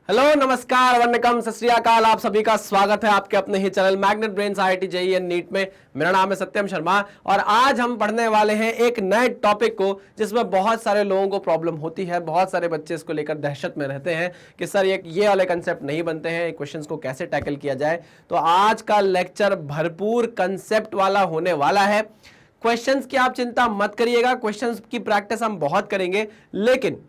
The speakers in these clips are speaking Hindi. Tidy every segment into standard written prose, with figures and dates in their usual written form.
हेलो, नमस्कार, वंदकम, सत श्री अकाल। आप सभी का स्वागत है आपके अपने ही channel magnet brains IIT JEE and NEET में। मेरा नाम है सत्यम शर्मा और आज हम पढ़ने वाले हैं एक नए टॉपिक को जिसमें बहुत सारे लोगों को प्रॉब्लम होती है। बहुत सारे बच्चे इसको लेकर दहशत में रहते हैं कि सर ये वाले कंसेप्ट नहीं बनते हैं, क्वेश्चंस को कैसे टैकल किया जाए। तो आज का लेक्चर भरपूर कंसेप्ट वाला होने वाला है। क्वेश्चंस की आप चिंता मत करिएगा, क्वेश्चंस की प्रैक्टिस हम बहुत करेंगे, लेकिन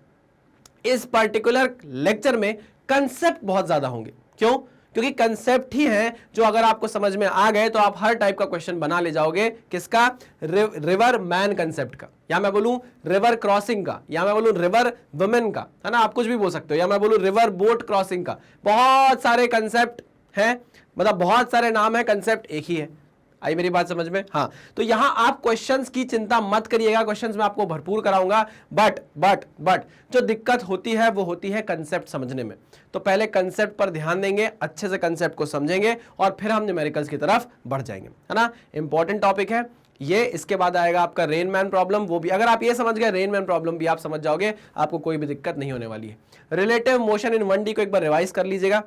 इस पर्टिकुलर लेक्चर में कंसेप्ट बहुत ज्यादा होंगे। क्यों? क्योंकि कंसेप्ट ही है जो अगर आपको समझ में आ गए तो आप हर टाइप का क्वेश्चन बना ले जाओगे। किसका? रिवर मैन कंसेप्ट का, या मैं बोलूं रिवर क्रॉसिंग का, या मैं बोलूं रिवर वुमेन का, है ना, आप कुछ भी बोल सकते हो, या मैं बोलूं रिवर बोट क्रॉसिंग का। बहुत सारे कंसेप्ट हैं, मतलब बहुत सारे नाम है, कंसेप्ट एक ही है। आई मेरी बात समझ में? हाँ, तो यहां आप क्वेश्चंस की चिंता मत करिएगा, क्वेश्चंस मैं आपको भरपूर कराऊंगा। बट जो दिक्कत होती है वो होती है कंसेप्ट समझने में। तो पहले कंसेप्ट पर ध्यान देंगे, अच्छे से कंसेप्ट को समझेंगे और फिर हम न्यूमेरिकल्स की तरफ बढ़ जाएंगे, है ना। इंपॉर्टेंट टॉपिक है ये। इसके बाद आएगा आपका रेन मैन प्रॉब्लम, वो भी अगर आप ये समझ गए रेन मैन प्रॉब्लम भी आप समझ जाओगे, आपको कोई भी दिक्कत नहीं होने वाली है। रिलेटिव मोशन इन 1D को एक बार रिवाइज कर लीजिएगा,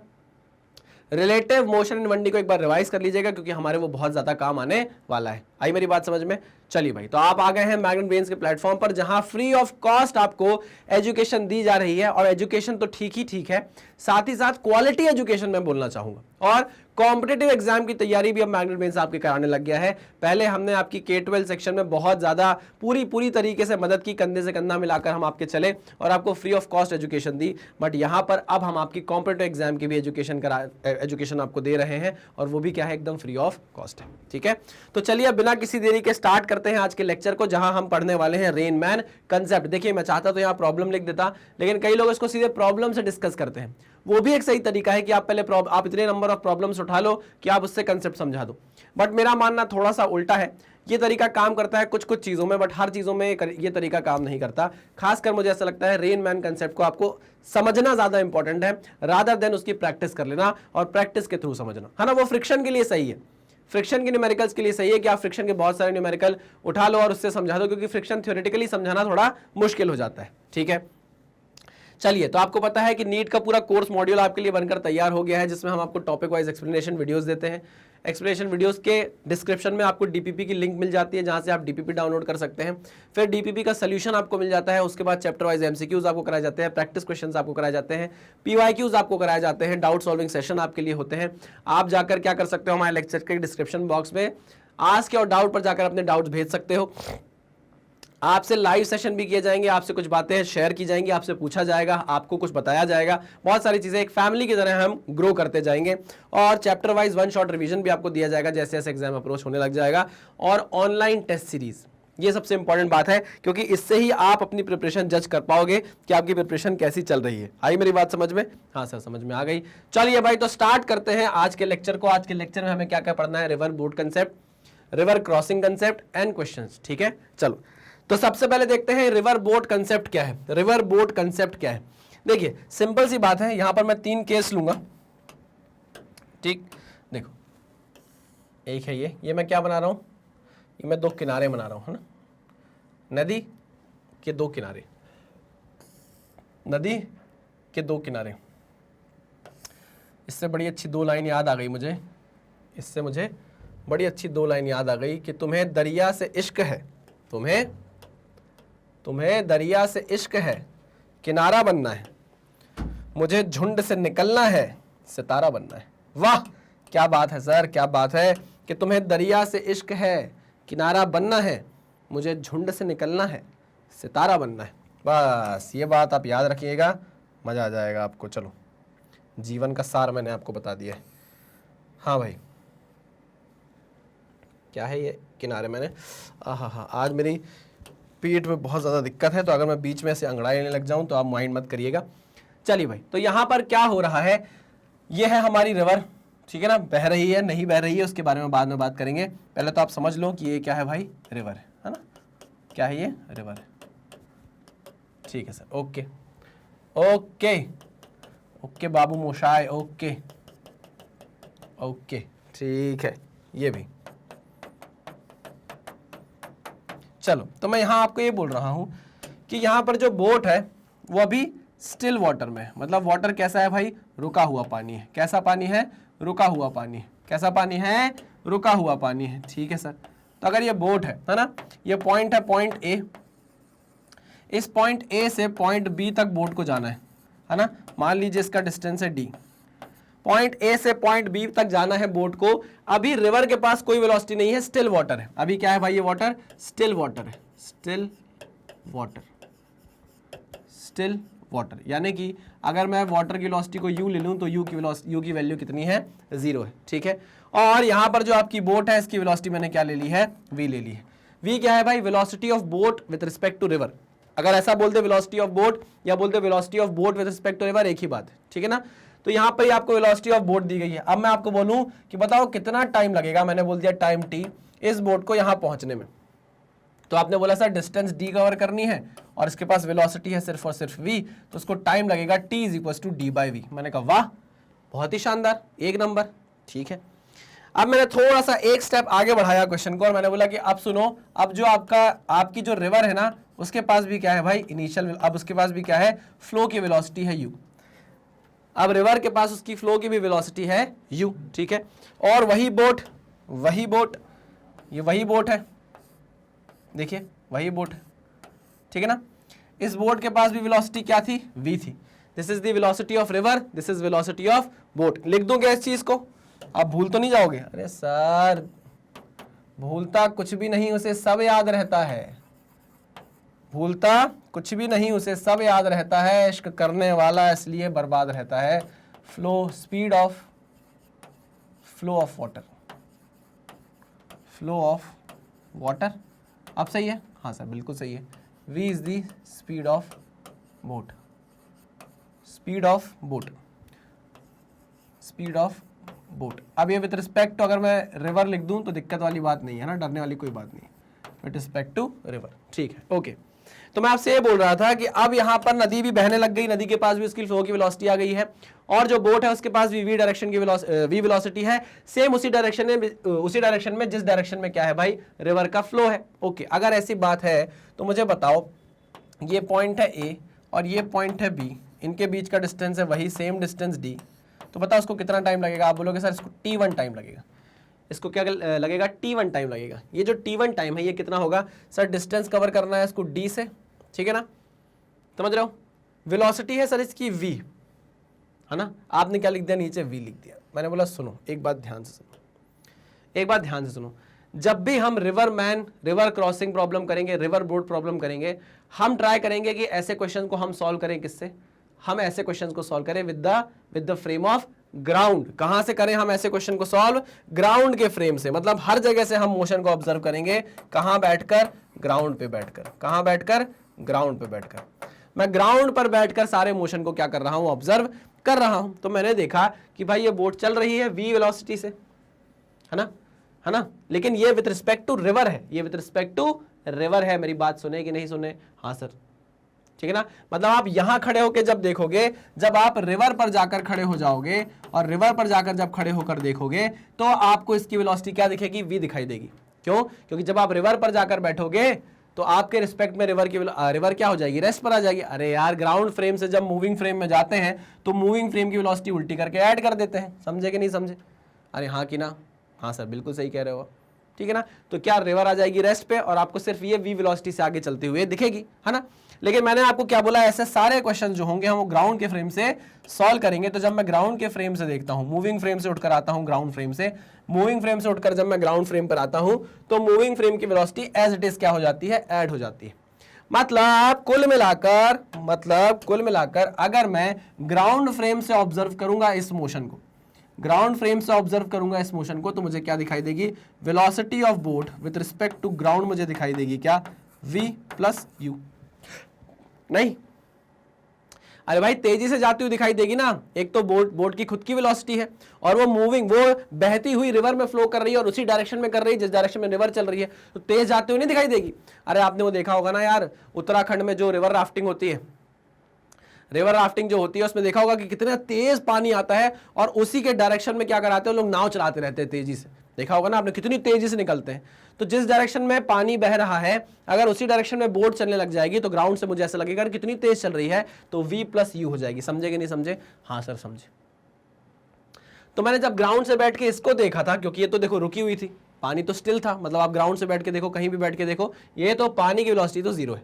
रिलेटिव मोशन इन 1D को एक बार रिवाइज कर लीजिएगा, क्योंकि हमारे वो बहुत ज्यादा काम आने वाला है। आई मेरी बात समझ में? चलिए भाई, तो आप आ गए हैं मैग्नेट ब्रेन्स के प्लेटफॉर्म पर, जहां फ्री ऑफ कॉस्ट आपको एजुकेशन दी जा रही है। और एजुकेशन तो ठीक है, साथ ही साथ क्वालिटी एजुकेशन मैं बोलना चाहूंगा। और कॉम्पिटिटिव एग्जाम की तैयारी भी अब मैग्नेट ब्रेन्स आपके कराने लग गया है। पहले हमने आपकी K-12 सेक्शन में बहुत ज्यादा पूरी तरीके से मदद की, कंधे से कंधा मिलाकर हम आपके चले और आपको free of cost education the. But यहां पर अब हम आपकी कॉम्पिटिटिव एग्जाम की भी एजुकेशन आपको दे रहे हैं, और वो भी क्या है, एकदम फ्री ऑफ कॉस्ट है। ठीक है, तो चलिए बिना किसी देरी के स्टार्ट करते हैं आज के लेक्चर को, जहां हम पढ़ने वाले हैं रेन मैन कंसेप्ट। देखिए, मैं चाहता तो यहां प्रॉब्लम लिख देता, लेकिन कई लोग इसको सीधे प्रॉब्लम से डिस्कस करते हैं। वो भी एक सही तरीका है कि आप पहले आप इतने नंबर ऑफ प्रॉब्लम्स उठा लो कि आप उससे कंसेप्ट समझा दो। बट मेरा मानना थोड़ा सा उल्टा है। ये तरीका काम करता है कुछ चीजों में, बट हर चीजों में ये तरीका काम नहीं करता। खासकर मुझे ऐसा लगता है रेन मैन कंसेप्ट को आपको समझना ज्यादा इंपॉर्टेंट है, रादर देन उसकी प्रैक्टिस कर लेना और प्रैक्टिस के थ्रू समझना, है ना। वो फ्रिक्शन के लिए सही है, फ्रिक्शन के न्यूमेरिकल्स के लिए सही है कि आप फ्रिक्शन के बहुत सारे न्यूमेरिकल उठा लो और उससे समझा दो, क्योंकि फ्रिक्शन थ्योरेटिकली समझाना थोड़ा मुश्किल हो जाता है। ठीक है, चलिए, तो आपको पता है कि नीट का पूरा कोर्स मॉड्यूल आपके लिए बनकर तैयार हो गया है, जिसमें हम आपको टॉपिक वाइज एक्सप्लेनेशन वीडियोस देते हैं। एक्सप्लेनेशन वीडियोस के डिस्क्रिप्शन में आपको DPP की लिंक मिल जाती है, जहां से आप DPP डाउनलोड कर सकते हैं। फिर DPP का सोल्यूशन आपको मिल जाता है। उसके बाद चैप्टर वाइज MCQs आपको कराए जाते हैं, प्रैक्टिस क्वेश्चंस आपको कराए जाते हैं, PYQs आपको कराए जाते हैं, डाउट सॉल्विंग सेशन आपके लिए होते हैं। आप जाकर क्या कर सकते हो, हमारे लेक्चर के डिस्क्रिप्शन बॉक्स में आस्क योर डाउट पर जाकर अपने डाउट्स भेज सकते हो। आपसे लाइव सेशन भी किए जाएंगे, आपसे कुछ बातें शेयर की जाएंगी, आपसे पूछा जाएगा, आपको कुछ बताया जाएगा, बहुत सारी चीजें एक फैमिली की तरह हम ग्रो करते जाएंगे। और चैप्टर वाइज 1 शॉट रिवीजन भी आपको दिया जाएगा जैसे जैसे एग्जाम अप्रोच होने लग जाएगा। और ऑनलाइन टेस्ट सीरीज, ये सबसे इंपॉर्टेंट बात है, क्योंकि इससे ही आप अपनी प्रिपरेशन जज कर पाओगे कि आपकी प्रिपरेशन कैसी चल रही है। आई मेरी बात समझ में? हाँ सर, समझ में आ गई। चलिए भाई, तो स्टार्ट करते हैं आज के लेक्चर को। आज के लेक्चर में हमें क्या क्या पढ़ना है? River boat concept, river crossing concept and questions. ठीक है, चलो तो सबसे पहले देखते हैं रिवर बोट कंसेप्ट क्या है। रिवर बोट कंसेप्ट क्या है? देखिए, सिंपल सी बात है। यहां पर मैं 3 केस लूंगा। ठीक, देखो, एक है ये मैं क्या बना रहा हूं, ये मैं 2 किनारे बना रहा हूं, है ना। नदी के 2 किनारे, नदी के 2 किनारे। इससे बड़ी अच्छी 2 लाइन याद आ गई मुझे, इससे मुझे बड़ी अच्छी 2 लाइन याद आ गई कि तुम्हें दरिया से इश्क है, तुम्हें दरिया से इश्क है, किनारा बनना है, मुझे झुंड से निकलना है, सितारा बनना है। वाह, क्या बात है सर, क्या बात है कि तुम्हें दरिया से इश्क है, किनारा बनना है, मुझे झुंड से निकलना है, सितारा बनना है। बस ये बात आप याद रखिएगा, मजा आ जाएगा आपको। चलो, जीवन का सार मैंने आपको बता दिया है। हाँ भाई, क्या है ये किनारे? मैंने हाँ, आज मेरी पीठ में बहुत ज़्यादा दिक्कत है, तो अगर मैं बीच में से अंगड़ाई लेने लग जाऊं तो आप माइंड मत करिएगा। चलिए भाई, तो यहाँ पर क्या हो रहा है, ये है हमारी रिवर, ठीक है ना। बह रही है नहीं बह रही है उसके बारे में बाद में बात करेंगे। पहले तो आप समझ लो कि ये क्या है भाई, रिवर है ना। क्या है ये? रिवर है। ठीक है सर, ओके ओके ओके बाबू मोशाय, ओके ओके, ठीक है। ये भी चलो, तो मैं यहां आपको ये बोल रहा हूं कि यहां पर जो बोट है वो अभी स्टिल वाटर में, मतलब वाटर कैसा है भाई, रुका हुआ पानी है। कैसा पानी है, रुका हुआ पानी है। कैसा पानी है, रुका हुआ पानी है। ठीक है सर, तो अगर ये बोट है ना, ये पॉइंट है पॉइंट ए, इस पॉइंट ए से पॉइंट बी तक बोट को जाना है ना, मान लीजिए इसका डिस्टेंस है डी, पॉइंट ए से पॉइंट बी तक जाना है बोट को। अभी रिवर के पास कोई वेलोसिटी नहीं है, स्टिल वाटर है। अभी क्या है भाई, ये वाटर स्टिल वाटर है, स्टिल वाटर, स्टिल वाटर, यानी कि अगर मैं वाटर की वेलोसिटी को u ले लूं तो u की वैल्यू कितनी है, 0 है। ठीक है, और यहां पर जो आपकी बोट है इसकी वेलोसिटी मैंने क्या ले ली है, v ले ली है। v क्या है भाई, velocity of boat with respect to river. अगर ऐसा बोलते वेलोसिटी ऑफ बोट या बोलते velocity of boat with respect to river, एक ही बात है। ठीक है ना, तो यहां पर आपको वेलोसिटी ऑफ बोट दी गई है। अब मैं आपको बोलूं कि बताओ कितना टाइम लगेगा, मैंने बोल दिया टाइम t, इस बोट को यहां पहुंचने में। तो आपने बोला सर डिस्टेंस d कवर करनी है और इसके पास वेलोसिटी है सिर्फ और सिर्फ v, तो उसको टाइम लगेगा t = d/v। मैंने कहा वाह, बहुत ही शानदार, एक नंबर। ठीक है, अब मैंने थोड़ा सा एक स्टेप आगे बढ़ाया क्वेश्चन को और मैंने बोला कि अब सुनो, अब जो आपकी जो रिवर है ना, उसके पास भी क्या है भाई, इनिशियल, अब उसके पास भी क्या है, फ्लो की वेलोसिटी है u। अब रिवर के पास उसकी फ्लो की भी वेलोसिटी है u। ठीक है, और वही बोट, ये वही बोट है, देखिए वही बोट है। ठीक है ना, इस बोट के पास भी वेलोसिटी क्या थी, v थी। This is the velocity of river, this is velocity of boat. लिख दूंगा इस चीज को, आप भूल तो नहीं जाओगे। अरे सर भूलता कुछ भी नहीं, उसे सब याद रहता है। भूलता कुछ भी नहीं, उसे सब याद रहता है। इश्क करने वाला इसलिए बर्बाद रहता है। Flow, speed of, flow of water, flow of water. अब सही है, हाँ सर बिल्कुल सही है। v is the speed of boat, speed of boat, speed of boat. अब ये विद रिस्पेक्ट टू, अगर मैं रिवर लिख दूं तो दिक्कत वाली बात नहीं है ना, डरने वाली कोई बात नहीं, विद रिस्पेक्ट टू रिवर। ठीक है, ओके। तो मैं आपसे ये बोल रहा था कि अब यहाँ पर नदी भी बहने लग गई, नदी के पास भी उसकी फ्लो की वेलोसिटी आ गई है, और जो बोट है उसके पास भी v डायरेक्शन की v वेलोसिटी है, सेम उसी डायरेक्शन में जिस डायरेक्शन में क्या है भाई, रिवर का फ्लो है। ओके, अगर ऐसी बात है तो मुझे बताओ, ये पॉइंट है a और ये पॉइंट है b, इनके बीच का डिस्टेंस है वही सेम डिस्टेंस d, तो बताओ उसको कितना टाइम लगेगा। आप बोलोगे सर इसको t1 टाइम लगेगा। इसको क्या लगेगा, t1 टाइम लगेगा। ये जो t1 टाइम है ये कितना होगा सर, डिस्टेंस कवर करना है इसको d से, ठीक है ना, समझ रहे हो। वेलोसिटी है सर इसकी v, है ना, आपने क्या लिख दिया, नीचे v लिख दिया। मैंने बोला सुनो, एक बात ध्यान से सुनो, एक बात ध्यान से सुनो। जब भी हम रिवर क्रॉसिंग प्रॉब्लम करेंगे, रिवर बोट प्रॉब्लम करेंगे, हम ट्राई करेंगे कि ऐसे क्वेश्चन को हम सॉल्व करें। किससे, हम ऐसे क्वेश्चन को सॉल्व करें with the frame of ground. कहां से करें हम ऐसे क्वेश्चन को सॉल्व, ग्राउंड के फ्रेम से, मतलब हर जगह से हम मोशन को ऑब्जर्व करेंगे। कहां बैठकर, ग्राउंड पे बैठकर। कहां बैठकर, ग्राउंड पे बैठकर। मैं ग्राउंड पर बैठकर सारे मोशन को क्या कर रहा हूं, ऑब्जर्व कर रहा हूं। तो मैंने देखा कि भाई ये बोट चल रही है v वेलोसिटी से, है ना, लेकिन ये विद रिस्पेक्ट टू रिवर है, ये विद रिस्पेक्ट टू रिवर है। मेरी बात सुने कि नहीं सुने, हाँ सर, ठीक है ना। मतलब आप यहां खड़े होकर जब देखोगे, जब आप रिवर पर जाकर खड़े हो जाओगे और रिवर पर जाकर जब खड़े होकर देखोगे तो आपको इसकी वेलोसिटी क्या दिखेगी, v दिखाई देगी। क्यों, क्योंकि जब आप रिवर पर जाकर बैठोगे तो आपके रिस्पेक्ट में रिवर क्या हो जाएगी, रेस्ट पर आ जाएगी। अरे यार, ग्राउंड फ्रेम से जब मूविंग फ्रेम में जाते हैं तो मूविंग फ्रेम की वेलोसिटी उल्टी करके ऐड कर देते हैं। समझे कि नहीं समझे, अरे हाँ कि ना, हाँ सर बिल्कुल सही कह रहे हो, ठीक है ना। तो क्या रिवर आ जाएगी रेस्ट पे और आपको सिर्फ ये v वेलोसिटी से आगे चलते हुए दिखेगी, है ना। लेकिन मैंने आपको क्या बोला, ऐसे सारे क्वेश्चन जो होंगे हम ग्राउंड के फ्रेम से सॉल्व करेंगे। तो जब मैं ग्राउंड के फ्रेम से देखता हूं, मूविंग फ्रेम से उठकर आता हूं ग्राउंड फ्रेम से, मूविंग फ्रेम से उठकर जब मैं ग्राउंड फ्रेम पर आता हूं तो मूविंग फ्रेम की वेलोसिटी एज इट इज क्या हो जाती है, ऐड हो जाती है। मतलब कुल मिलाकर अगर मैं ग्राउंड फ्रेम से ऑब्जर्व करूंगा इस मोशन को, ग्राउंड फ्रेम से ऑब्जर्व करूंगा इस मोशन को, तो मुझे क्या दिखाई देगी, velocity of boat with respect to ground मुझे दिखाई देगी क्या, v प्लस u। नहीं, अरे भाई तेजी से जाती हुई दिखाई देगी ना। एक तो बोट की खुद की वेलोसिटी है और वो बहती हुई रिवर में फ्लो कर रही है और उसी डायरेक्शन में कर रही है जिस डायरेक्शन में रिवर चल रही है, तो तेज जाती हुई नहीं दिखाई देगी। अरे आपने वो देखा होगा ना यार, उत्तराखंड में जो रिवर राफ्टिंग होती है, रिवर राफ्टिंग जो होती है उसमें देखा होगा कि कितना तेज पानी आता है और उसी के डायरेक्शन में क्या कराते हैं लोग, नाव चलाते रहते हैं तेजी से, देखा होगा ना आपने कितनी तेजी से निकलते हैं। तो जिस डायरेक्शन में पानी बह रहा है अगर उसी डायरेक्शन में बोट चलने लग जाएगी तो ग्राउंड से मुझे ऐसा लगेगा कितनी तेज चल रही है, तो v प्लस यू हो जाएगी। समझे कि नहीं समझे? हाँ सर समझे। तो मैंने जब ग्राउंड से बैठ के इसको देखा था, क्योंकि ये तो देखो रुकी हुई थी, पानी तो स्टिल था, मतलब आप ग्राउंड से बैठ के देखो, कहीं भी बैठ के देखो, ये तो पानी की वेलोसिटी तो जीरो है।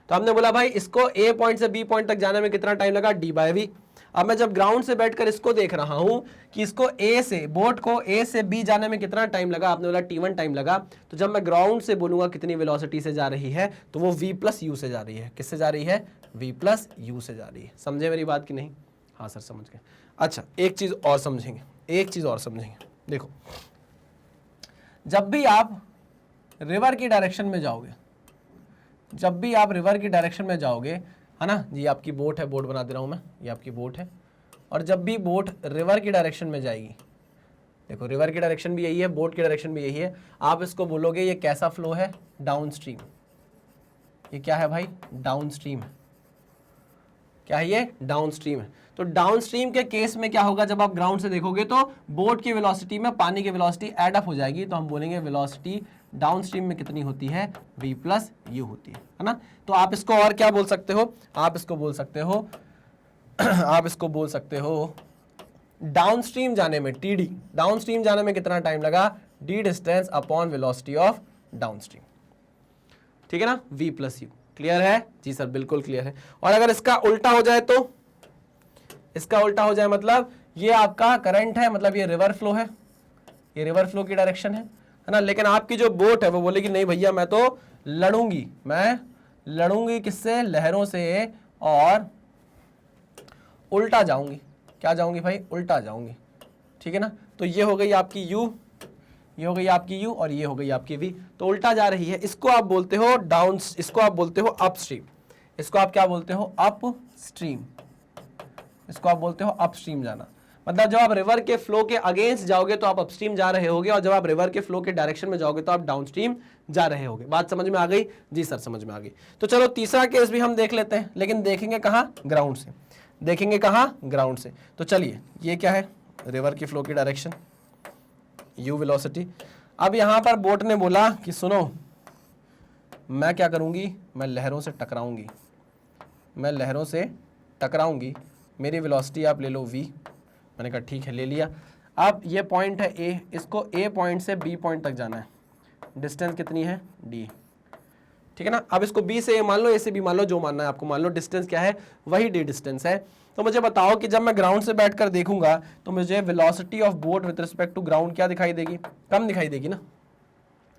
तो हमने बोला भाई इसको ए पॉइंट से बी पॉइंट तक जाने में कितना टाइम लगा, डी बाय वी। अब मैं जब ग्राउंड से बैठकर इसको देख रहा हूं कि इसको ए से, बोट को ए से बी जाने में कितना टाइम लगा, आपने बोला t1 टाइम लगा। तो जब मैं ग्राउंड से बोलूंगा कितनी वेलोसिटी से जा रही है, तो वो v प्लस यू से जा रही है। किससे जा रही है? v प्लस यू से जा रही है। समझे मेरी बात कि नहीं? हाँ सर समझ गए। अच्छा एक चीज और समझेंगे, एक चीज और समझेंगे। देखो जब भी आप रिवर की डायरेक्शन में जाओगे, जब भी आप रिवर की डायरेक्शन में जाओगे, है ना, ये आपकी बोट है, बोट बना दे रहा हूं मैं, ये आपकी बोट है, और जब भी बोट रिवर की डायरेक्शन में जाएगी, देखो रिवर की डायरेक्शन भी यही है, बोट की डायरेक्शन भी यही है, आप इसको बोलोगे ये कैसा फ्लो है? Down stream. ये क्या है भाई? डाउन स्ट्रीम है। क्या है ये? डाउन स्ट्रीम है। तो डाउन स्ट्रीम के केस में क्या होगा, जब आप ग्राउंड से देखोगे तो बोट की वेलोसिटी में पानी की वेलोसिटी ऐड अप हो जाएगी, तो हम बोलेंगे वेलोसिटी डाउन स्ट्रीम में कितनी होती है? v प्लस यू होती है ना। तो आप इसको और क्या बोल सकते हो? आप इसको बोल सकते हो आप इसको बोल सकते हो डाउन स्ट्रीम जाने में टीडी, डाउन स्ट्रीम जाने में कितना टाइम लगा? D distance upon velocity of down stream. ठीक है ना, v प्लस यू। क्लियर है? जी सर बिल्कुल क्लियर है। और अगर इसका उल्टा हो जाए तो, इसका उल्टा हो जाए मतलब ये आपका करंट है, मतलब ये रिवर फ्लो है, ये रिवर फ्लो की डायरेक्शन है ना। लेकिन आपकी जो बोट है वो बोलेगी नहीं भैया मैं तो लड़ूंगी, मैं लड़ूंगी किससे? लहरों से, और उल्टा जाऊंगी। क्या जाऊंगी भाई? उल्टा जाऊंगी। ठीक है ना। तो ये हो गई आपकी u, ये हो गई आपकी u, और ये हो गई आपकी v। तो उल्टा जा रही है, इसको आप बोलते हो डाउन, इसको आप बोलते हो अप स्ट्रीम। इसको आप क्या बोलते हो? Up stream. इसको आप बोलते हो अप स्ट्रीम जाना। मतलब जब आप रिवर के फ्लो के अगेंस्ट जाओगे तो आप अपस्ट्रीम जा रहे होगे, और जब आप रिवर के फ्लो के डायरेक्शन में जाओगे तो आप डाउनस्ट्रीम जा रहे होगे। बात समझ में आ गई? जी सर समझ में आ गई। तो चलो तीसरा केस भी हम देख लेते हैं, लेकिन देखेंगे कहाँ? ग्राउंड से। देखेंगे कहाँ? ग्राउंड से। तो चलिए ये क्या है? रिवर की फ्लो की डायरेक्शन, u वेलोसिटी। अब यहाँ पर बोट ने बोला कि सुनो मैं क्या करूँगी, मैं लहरों से टकराऊँगी, मैं लहरों से टकराऊँगी, मेरी वेलोसिटी आप ले लो v। मैंने कहा ठीक है ले लिया। अब ये पॉइंट है a, इसको a पॉइंट से b पॉइंट तक जाना है, डिस्टेंस कितनी है? d। ठीक है ना। अब इसको b से a मान लो, a से b मान लो, जो मानना है आपको मान लो, डिस्टेंस क्या है? वही d डिस्टेंस है। तो मुझे बताओ कि जब मैं ग्राउंड से बैठकर देखूंगा तो मुझे velocity of boat with respect to ground क्या दिखाई देगी? कम दिखाई देगी ना,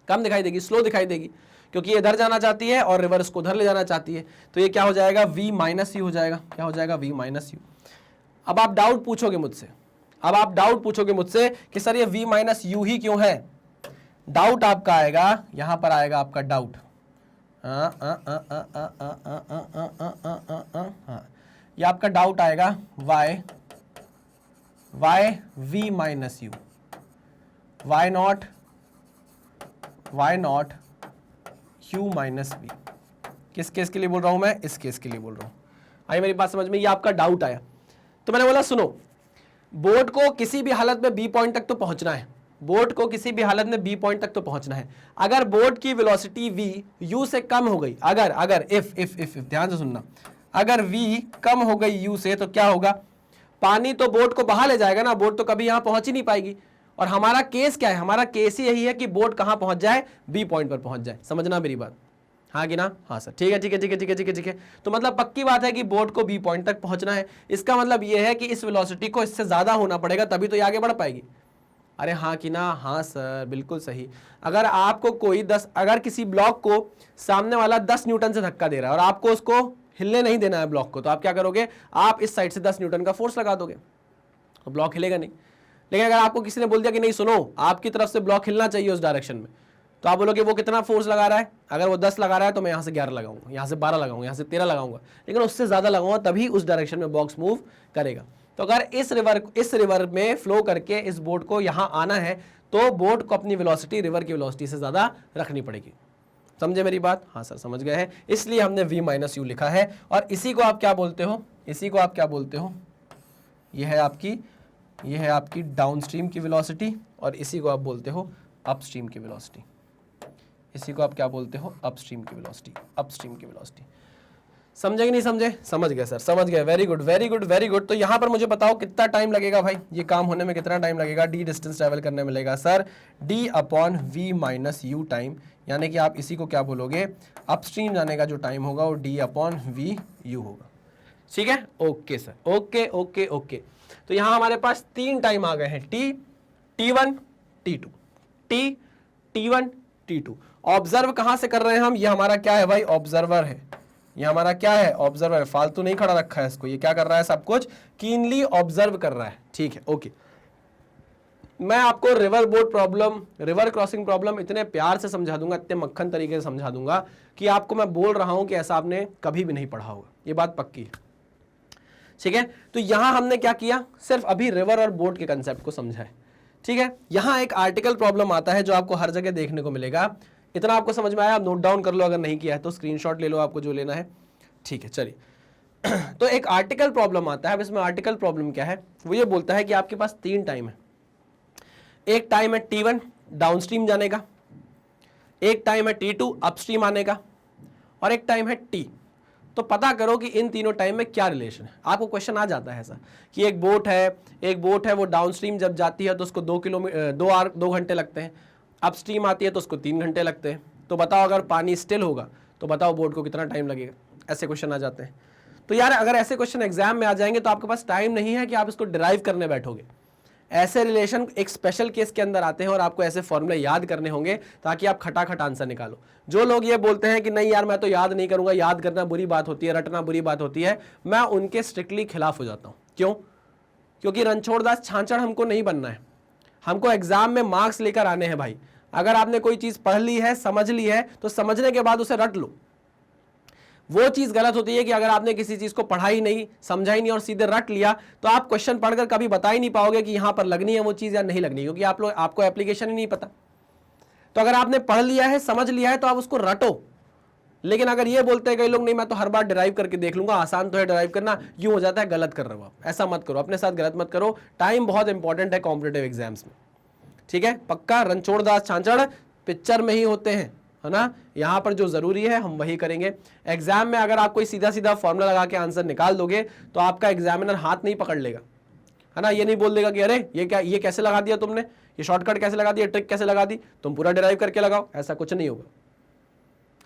कम दिखाई देगी, स्लो दिखाई देगी, क्योंकि ये इधर जाना चाहती है और रिवर्स को उधर ले जाना चाहती है। तो ये क्या हो जाएगा? v माइनस यू हो जाएगा। क्या हो जाएगा? v minus you. अब आप डाउट पूछोगे मुझसे, अब आप डाउट पूछोगे मुझसे कि सर ये v माइनस यू ही क्यों है? डाउट आपका आएगा, यहां पर आएगा आपका डाउट। ये आपका डाउट आएगा y v minus you, y not u minus v। किस केस के लिए बोल रहा हूं मैं? इस केस के लिए बोल रहा हूं। आई मेरी बात समझ में? ये आपका डाउट आया। तो मैंने बोला सुनो, बोट को किसी भी हालत में बी पॉइंट तक तो पहुंचना है, बोट को किसी भी हालत में बी पॉइंट तक तो पहुंचना है। अगर बोट की वेलोसिटी v u से कम हो गई, अगर इफ ध्यान से सुनना, अगर v कम हो गई u से, तो क्या होगा? पानी तो बोट को बहा ले जाएगा ना, बोट तो कभी यहां पहुंच ही नहीं पाएगी। और हमारा केस क्या है? हमारा केस ही यही है कि बोट कहां पहुंच जाए? बी पॉइंट पर पहुंच जाए। समझना मेरी बात, हाँ कि ना? हाँ सर ठीक है ठीक है ठीक है ठीक है ठीक है ठीक है। तो मतलब पक्की बात है कि बोट को बी पॉइंट तक पहुंचना है। इसका मतलब यह है कि इस वेलोसिटी को इससे ज्यादा होना पड़ेगा, तभी तो ये आगे बढ़ पाएगी। अरे हाँ कि ना? हाँ सर बिल्कुल सही। अगर आपको कोई अगर किसी ब्लॉक को सामने वाला 10 न्यूटन से धक्का दे रहा है और आपको उसको हिलने नहीं देना है ब्लॉक को, तो आप क्या करोगे? आप इस साइड से 10 न्यूटन का फोर्स लगा दोगे, तो ब्लॉक हिलेगा नहीं। लेकिन अगर आपको किसी ने बोल दिया कि नहीं सुनो, आपकी तरफ से ब्लॉक हिलना चाहिए उस डायरेक्शन में, तो आप बोलोगे वो कितना फोर्स लगा रहा है? अगर वो 10 लगा रहा है तो मैं यहाँ से 11 लगाऊंगा, यहाँ से 12 लगाऊंगा, यहाँ से 13 लगाऊंगा, लेकिन उससे ज्यादा लगाऊंगा, तभी उस डायरेक्शन में बॉक्स मूव करेगा। तो अगर इस रिवर में फ्लो करके इस बोट को यहाँ आना है, तो बोट को अपनी वेलोसिटी रिवर की वेलोसिटी से ज्यादा रखनी पड़ेगी। समझे मेरी बात? हाँ सर समझ गए हैं। इसलिए हमने v माइनस यू लिखा है, और इसी को आप क्या बोलते हो? इसी को आप क्या बोलते हो? यह है आपकी ये है आपकी डाउनस्ट्रीम की वेलोसिटी और इसी को आप बोलते हो अपस्ट्रीम की वेलोसिटी। इसी को आप क्या बोलते हो? अपस्ट्रीम की वेलोसिटी, अपस्ट्रीम की वेलोसिटी। समझे कि नहीं समझे? समझ गए सर, समझ गए। Very good very good very good. तो यहाँ पर मुझे बताओ कितना टाइम लगेगा भाई, ये काम होने में कितना टाइम लगेगा? डी डिस्टेंस ट्रैवल करने में लगेगा sir D upon V minus U time, यानी कि आप इसी को क्या बोलोगे? अपस्ट्रीम जाने का जो टाइम होगा वो डी अपॉन वी यू होगा। ठीक है, okay sir, okay okay okay. तो यहाँ हमारे पास 3 टाइम आ गए हैं, T, T1, T2, T, T1, T2। Observe कहां से कर रहे हैं हम? ये हमारा क्या है भाई? ऑब्जर्वर है। ये हमारा क्या है? ऑब्जर्वर है। फालतू नहीं खड़ा रखा है इसको, ये क्या कर रहा है? सब कुछ कीनली ऑब्जर्व कर रहा है। ठीक है, ओके। मैं आपको river boat problem, river crossing problem इतने प्यार से समझा दूंगा, इतने मक्खन तरीके से समझा दूंगा कि आपको मैं बोल रहा हूं कि ऐसा आपने कभी भी नहीं पढ़ा होगा, ये बात पक्की है। ठीक है, तो यहां हमने क्या किया? सिर्फ अभी रिवर और बोट के कंसेप्ट को समझा है। ठीक है, यहां एक आर्टिकल प्रॉब्लम आता है जो आपको हर जगह देखने को मिलेगा। इतना आपको समझ में आया? आप नोट डाउन कर लो, अगर नहीं किया है तो स्क्रीनशॉट ले लो आपको जो लेना है। ठीक है, चलिए। तो एक आर्टिकल प्रॉब्लम आता है। अब इसमें आर्टिकल प्रॉब्लम क्या है? वो ये बोलता है कि आपके पास 3 टाइम है। एक टाइम है T1 डाउनस्ट्रीम जाने का, एक टाइम है T2 अपस्ट्रीम आने का, और एक टाइम है T। तो पता करो कि इन तीनों टाइम में क्या रिलेशन है। आपको क्वेश्चन आ जाता है ऐसा कि एक बोट है वो डाउनस्ट्रीम जब जाती है तो उसको 2 घंटे लगते हैं, अपस्ट्रीम आती है तो उसको 3 घंटे लगते हैं। तो बताओ अगर पानी स्टिल होगा तो बताओ बोट को कितना टाइम लगेगा? ऐसे क्वेश्चन आ जाते हैं। तो यार अगर ऐसे क्वेश्चन एग्जाम में आ जाएंगे तो आपके पास टाइम नहीं है कि आप इसको डिराइव करने बैठोगे। ऐसे रिलेशन एक स्पेशल केस के अंदर आते हैं और आपको ऐसे फॉर्मूले याद करने होंगे ताकि आप खटाखट आंसर निकालो। जो लोग ये बोलते हैं कि नहीं यार मैं तो याद नहीं करूंगा, याद करना बुरी बात होती है, रटना बुरी बात होती है, मैं उनके स्ट्रिक्टली खिलाफ हो जाता हूं। क्यों? क्योंकि रणछोड़दास छाछड़ हमको नहीं बनना है, हमको एग्जाम में मार्क्स लेकर आने हैं भाई। अगर आपने कोई चीज पढ़ ली है, समझ ली है, तो समझने के बाद उसे रट लो। वो चीज गलत होती है कि अगर आपने किसी चीज को पढ़ा ही नहीं, समझा ही नहीं और सीधे रट लिया तो आप क्वेश्चन पढ़कर कभी बता ही नहीं पाओगे कि यहां पर लगनी है वो चीज या नहीं लगनी, क्योंकि आपको एप्लीकेशन ही नहीं पता। तो अगर आपने पढ़ लिया है, समझ लिया है, तो आप उसको रटो। लेकिन अगर ये बोलते हैं कई लोग नहीं मैं तो हर बार डिराइव करके देख लूंगा, आसान तो है डिराइव करना, यूं हो जाता है, गलत कर रहे हो आप। ऐसा मत करो, अपने साथ गलत मत करो। टाइम बहुत इंपॉर्टेंट है कॉम्पिटेटिव एग्जाम्स में। ठीक है, पक्का रणछोड़दास छाछड़ पिक्चर में ही होते हैं, है ना? यहां पर जो जरूरी है हम वही करेंगे। एग्जाम में अगर आप कोई सीधा सीधा फॉर्मूला लगा के आंसर निकाल दोगे तो आपका एग्जामिनर हाथ नहीं पकड़ लेगा, है ना? ये नहीं बोल देगा कि अरे ये कैसे लगा दिया तुमने, ये शॉर्टकट कैसे लगा दिया, ट्रिक कैसे लगा दी, तुम पूरा डिराइव करके लगाओ। ऐसा कुछ नहीं होगा।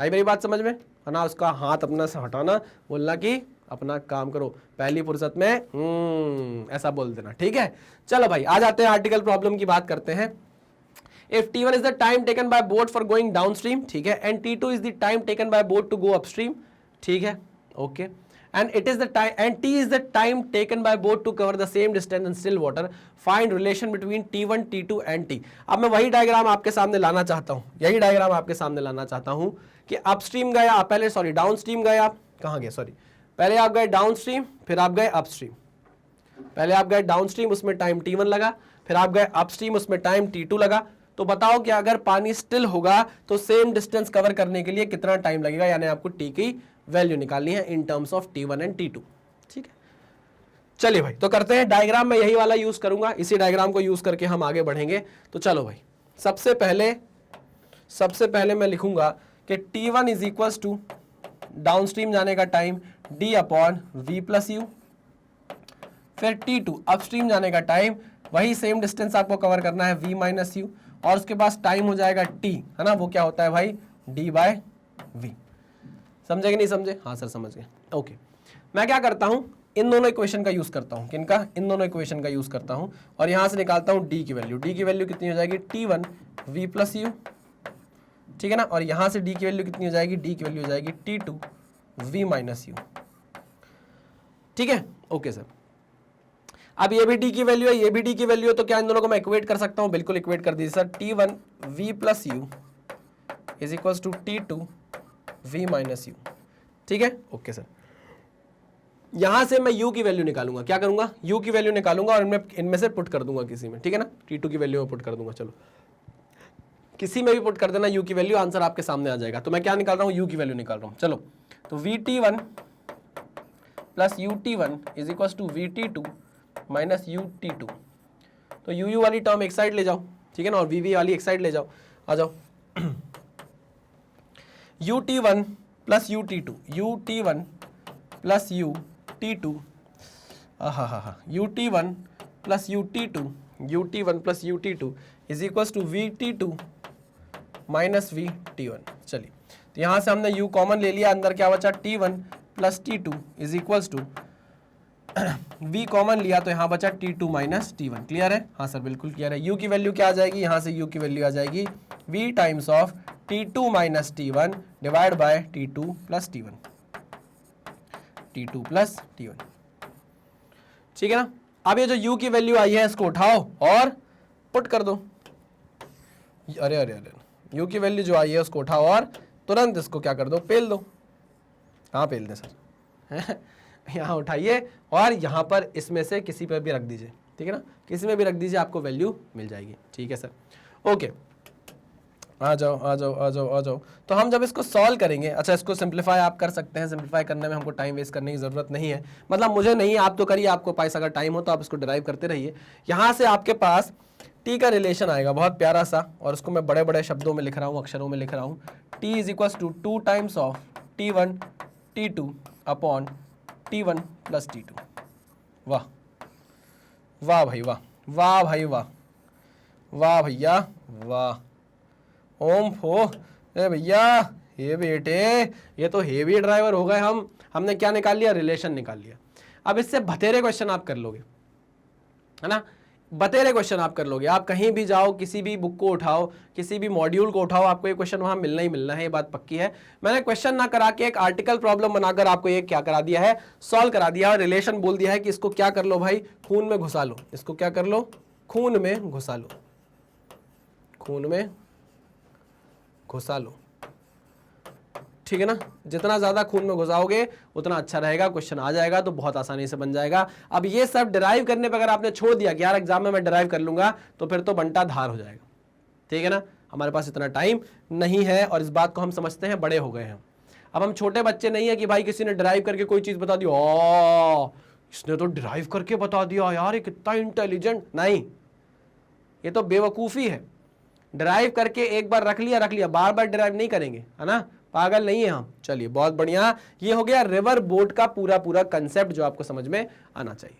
आई मेरी बात समझ में, है ना? उसका हाथ अपना से हटाना, बोलना कि अपना काम करो, पहली फुर्सत में ऐसा बोल देना। ठीक है, चलो भाई आ जाते हैं आर्टिकल प्रॉब्लम की बात करते हैं। If T1 is the time taken by boat for going downstream, ठीक है, and T2 is the time taken by boat to go upstream, ठीक है, okay, and it is the time and T is the time taken by boat to cover the same distance in still water. Find relation between T1, T2 and T. अब मैं वही डायग्राम आपके सामने लाना चाहता हूँ, यही डायग्राम आपके सामने लाना चाहता हूँ कि अपस्ट्रीम गए आप, पहले सॉरी डाउनस्ट्रीम गए आप, कहाँ गए सॉरी, पहले आप गए डाउनस्ट्रीम, फिर आप गए अपस्ट्रीम। पहले आप गए डाउनस्ट्रीम, उसमें टाइम T1 लगा, फिर आप गए अपस्ट्रीम, उसमें टाइम T2 लगा। तो बताओ कि अगर पानी स्टिल होगा तो सेम डिस्टेंस कवर करने के लिए कितना टाइम लगेगा, यानी आपको टी की वैल्यू निकालनी है in terms of T1 and T2। ठीक है, चलिए भाई तो करते हैं। डायग्राम में यही वाला यूज करूंगा, इसी डायग्राम को यूज करके हम आगे बढ़ेंगे। तो चलो भाई, सबसे पहले मैं लिखूंगा कि T1 is equals to downstream जाने का time D upon V plus you, फिर T2 अपस्ट्रीम जाने का टाइम, वही सेम डिस्टेंस आपको कवर करना है V माइनस यू, और उसके पास टाइम हो जाएगा T, है ना? वो क्या होता है भाई? D by V। समझे कि नहीं समझे? हाँ सर समझ गए। ओके, मैं क्या करता हूं, इन दोनों इक्वेशन का यूज करता हूं। किनका? इन दोनों इक्वेशन का यूज करता हूं और यहां से निकालता हूं D की वैल्यू। D की वैल्यू कितनी हो जाएगी? T1 V प्लस यू, ठीक है ना? और यहां से D की वैल्यू कितनी हो जाएगी? D की वैल्यू हो जाएगी T2 V माइनस यू। ठीक है, ओके सर। अब ये भी D की वैल्यू है, ये भी D की वैल्यू है, तो क्या इन दोनों को मैं इक्वेट कर सकता हूं? बिल्कुल इक्वेट कर दीजिए sir. T1 V plus U is equals to T2 V minus U. ठीक है, ओके सर। यहां से मैं U की वैल्यू निकालूंगा। क्या करूंगा? U की वैल्यू निकालूंगा और इनमें से पुट कर दूंगा किसी में, ठीक है ना? T2 की वैल्यू में पुट कर दूंगा। चलो किसी में भी पुट कर देना U की वैल्यू, आंसर आपके सामने आ जाएगा। तो मैं क्या निकाल रहा हूं? U की वैल्यू निकाल रहा हूं। चलो तो VT1 plus UT1 is equals to VT2 minus UT2। तो यू वाली टर्म एक साइड ले जाओ, ठीक है ना, और वी वाली एक साइड ले जाओ, आ जाओ। ut1 plus ut2, ut1 plus ut2, ut1 plus ut2, ut1 plus ut2 is equal to vt2 minus vt1। चलिए, तो यहां से हमने u कॉमन ले लिया, अंदर क्या बचा t1 plus t2 is equal to v common लिया तो यहां बचा t2 माइनस t1। क्लियर है? हाँ सर बिल्कुल क्लियर है। u की वैल्यू क्या आ जाएगी, यहां से u की वैल्यू आ जाएगी v times of t2 minus t1 divide by t2 plus t1, t2 plus t1, ठीक है ना। अब ये जो u की वैल्यू आई है इसको उठाओ और पुट कर दो। अरे अरे अरे, u की वैल्यू जो आई है उसको उठाओ और तुरंत इसको क्या कर दो, पेल दो। कहाँ पेल दें सर? यहाँ उठाइए और यहाँ पर इसमें से किसी पर भी रख दीजिए, ठीक है ना, किसी में भी रख दीजिए, आपको वैल्यू मिल जाएगी। ठीक है सर, ओके, आ जाओ आ जाओ आ जाओ आ जाओ। तो हम जब इसको सॉल्व करेंगे, अच्छा इसको सिंप्लीफाई आप कर सकते हैं, सिंप्लीफाई करने में हमको टाइम वेस्ट करने की जरूरत नहीं है, मतलब मुझे नहीं, आप तो करिए, आपको पास अगर टाइम हो तो आप इसको डिराइव करते रहिए। यहाँ से आपके पास टी का रिलेशन आएगा बहुत प्यारा सा, और उसको मैं बड़े बड़े शब्दों में लिख रहा हूँ, अक्षरों में लिख रहा हूँ। T is equal to 2 times of t1 t2 upon t1 plus t2। वाह वाह भाई वाह, वाह भाई वाह, वाह भैया वाह, ओम फो, ए भैया, ये बेटे, ये तो हेवी ड्राइवर हो गए हम। हमने क्या निकाल लिया, रिलेशन निकाल लिया। अब इससे बतेरे क्वेश्चन आप कर लोगे, है ना, बतेरे क्वेश्चन आप कर लोगे। आप कहीं भी जाओ, किसी भी बुक को उठाओ, किसी भी मॉड्यूल को उठाओ, आपको ये क्वेश्चन वहां मिलना ही मिलना है, ये बात पक्की है। मैंने क्वेश्चन ना करा के एक आर्टिकल प्रॉब्लम बनाकर आपको ये क्या करा दिया है, सॉल्व करा दिया, और रिलेशन बोल दिया है कि इसको क्या कर लो भाई, खून में घुसा लो। इसको क्या कर लो, खून में घुसा लो, खून में घुसा लो, ठीक है ना। जितना ज्यादा खून में घुसाओगे उतना अच्छा रहेगा, क्वेश्चन आ जाएगा तो बहुत आसानी से बन जाएगा। अब ये सब डिराइव करने पर अगर आपने छोड़ दिया कि यार एग्जाम में मैं डिराइव कर लूंगा, तो फिर तो बंटा धार हो जाएगा, ठीक है ना। हमारे पास इतना टाइम नहीं है, और इस बात को हम समझते हैं, बड़े हो गए हैं अब, हम छोटे बच्चे नहीं है कि भाई किसी ने डिराइव करके कोई चीज बता दी, ओ इसने तो डिराइव करके बता दिया यार, ये कितना इंटेलिजेंट। नहीं, ये तो बेवकूफी है। डिराइव करके एक बार रख लिया, बार बार डिराइव नहीं करेंगे, है ना, पागल नहीं है हम। चलिए बहुत बढ़िया, ये हो गया रिवर बोट का पूरा पूरा कंसेप्ट जो आपको समझ में आना चाहिए,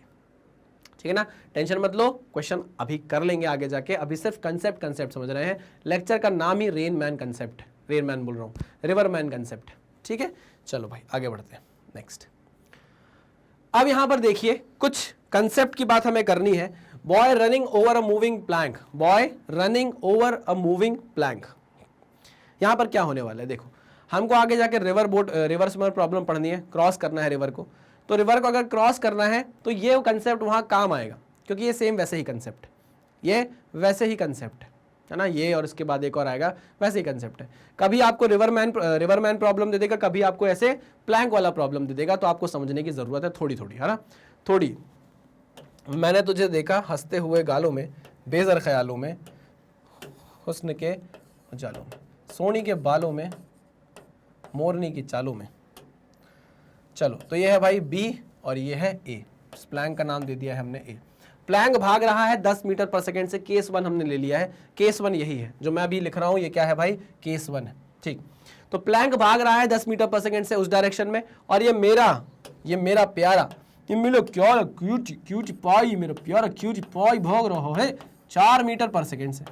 ठीक है ना। टेंशन मत लो, क्वेश्चन अभी कर लेंगे आगे जाके, अभी सिर्फ कंसेप्ट समझ रहे हैं। लेक्चर का नाम ही rain man concept, rain man बोल रहा हूं, रिवर मैन कंसेप्ट, ठीक है। चलो भाई आगे बढ़ते हैं, नेक्स्ट। अब यहां पर देखिए कुछ कंसेप्ट की बात हमें करनी है। Boy running over a moving plank, boy running over a moving plank, यहां पर क्या होने वाला है, देखो हमको आगे जाके रिवर में प्रॉब्लम पढ़नी है, क्रॉस करना है रिवर को। तो रिवर को अगर क्रॉस करना है तो ये कंसेप्ट वहां काम आएगा, क्योंकि ये सेम वैसे ही कंसेप्ट, ये वैसे ही कंसेप्ट है ना, ये और इसके बाद एक और आएगा, वैसे ही कंसेप्ट है। कभी आपको रिवरमैन प्रॉब्लम दे देगा, कभी आपको ऐसे प्लैंक वाला प्रॉब्लम दे देगा, तो आपको समझने की जरूरत है थोड़ी थोड़ी, है ना, थोड़ी। मैंने तुझे देखा हंसते हुए गालों में, बेज़र ख्यालों में, हुस्न के जालों में, सोनी के बालों में, मोरनी की चालों में। चलो, तो ये है भाई बी और ये है ए, प्लैंक का नाम दे दिया है हमने ए। प्लैंक भाग रहा है 10 मीटर पर सेकेंड से, केस 1 हमने ले लिया है, केस 1 यही है जो मैं अभी लिख रहा हूं, ये क्या है भाई, केस 1 है, ठीक। तो प्लैंक भाग रहा है 10 मीटर पर सेकेंड से उस डायरेक्शन में, और ये मेरा प्यारा, ये मेरा क्या क्यूट पाई, मेरा प्यारा क्यूट पाई भाग रहा है 4 मीटर पर सेकेंड से।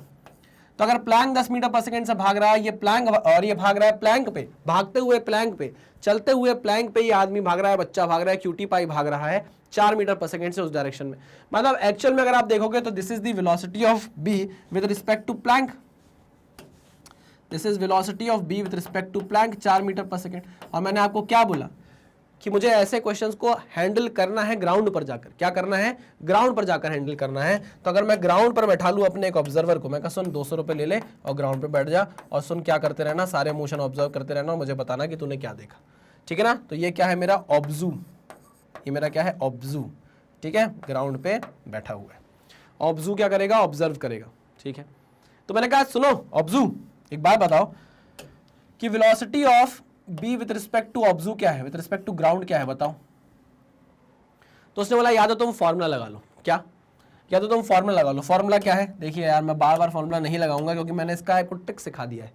तो अगर प्लैंक 10 मीटर पर सेकेंड से भाग रहा है, ये प्लैंक, और ये भाग रहा है प्लैंक पे, भागते हुए प्लैंक पे, चलते हुए प्लैंक पे, ये आदमी भाग रहा है, बच्चा भाग रहा है, क्यूटी पाई भाग रहा है 4 मीटर पर सेकेंड से उस डायरेक्शन में। मतलब एक्चुअल में अगर आप देखोगे तो this is the velocity of B with respect to plank, this is velocity of B with respect to plank 4 metre पर सेकेंड। और मैंने आपको क्या बोला कि मुझे ऐसे क्वेश्चंस को हैंडल करना है ग्राउंड पर जाकर, क्या करना है, ग्राउंड पर जाकर हैंडल करना है। तो अगर मैं ग्राउंड पर बैठा लूं अपने एक ऑब्जर्वर को, मैं कहा सुन 200 रुपए ले ले और ग्राउंड पे बैठ जा, और सुन क्या करते रहना, सारे मोशन ऑब्जर्व करते रहना, और मुझे बताना कि तूने क्या देखा, ठीक है ना। तो ये क्या है मेरा ऑब्जू, ये मेरा क्या है ऑब्जू, ठीक है, ग्राउंड पे बैठा हुआ है। ऑब्जू क्या करेगा, ऑब्जर्व करेगा, ठीक है। तो मैंने कहा सुनो ऑब्जू, एक बात बताओ कि velocity of B with respect to ऑब्जू क्या है, विथ रिस्पेक्ट टू ग्राउंड क्या है, बताओ। तो उसने बोला याद हो तुम फॉर्मूला लगा लो, क्या, या तो तुम फॉर्मूला लगा लो। फॉर्मूला क्या है, देखिए यार मैं बार बार फॉर्मूला नहीं लगाऊंगा क्योंकि मैंने इसका आपको ट्रिक सिखा दिया है।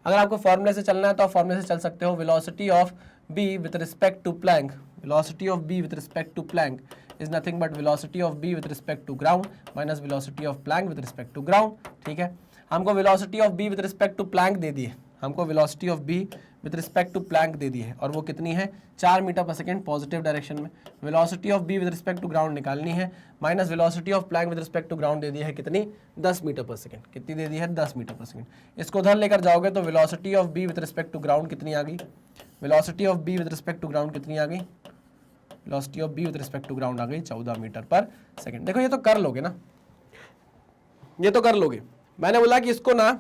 अगर आपको फॉर्मूले से चलना है तो आप फॉर्मूले से चल सकते हो। Velocity of B with respect to plank, velocity of B with respect to plank is nothing but velocity of B with respect to ground minus velocity of plank with respect to ground. ठीक है, हमको velocity of B with respect to plank दे दी है, हमको velocity of B with respect to plank दे दी है और वो कितनी है 4 मीटर पर सेकेंड पॉजिटिव डायरेक्शन में। Velocity of B with respect to ground निकालनी है, minus velocity of plank with respect to ground दे दी है कितनी 10 मीटर पर सेकेंड। कितनी दे दी है 10 मीटर पर सेकेंड। इसको उधर लेकर जाओगे तो velocity of B with respect to ground कितनी आ गई, velocity of B with respect to ground कितनी आ गई, velocity of B with respect to ground आ गई 14 मीटर पर सेकेंड। देखो ये तो कर लोगे ना, ये तो कर लोगे। मैंने बोला कि इसको ना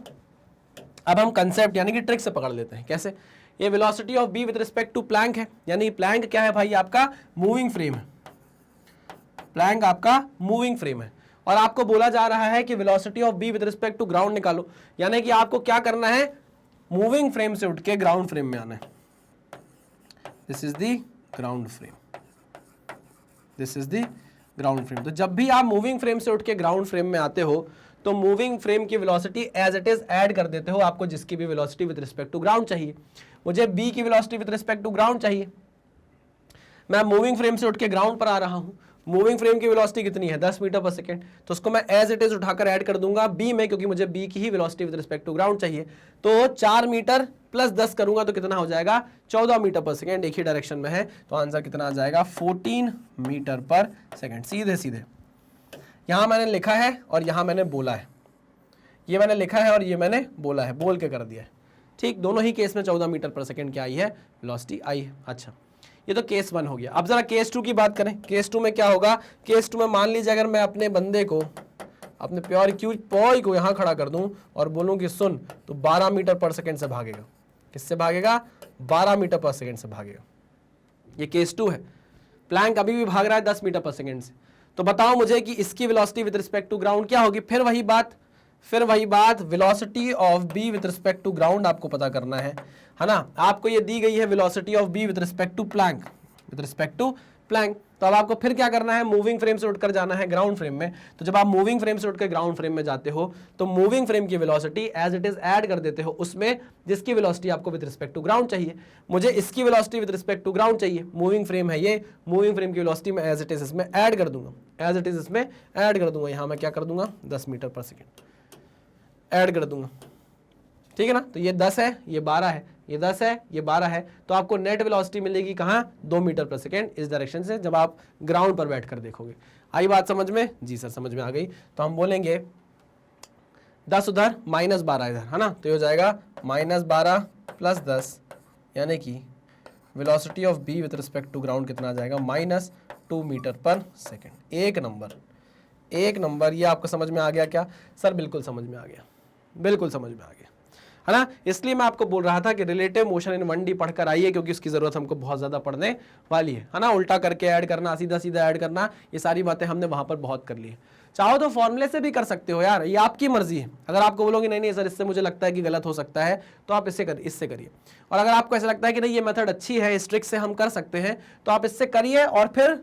अब हम कंसेप्ट यानी कि ट्रिक से पकड़ लेते हैं। कैसे, ये velocity of B with respect to plank है, यानी प्लैंक क्या है भाई आपका मूविंग फ्रेम है, प्लैंक आपका मूविंग फ्रेम है और आपको बोला जा रहा है कि velocity of B with respect to ground निकालो, यानी कि आपको क्या करना है मूविंग फ्रेम से उठ के ग्राउंड फ्रेम में आना है। This is the ground frame, this is the ground frame. तो जब भी आप मूविंग फ्रेम से उठ के ग्राउंड फ्रेम में आते हो तो मूविंग फ्रेम की velocity as it is add कर देते हो आपको जिसकी भी velocity with respect to ground चाहिए। मुझे बी की velocity with respect to ground चाहिए, मैं मूविंग फ्रेम से उठ के ग्राउंड पर आ रहा हूं। मूविंग फ्रेम की वेलोसिटी कितनी है 10 मीटर पर सेकेंड, तो उसको मैं एज इट इज उठाकर ऐड कर दूंगा बी में, क्योंकि मुझे बी की ही velocity with respect to ground चाहिए। तो 4 मीटर प्लस 10 करूंगा तो कितना हो जाएगा 14 मीटर पर सेकेंड, एक ही डायरेक्शन में है। तो आंसर कितना आ जाएगा 14 मीटर पर सेकेंड। सीधे सीधे यहां मैंने लिखा है और यहां मैंने बोला है, ये मैंने लिखा है और ये मैंने बोला है, बोल के कर दिया है। ठीक, दोनों ही केस में 14 मीटर पर सेकेंड क्या आई है वेलोसिटी आई है। अच्छा, ये तो केस 1 हो गया। अब जरा केस 2 की बात करें। केस 2 में क्या होगा, केस 2 में मान लीजिए अगर मैं अपने बंदे को, अपने प्योर क्यूज बॉय को यहां खड़ा कर दूं और बोलूं कि सुन, तो 12 मीटर पर सेकेंड से भागेगा। किससे भागेगा 12 मीटर पर सेकेंड से भागेगा। ये केस 2 है। प्लैंक अभी भी भाग रहा है 10 मीटर पर सेकेंड से। तो बताओ मुझे कि इसकी velocity with respect to ground क्या होगी। फिर वही बात velocity of B with respect to ground आपको पता करना है ना। आपको ये दी गई है velocity of B with respect to plank, with respect to plank. तो अब आपको फिर क्या करना है, मूविंग फ्रेम से उठकर जाना है ग्राउंड फ्रेम में। तो जब आप मूविंग फ्रेम से उठकर ग्राउंड फ्रेम में जाते हो तो मूविंग फ्रेम की velocity as it is add कर देते हो उसमें जिसकी वेलोसिटी आपको विद रिस्पेक्ट टू ग्राउंड चाहिए। मुझे इसकी velocity with respect to ground चाहिए, मूविंग फ्रेम है ये, मूविंग फ्रेम की वेलोसिटी मैं एज इट इज इसमें ऐड कर दूंगा, एज इट इज इसमें ऐड कर दूंगा। यहां मैं क्या कर दूंगा 10 मीटर पर सेकेंड ऐड कर दूंगा। ठीक है ना, तो ये 10 है, ये 12 है, ये 10 है, ये 12 है। तो आपको नेट वेलोसिटी मिलेगी कहाँ 2 मीटर पर सेकेंड इस डायरेक्शन से, जब आप ग्राउंड पर बैठकर देखोगे। आई बात समझ में? जी सर समझ में आ गई। तो हम बोलेंगे 10 उधर -12 इधर, है ना। तो ये हो जाएगा -12 प्लस 10, यानी कि velocity of B with respect to ground कितना आ जाएगा -2 मीटर पर सेकेंड। एक नंबर। ये आपको समझ में आ गया क्या सर? बिल्कुल समझ में आ गया, बिल्कुल समझ में आ गया, है ना। इसलिए मैं आपको बोल रहा था कि रिलेटिव मोशन इन 1D पढ़कर आइए, क्योंकि उसकी जरूरत हमको बहुत ज्यादा पढ़ने वाली है ना। उल्टा करके ऐड करना, सीधा सीधा ऐड करना, ये सारी बातें हमने वहां पर बहुत कर ली है। चाहो तो फॉर्मूले से भी कर सकते हो यार, ये आपकी मर्जी है। अगर आपको बोलोगे नहीं नहीं सर इससे मुझे लगता है कि गलत हो सकता है, तो आप इससे करिए। और अगर आपको ऐसा लगता है कि नहीं ये मेथड अच्छी है, इस ट्रिक से हम कर सकते हैं, तो आप इससे करिए और फिर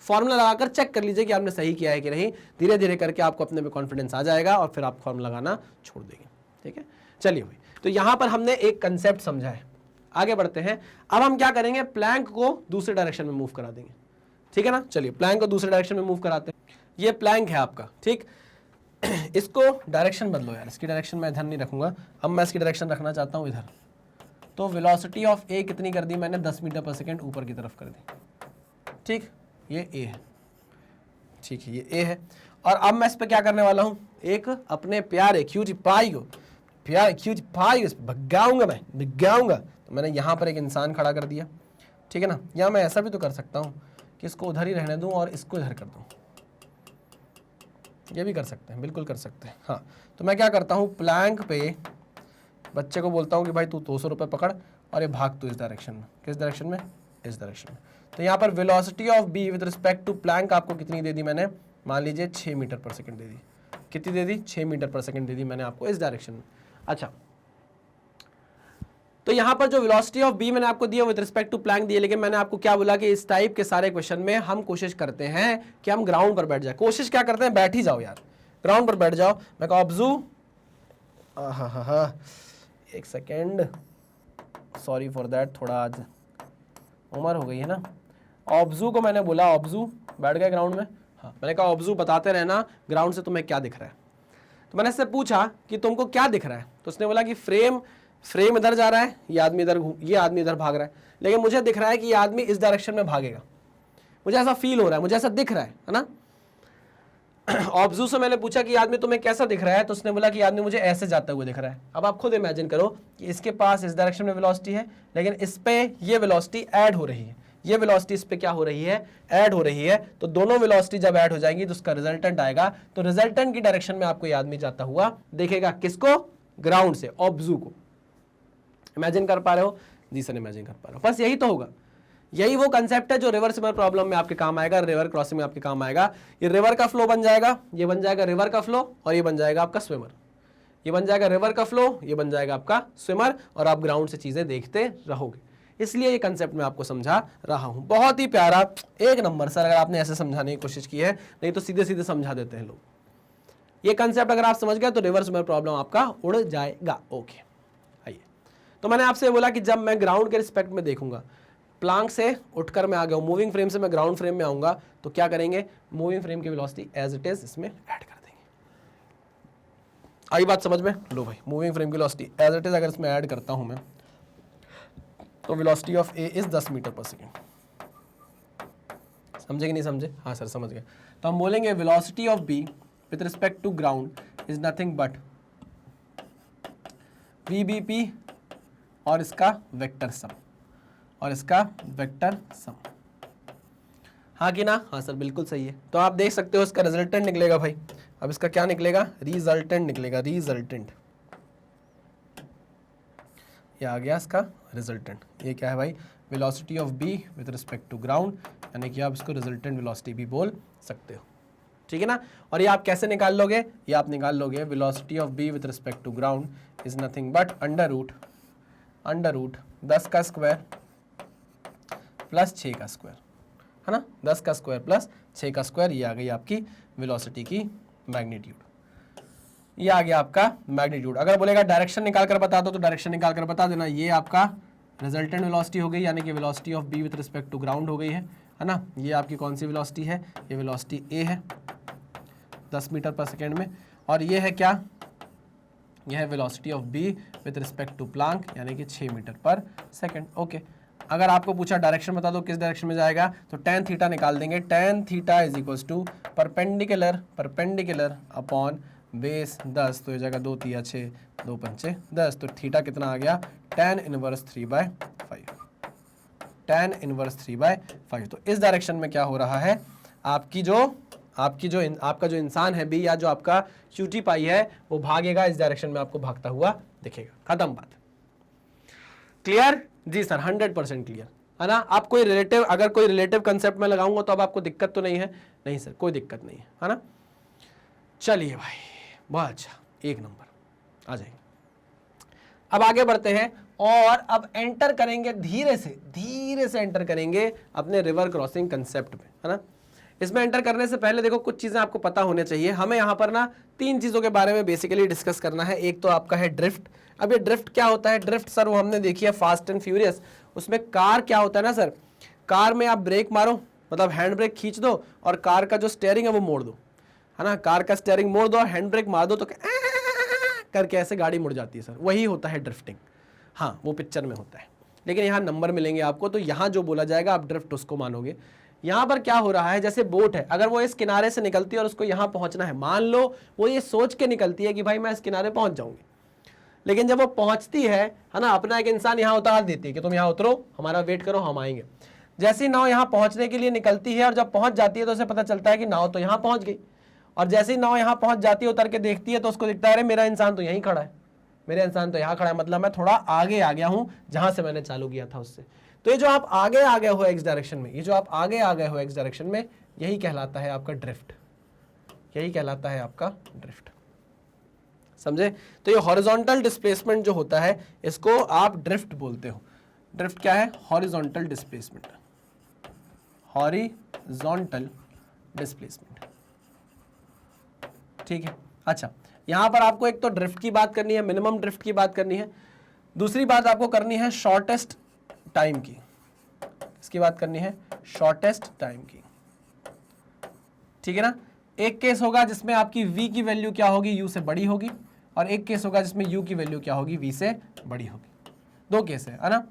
फॉर्मूला लगाकर चेक कर लीजिए कि आपने सही किया है कि नहीं। धीरे धीरे करके आपको अपने में कॉन्फिडेंस आ जाएगा और फिर आप फॉर्मूला लगाना छोड़ देंगे। ठीक है, चलिए भाई। तो यहां पर हमने एक कंसेप्ट समझा है, आगे बढ़ते हैं। अब हम क्या करेंगे, प्लैंक को दूसरे डायरेक्शन में मूव करा देंगे। ठीक है ना, चलिए प्लैंक को दूसरे डायरेक्शन में मूव कराते हैं। ये प्लैंक है आपका, ठीक। इसको डायरेक्शन बदलो यार, इसकी डायरेक्शन मैं इधर नहीं रखूंगा, अब मैं इसकी डायरेक्शन रखना चाहता हूं इधर। तो वेलोसिटी ऑफ ए कितनी कर दी मैंने 10 मीटर पर सेकेंड ऊपर की तरफ कर दी। ठीक, ये ए है, ठीक है, ये ए है। और अब मैं इस पर क्या करने वाला हूं, एक अपने प्यारे क्यूट पाई को भगाऊंगा, मैं भगाऊंगा। तो मैंने यहां पर एक इंसान खड़ा कर दिया। ठीक है ना, या मैं ऐसा भी तो कर सकता हूं कि इसको उधर ही रहने दूं और इसको इधर कर दूं, ये भी कर सकते हैं, बिल्कुल कर सकते हैं। हाँ, तो मैं क्या करता हूँ, प्लैंक पे बच्चे को बोलता हूँ कि भाई तू 200 रुपये पकड़ और ये भाग तू इस डायरेक्शन में। किस डायरेक्शन में? इस डायरेक्शन में। तो यहाँ पर velocity of B with respect to plank आपको कितनी दे दी मैंने, मान लीजिए 6 मीटर पर सेकेंड दे दी। कितनी दे दी? 6 मीटर पर सेकेंड दे दी मैंने आपको इस डायरेक्शन में। अच्छा, तो यहां पर जो वेलोसिटी ऑफ बी मैंने आपको दिया विद रिस्पेक्ट टू प्लैंक दिए, लेकिन मैंने आपको क्या बोला कि इस टाइप के सारे क्वेश्चन में हम कोशिश करते हैं कि हम ग्राउंड पर बैठ जाए। कोशिश क्या करते हैं, बैठ ही जाओ यार, ग्राउंड पर बैठ जाओ। मैं कहा ऑब्जर्व, एक सेकेंड, सॉरी फॉर दैट, थोड़ा आज उम्र हो गई है ना। ऑब्जर्व को मैंने बोला, ऑब्जर्व, बैठ गए ग्राउंड में। हाँ, मैंने कहा ऑब्जर्व बताते रहना ग्राउंड से तुम्हें क्या दिख रहा है। तो मैंने इससे पूछा कि तुमको क्या दिख रहा है, तो उसने बोला कि फ्रेम इधर जा रहा है, ये आदमी इधर भाग रहा है, लेकिन मुझे दिख रहा है कि ये आदमी इस डायरेक्शन में भागेगा, मुझे ऐसा फील हो रहा है, मुझे ऐसा दिख रहा है ना। ऑब्जर्व से मैंने पूछा कि आदमी तुम्हें कैसा दिख रहा है, तो उसने बोला कि आदमी मुझे ऐसे जाता हुआ दिख रहा है। अब आप खुद इमेजिन करो कि इसके पास इस डायरेक्शन में वेलोसिटी है, लेकिन इस पे ये वेलोसिटी ऐड हो रही है, ये वेलोसिटी इस पे क्या हो रही है, ऐड हो रही है। तो दोनों वेलोसिटी जब ऐड हो जाएंगी तो उसका रिजल्टेंट आएगा। तो रिजल्टेंट की डायरेक्शन में आपको ये आदमी जाता हुआ देखेगा, किसको, ग्राउंड से, ऑब्जर्व को। इमेजिन कर पा रहे हो जी सर, इमेजिन कर पा रहे हो। बस यही तो होगा, यही वो कंसेप्ट है जो रिवर्सिबल प्रॉब्लम में आपके काम आएगा, रिवर क्रॉसिंग में आपके काम आएगा। ये रिवर का फ्लो बन जाएगा, ये बन जाएगा रिवर का फ्लो, और ये बन जाएगा आपका स्विमर। ये बन जाएगा रिवर का फ्लो, ये बन जाएगा आपका स्विमर, और आप ग्राउंड से चीजें देखते रहोगे। इसलिए ये कंसेप्ट मैं आपको समझा रहा हूं। बहुत ही प्यारा, एक नंबर सर, अगर आपने ऐसे समझाने की कोशिश की है, नहीं तो सीधे सीधे समझा देते हैं लोग। ये कंसेप्ट अगर आप समझ गए तो रिवर्सिबल प्रॉब्लम आपका उड़ जाएगा। ओके, आइए। तो मैंने आपसे बोला कि जब मैं ग्राउंड के रिस्पेक्ट में देखूंगा, प्लांक से उठकर मैं आ गया हूं, मूविंग फ्रेम से मैं ग्राउंड फ्रेम में आऊंगा, तो क्या करेंगे, मूविंग फ्रेम की वेलोसिटी एज इट इज इसमें ऐड कर देंगे। आई बात समझ में? लो भाई, मूविंग फ्रेम की वेलोसिटी एज इट इज अगर इसमें ऐड करता हूं मैं, तो velocity of A is 10 metre पर सेकेंड। समझे कि नहीं समझे? हाँ सर समझ गए। तो हम बोलेंगे velocity of B with respect to ground is nothing but VBP और इसका वेक्टर सम, और इसका वेक्टर सम। हाँ कि ना? हाँ सर बिल्कुल सही है। तो आप देख सकते हो इसका रिजल्टेंट निकलेगा भाई। अब इसका क्या निकलेगा, रिजल्टेंट निकलेगा, रिजल्टेंट। ये आ गया इसका रिजल्टेंट। ये क्या है भाई, velocity of B with respect to ground, यानी कि आप इसको रिजल्टेंट वेलोसिटी भी बोल सकते हो, ठीक है ना। और ये आप कैसे निकाल लोगे, ये आप निकाल लोगे velocity of B with respect to ground is nothing but under root 10 का स्क्वायर प्लस 6 का स्क्वायर, है ना। 10 का स्क्वायर प्लस 6 का स्क्वायर, ये आ गई आपकी वेलोसिटी की मैग्नीट्यूड। ये आ गया आपका मैग्नीट्यूड। अगर बोलेगा डायरेक्शन निकाल कर बता दो, तो डायरेक्शन निकाल कर बता देना। ये आपका रिजल्टेंट वेलोसिटी हो गई, यानी कि velocity of B with respect to ground हो गई है ना। ये आपकी कौन सी वेलोसिटी है, ये वेलोसिटी ए है 10 मीटर पर सेकेंड में, और ये है क्या, यह है velocity of B with respect to plank, यानी कि 6 मीटर पर सेकेंड। ओके, अगर आपको पूछा डायरेक्शन बता दो किस डायरेक्शन में जाएगा, तो tan थीटा निकाल देंगे। tan theta is equals to perpendicular upon base 10, तो ये जगह 2 3 6 2 5 10, तो थीटा कितना आ गया, tan इनवर्स 3/5, tan इनवर्स 3/5। तो इस डायरेक्शन में क्या हो रहा है, आपका जो इंसान है बी, या जो आपका क्यूटी पाई है, वो भागेगा इस डायरेक्शन में, आपको भागता हुआ दिखेगा। खत्म बात। क्लियर? जी सर 100% क्लियर है ना। आप कोई रिलेटिव, अगर कोई रिलेटिव कंसेप्ट में लगाऊंगा तो अब आपको दिक्कत तो नहीं है? नहीं सर, कोई दिक्कत नहीं है ना। चलिए भाई, बहुत अच्छा, एक नंबर, आ जाएंगे। अब आगे बढ़ते हैं और अब एंटर करेंगे धीरे से एंटर करेंगे अपने रिवर क्रॉसिंग कंसेप्ट में, है ना। इसमें एंटर करने से पहले देखो कुछ चीजें आपको पता होने चाहिए। हमें यहाँ पर ना 3 चीजों के बारे में बेसिकली डिस्कस करना है। एक तो आपका है ड्रिफ्ट। अब ये ड्रिफ्ट क्या होता है, ड्रिफ्ट सर वो हमने देखी है फास्ट एंड फ्यूरियस। उसमें कार क्या होता है ना सर, कार में आप ब्रेक मारो, मतलब हैंड ब्रेक खींच दो और कार का जो स्टेयरिंग है वो मोड़ दो, है ना। कार का स्टेयरिंग मोड़ दो और हैंड ब्रेक मार दो तो करके ऐसे गाड़ी मुड़ जाती है सर, वही होता है ड्रिफ्टिंग। हाँ, वो पिक्चर में होता है, लेकिन यहाँ नंबर मिलेंगे आपको, तो यहाँ जो बोला जाएगा आप ड्रिफ्ट उसको मानोगे। यहाँ पर क्या हो रहा है, जैसे बोट है, अगर वो इस किनारे से निकलती है और उसको यहाँ पहुंचना है, मान लो वो ये सोच के निकलती है कि भाई मैं इस किनारे पहुंच जाऊंगी, लेकिन जब वो पहुंचती है ना, अपना एक इंसान यहाँ उतार देती है कि तुम यहाँ उतरो, हमारा वेट करो, हम आएंगे। जैसी नाव यहाँ पहुंचने के लिए निकलती है और जब पहुंच जाती है तो उसे पता चलता है कि नाव तो यहाँ पहुंच गई, और जैसे ही नाव यहाँ पहुंच जाती है, उतर के देखती है तो उसको दिखता है अरे मेरा इंसान तो यहीं खड़ा है, मेरा इंसान तो यहाँ खड़ा है, मतलब मैं थोड़ा आगे आ गया हूँ जहां से मैंने चालू किया था उससे। तो ये जो आप आगे आ गए हो एक्स डायरेक्शन में, ये जो आप आगे आ गए हो एक्स डायरेक्शन में, यही कहलाता है आपका ड्रिफ्ट, यही कहलाता है आपका ड्रिफ्ट। समझे? तो ये हॉरिजॉन्टल डिस्प्लेसमेंट जो होता है इसको आप ड्रिफ्ट बोलते हो। ड्रिफ्ट क्या है? हॉरिजॉन्टल डिस्प्लेसमेंट, हॉरिजॉन्टल डिस्प्लेसमेंट, ठीक है। अच्छा, यहां पर आपको एक तो ड्रिफ्ट की बात करनी है, मिनिमम ड्रिफ्ट की बात करनी है, दूसरी बात आपको करनी है शॉर्टेस्ट टाइम की। इसकी बात करनी है शॉर्टेस्ट टाइम की, ठीक है ना। एक केस होगा जिसमें आपकी v की वैल्यू क्या होगी, u से बड़ी होगी, और एक केस होगा जिसमें u की वैल्यू क्या होगी, v से बड़ी होगी। दो केस है ना।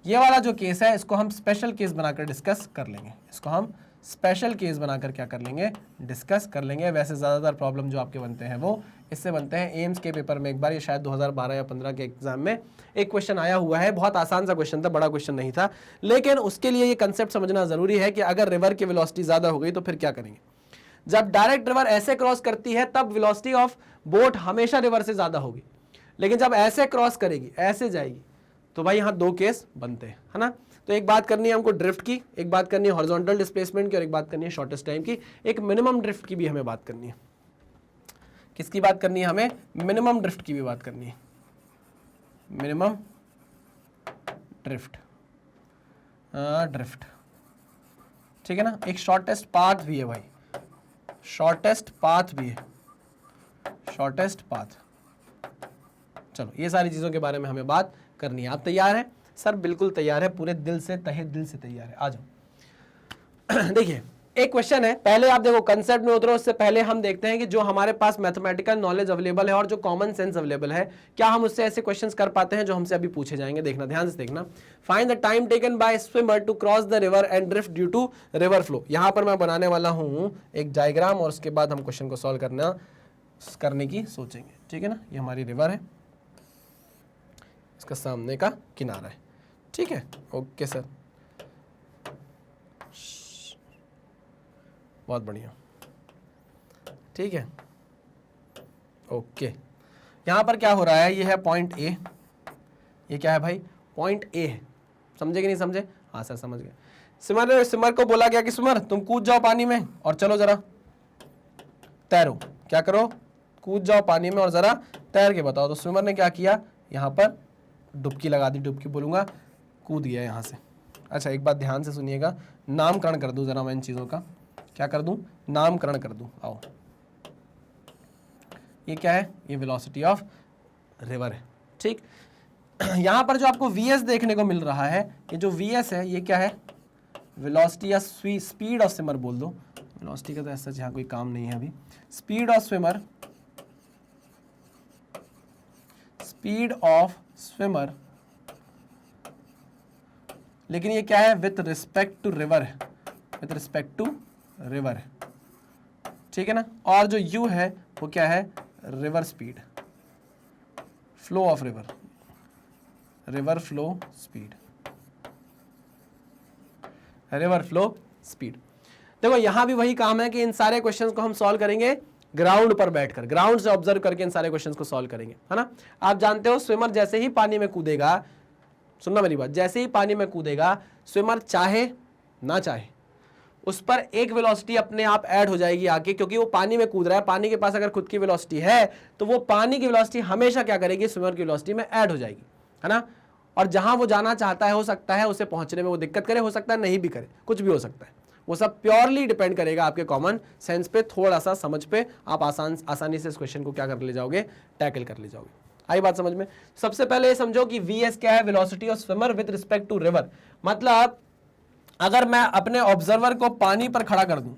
ये वाला जो केस है इसको हम स्पेशल केस बनाकर डिस्कस कर लेंगे, इसको हम स्पेशल केस बनाकर क्या कर लेंगे, डिस्कस कर लेंगे। वैसे ज़्यादातर प्रॉब्लम जो आपके बनते हैं वो इससे बनते हैं। एम्स के पेपर में एक बार, ये शायद 2012 या 15 के एग्जाम में एक क्वेश्चन आया हुआ है, बहुत आसान सा क्वेश्चन था, बड़ा क्वेश्चन नहीं था, लेकिन उसके लिए ये कंसेप्ट समझना ज़रूरी है कि अगर रिवर की वेलोसिटी ज़्यादा हो गई तो फिर क्या करेंगे। जब डायरेक्ट रिवर ऐसे क्रॉस करती है तब वेलोसिटी ऑफ बोट हमेशा रिवर से ज़्यादा होगी, लेकिन जब ऐसे क्रॉस करेगी, ऐसे जाएगी, तो भाई यहाँ दो केस बनते हैं, है ना। तो एक बात करनी है हमको ड्रिफ्ट की, एक बात करनी है हॉरिजॉन्टल डिस्प्लेसमेंट की, और एक बात करनी है शॉर्टेस्ट टाइम की, एक मिनिमम ड्रिफ्ट की भी हमें बात करनी है। किसकी बात करनी है हमें? मिनिमम ड्रिफ्ट की भी बात करनी है, मिनिमम ड्रिफ्ट, ड्रिफ्ट, ठीक है ना। एक शॉर्टेस्ट पाथ भी है भाई, शॉर्टेस्ट पाथ भी है, शॉर्टेस्ट पाथ। चलो, ये सारी चीज़ों के बारे में हमें बात करनी है। आप तैयार हैं? सर बिल्कुल तैयार है, पूरे दिल से, तहे दिल से तैयार है। आ जाओ। देखिए, एक क्वेश्चन है, पहले आप देखो कंसेप्ट में उतरो, उससे पहले हम देखते हैं कि जो हमारे पास मैथमेटिकल नॉलेज अवेलेबल है और जो कॉमन सेंस अवेलेबल है, क्या हम उससे ऐसे क्वेश्चंस कर पाते हैं जो हमसे अभी पूछे जाएंगे। देखना, ध्यान से देखना। Find the time taken by swimmer to cross the river and drift due to river flow. यहां पर मैं बनाने वाला हूं एक डायग्राम, और उसके बाद हम क्वेश्चन को सॉल्व करने की सोचेंगे, ठीक है ना। ये हमारी रिवर है, इसका सामने का किनारा है, ठीक है। ओके सर, बहुत बढ़िया, ठीक है। ओके, यहां पर क्या हो रहा है, ये है पॉइंट ए, ये क्या है भाई, पॉइंट ए है। समझे कि नहीं समझे? हाँ सर समझ गए। सिमर को बोला गया कि सिमर तुम कूद जाओ पानी में और चलो जरा तैरो। क्या करो? कूद जाओ पानी में और जरा तैर के बताओ। तो स्विमर ने क्या किया, यहाँ पर डुबकी लगा दी, डुबकी बोलूँगा, कूद गया यहाँ से। अच्छा, एक बात ध्यान से सुनिएगा, नामकरण कर दूँ ज़रा मैं इन चीज़ों का, क्या कर दूँ, नामकरण कर दूँ। आओ, ये क्या है, ये वेलोसिटी ऑफ रिवर है, ठीक। यहाँ पर जो आपको वीएस देखने को मिल रहा है, ये जो वीएस है ये क्या है, वेलोसिटी या स्पीड ऑफ स्विमर बोल दो। वेलोसिटी का तो ऐसा यहाँ कोई काम नहीं है अभी। Speed of swimmer, speed of swimmer, लेकिन ये क्या है, विथ रिस्पेक्ट टू रिवर है, विथ रिस्पेक्ट टू रिवर है, ठीक है ना। और जो u है वो क्या है, river speed, flow of river, river flow speed, river flow speed. देखो यहां भी वही काम है कि इन सारे क्वेश्चंस को हम सॉल्व करेंगे ग्राउंड पर बैठकर, ग्राउंड से ऑब्जर्व करके इन सारे क्वेश्चंस को सॉल्व करेंगे, है ना। आप जानते हो स्विमर जैसे ही पानी में कूदेगा, सुनना मेरी बात, जैसे ही पानी में कूदेगा स्विमर चाहे ना चाहे उस पर एक वेलोसिटी अपने आप ऐड हो जाएगी आके, क्योंकि वो पानी में कूद रहा है। पानी के पास अगर खुद की वेलोसिटी है तो वो पानी की वेलोसिटी हमेशा क्या करेगी, स्विमर की वेलोसिटी में ऐड हो जाएगी, है ना। और जहां वो जाना चाहता है, हो सकता है उसे पहुंचने में वो दिक्कत करे, हो सकता है नहीं भी करे, कुछ भी हो सकता है। वो सब प्योरली डिपेंड करेगा आपके कॉमन सेंस पे, थोड़ा सा समझ पे। आप आसानी से इस क्वेश्चन को क्या कर ले जाओगे, टैकल कर ले जाओगे। आई बात समझ में? सबसे पहले ये समझो कि वीएस क्या है, velocity of swimmer with respect to river. मतलब अगर मैं अपने ऑब्जर्वर को पानी पर खड़ा कर दूं,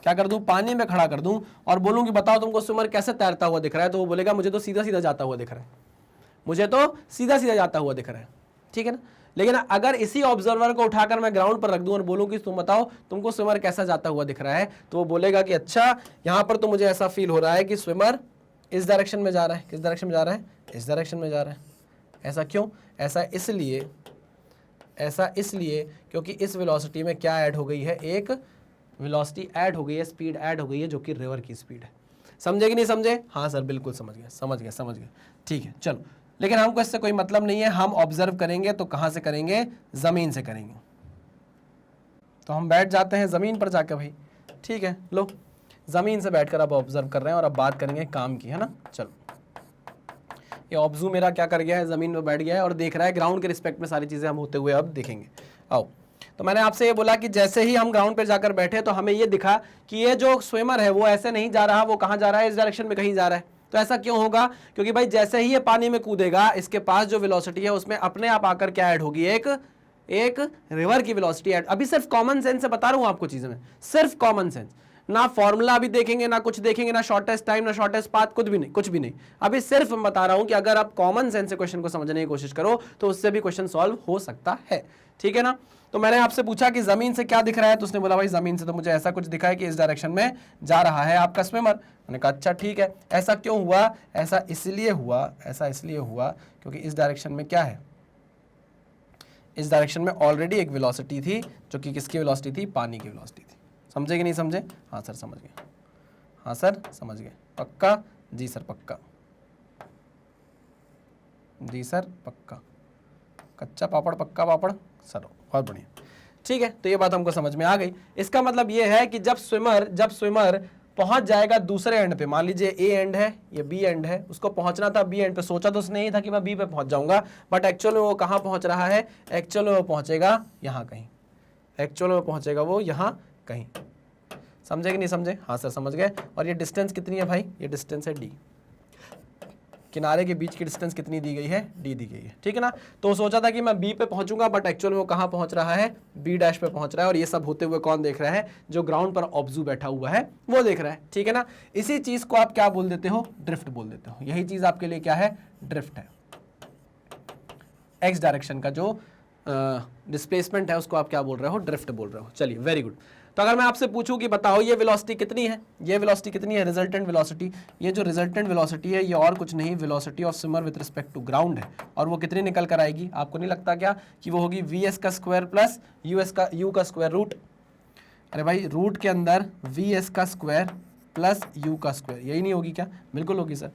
क्या कर दूं, पानी में खड़ा कर दूं, और बोलूं कि बताओ तुमको स्विमर कैसे तैरता हुआ दिख रहा है, तो वो बोलेगा मुझे तो सीधा सीधा जाता हुआ दिख रहा है, मुझे तो सीधा सीधा जाता हुआ दिख रहा है, ठीक है ना। लेकिन अगर इसी ऑब्जर्वर को उठाकर मैं ग्राउंड पर रख दूं और बोलूं कि तुम बताओ तुमको स्विमर कैसा जाता हुआ दिख रहा है, तो वो बोलेगा कि अच्छा यहां पर तो मुझे ऐसा फील हो रहा है कि स्विमर इस डायरेक्शन में जा रहा है। किस डायरेक्शन में जा रहा है, इस डायरेक्शन में जा रहा है। ऐसा क्यों, ऐसा इसलिए क्योंकि इस वेलोसिटी में क्या ऐड हो गई है, एक वेलोसिटी ऐड हो गई है, स्पीड ऐड हो गई है, जो कि रिवर की स्पीड है। समझे कि नहीं समझे? हाँ सर बिल्कुल समझ गए, ठीक है। चलो, लेकिन हमको इससे कोई मतलब नहीं है, हम ऑब्जर्व करेंगे तो कहाँ से करेंगे, ज़मीन से करेंगे। तो हम बैठ जाते हैं ज़मीन पर जाकर भाई, ठीक है। लो, ज़मीन से बैठकर अब ऑब्जर्व कर रहे हैं और अब बात करेंगे काम की, है ना। चलो, ये ऑब्जू मेरा क्या कर गया है, जमीन में बैठ गया है और देख रहा है ग्राउंड के रिस्पेक्ट में सारी चीजें हम होते हुए अब देखेंगे। आओ, तो मैंने आपसे ये बोला कि जैसे ही हम ग्राउंड पे जाकर बैठे तो हमें ये दिखा कि ये जो स्विमर है वो ऐसे नहीं जा रहा, वो कहाँ जा रहा है, इस डायरेक्शन में कहीं जा रहा है। तो ऐसा क्यों होगा, क्योंकि भाई जैसे ही ये पानी में कूदेगा इसके पास जो वेलोसिटी है उसमें अपने आप आकर क्या ऐड होगी, एक रिवर की वेलोसिटी ऐड। अभी सिर्फ कॉमन सेंस से बता रहा हूं आपको चीजें, में सिर्फ कॉमन सेंस, ना फॉर्मूला अभी देखेंगे, ना कुछ देखेंगे, ना शॉर्टेस्ट टाइम, ना शॉर्टेस्ट पाथ, कुछ भी नहीं। अभी सिर्फ मैं बता रहा हूं कि अगर आप कॉमन सेंस से क्वेश्चन को समझने की कोशिश करो तो उससे भी क्वेश्चन सॉल्व हो सकता है, ठीक है ना। तो मैंने आपसे पूछा कि जमीन से क्या दिख रहा है, तो उसने बोला भाई जमीन से तो मुझे ऐसा कुछ दिखा है कि इस डायरेक्शन में जा रहा है आपका स्विमर। मैंने कहा अच्छा ठीक है, ऐसा क्यों हुआ, ऐसा इसलिए हुआ क्योंकि इस डायरेक्शन में क्या है, इस डायरेक्शन में ऑलरेडी एक वेलोसिटी थी जो कि किसकी वेलोसिटी थी, पानी की वेलोसिटी थी। समझे कि नहीं समझे? हाँ सर समझ गए, हाँ सर समझ गए, पक्का? जी सर पक्का, जी सर पक्का, कच्चा पापड़ पक्का पापड़ सर, बहुत बढ़िया, ठीक है। तो ये बात हमको समझ में आ गई। इसका मतलब ये है कि जब स्विमर पहुंच जाएगा दूसरे एंड पे, मान लीजिए ए एंड है, ये बी एंड है, उसको पहुंचना था बी एंड पे, सोचा तो उसने ही था कि मैं बी पे पहुंच जाऊंगा, बट एक्चुअल में वो कहाँ पहुंच रहा है, एक्चुअल में वो पहुंचेगा यहाँ कहीं, एक्चुअल में पहुंचेगा वो यहाँ कहीं। समझे कि नहीं समझे? हाँ सर समझ गए। और ये डिस्टेंस कितनी है भाई, ये डिस्टेंस है डी, किनारे के बीच की डिस्टेंस कितनी दी गई है, डी दी गई है, ठीक है ना। तो सोचा था कि मैं बी पे पहुंचूंगा, बट एक्चुअल में वो कहाँ पहुंच रहा है, बी डैश पे पहुंच रहा है। और ये सब होते हुए कौन देख रहा है, जो ग्राउंड पर ऑब्जर्व बैठा हुआ है वो देख रहा है, ठीक है ना। इसी चीज को आप क्या बोल देते हो, ड्रिफ्ट बोल देते हो। यही चीज आपके लिए क्या है, ड्रिफ्ट है। एक्स डायरेक्शन का जो डिस्प्लेसमेंट है उसको आप क्या बोल रहे हो, ड्रिफ्ट बोल रहे हो। चलिए वेरी गुड। तो अगर मैं आपसे पूछूं कि बताओ ये वेलोसिटी कितनी है, ये वेलोसिटी कितनी है, रिजल्टेंट वेलोसिटी, ये जो रिजल्टेंट वेलोसिटी है ये और कुछ नहीं, velocity of swimmer with respect to ground है। और वो कितनी निकल कर आएगी, आपको नहीं लगता क्या कि वो होगी वी एस का स्क्वायर प्लस यू का स्क्वायर रूट। अरे भाई रूट के अंदर वी एस का स्क्वायर प्लस यू का स्क्वायर, यही नहीं होगी क्या? बिल्कुल होगी सर,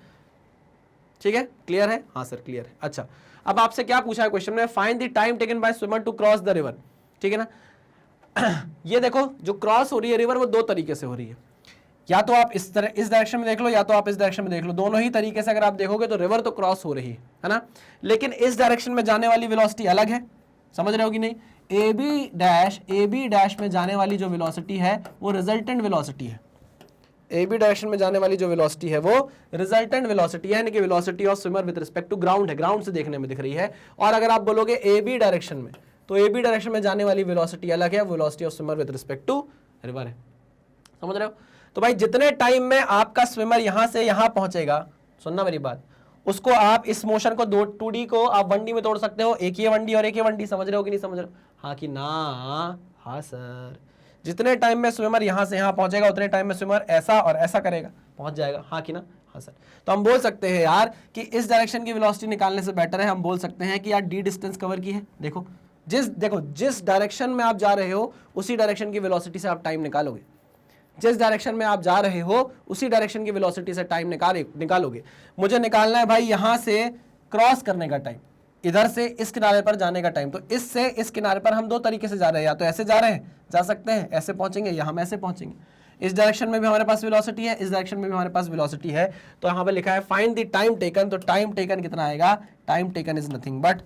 ठीक है, क्लियर है? हाँ सर क्लियर है। अच्छा अब आपसे क्या पूछा है क्वेश्चन में, find the time taken by swimmer to cross the river, ठीक है ना। ये देखो जो क्रॉस हो रही है रिवर वो दो तरीके से हो रही है, या तो आप इस तरह इस डायरेक्शन में देख लो, या तो आप इस डायरेक्शन में देख लो। दोनों ही तरीके से अगर आप देखोगे तो रिवर तो क्रॉस हो रही है ना, लेकिन इस डायरेक्शन में जाने वाली वेलोसिटी अलग है। समझ रहे हो कि नहीं? ए बी डैश में जाने वाली जो वेलोसिटी है वो रिजल्टेंट वेलोसिटी है। ए बी डायरेक्शन में जाने वाली जो वेलोसिटी है वो रिजल्टेंट वेलोसिटी है, यानी कि velocity of swimmer with respect to ground है, ग्राउंड से देखने में दिख रही है। और अगर आप बोलोगे ए बी डायरेक्शन में, तो ए बी डायरेक्शन में जाने वाली वेलोसिटी अलग है, velocity of swimmer with respect to river है। समझ रहे हो? तो भाई जितने टाइम में आपका स्विमर यहां से यहां पहुंचेगा, सुनना मेरी बात, उसको आप इस मोशन को 2D को आप 1D में तोड़ सकते हो, एक ये 1D और एक ये 1D। समझ रहे हो कि नहीं समझ रहे हो? हाँ कि ना? हाँ सर। जितने टाइम में स्विमर यहां से यहां पहुंचेगा उतने टाइम में स्विमर ऐसा और ऐसा करेगा, पहुंच जाएगा। हाँ कि ना? हाँ सर। तो हम बोल सकते हैं यार कि इस डायरेक्शन की वेलोसिटी निकालने से बेटर है हम बोल सकते हैं कि यार डी डिस्टेंस कवर की है। देखो जिस डायरेक्शन में आप जा रहे हो उसी डायरेक्शन की वेलोसिटी से आप टाइम निकालोगे, जिस डायरेक्शन में आप जा रहे हो उसी डायरेक्शन की वेलोसिटी से टाइम निकालोगे। मुझे निकालना है भाई यहां से क्रॉस करने का टाइम, इधर से इस किनारे पर जाने का टाइम। तो इससे इस किनारे पर हम दो तरीके से जा रहे हैं, या तो ऐसे जा रहे हैं, जा सकते हैं, ऐसे पहुंचेंगे, या हम ऐसे पहुंचेंगे। इस डायरेक्शन में भी हमारे पास वेलोसिटी है, इस डायरेक्शन में भी हमारे पास वेलोसिटी है। तो यहां पर लिखा है फाइंड द टाइम टेकन। तो टाइम टेकन कितना आएगा? Time taken is nothing but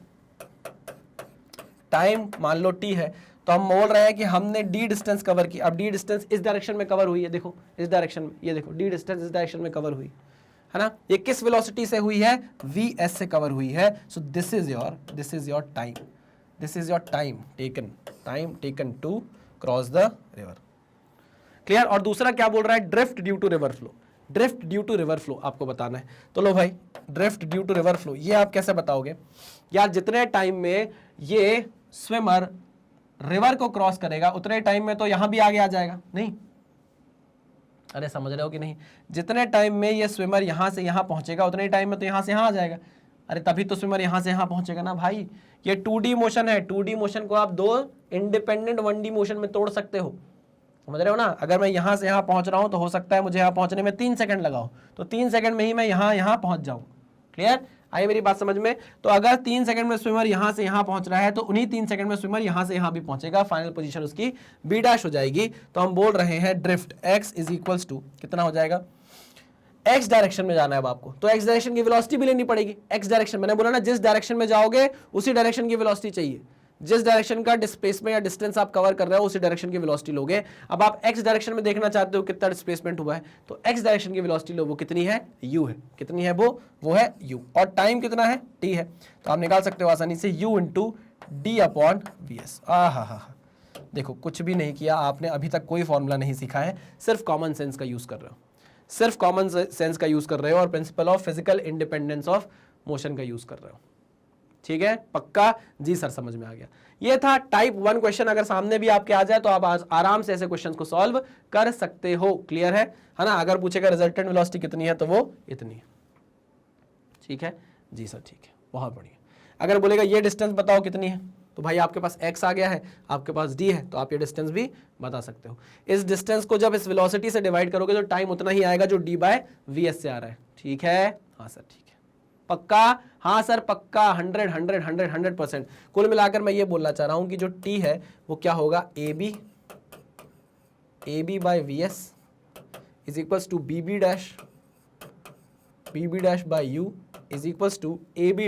time, मान लो t है, तो हम बोल रहे हैं कि हमने d डिस्टेंस कवर की। अब d डिस्टेंस इस डायरेक्शन में कवर हुई है, देखो इस डायरेक्शन में, ये देखो d डिस्टेंस इस डायरेक्शन में कवर हुई है ना। ये किस वेलोसिटी से हुई है? vs से कवर हुई है। So this is your time, this is your time taken to cross the river. Clear? और दूसरा क्या बोल रहा है? Drift due to river flow. Drift due to river flow आपको बताना है। तो लो भाई drift due to river flow ये आप कैसे बताओगे? यार जितने टाइम में ये स्विमर रिवर को क्रॉस करेगा उतने टाइम में तो यहां भी आगे आ जाएगा, नहीं? अरे समझ रहे हो कि नहीं? जितने टाइम में ये स्विमर यहां से यहां पहुंचेगा उतने टाइम में तो यहां से यहां आ जाएगा। अरे तभी तो स्विमर यहां से यहां पहुंचेगा ना भाई। ये 2D मोशन है, 2D मोशन को आप दो इंडिपेंडेंट 1D मोशन में तोड़ सकते हो। समझ रहे हो ना? अगर मैं यहां से यहां पहुंच रहा हूं तो हो सकता है मुझे यहां पहुंचने में 3 सेकंड लगाओ, तो 3 सेकंड में ही मैं यहां पहुंच जाऊं। क्लियर? आई मेरी बात समझ में? तो अगर 3 सेकंड में स्विमर यहां से यहां पहुंच रहा है तो उन्हीं 3 सेकंड में स्विमर यहां से यहां भी पहुंचेगा, फाइनल पोजीशन उसकी बी डैश हो जाएगी। तो हम बोल रहे हैं drift x is equals to कितना हो जाएगा? एक्स डायरेक्शन में जाना है अब आपको, तो एक्स डायरेक्शन की वेलोसिटी भी लेनी पड़ेगी। एक्स डायरेक्शन, मैंने बोला ना जिस डायरेक्शन में जाओगे उसी डायरेक्शन की वेलोसिटी चाहिए, जिस डायरेक्शन का डिस्प्लेसमेंट या डिस्टेंस आप कवर कर रहे हो उसी डायरेक्शन की वेलोसिटी लोगे। अब आप एक्स डायरेक्शन में देखना चाहते हो कितना डिस्प्लेसमेंट हुआ है, तो एक्स डायरेक्शन की वेलोसिटी लो, वो कितनी है, u है। कितनी है वो है u, और टाइम कितना है, t है। तो आप निकाल सकते हो आसानी से u into D upon V S. देखो कुछ भी नहीं किया आपने, अभी तक कोई फॉर्मूला नहीं सीखा है, सिर्फ कॉमन सेंस का यूज कर रहे हो, सिर्फ कॉमन सेंस का यूज कर रहे हो और principle of physical independence of motion का यूज कर रहे हो। ठीक है, पक्का? जी सर, समझ में आ गया। ये था टाइप 1 क्वेश्चन। अगर सामने भी आपके आ जाए तो आप आराम से ऐसे क्वेश्चंस को सॉल्व कर सकते हो। क्लियर है ना? अगर पूछेगा रिजल्टेंट वेलोसिटी कितनी है तो वो इतनी है। ठीक है जी सर, ठीक है, बहुत बढ़िया। अगर बोलेगा ये डिस्टेंस बताओ कितनी है, तो भाई आपके पास x आ गया है, आपके पास d है, तो आप ये डिस्टेंस भी बता सकते हो। इस डिस्टेंस को जब इस वेलोसिटी से डिवाइड करोगे तो टाइम उतना ही आएगा जो d/vs से आ रहा है। ठीक है? हाँ सर, ठीक है, पक्का? हाँ सर पक्का, 100% कुल मिलाकर मैं ये बोलना चाह रहा हूं कि जो t है वो क्या होगा, ab/vs is equals to bb dash by u is equals to ab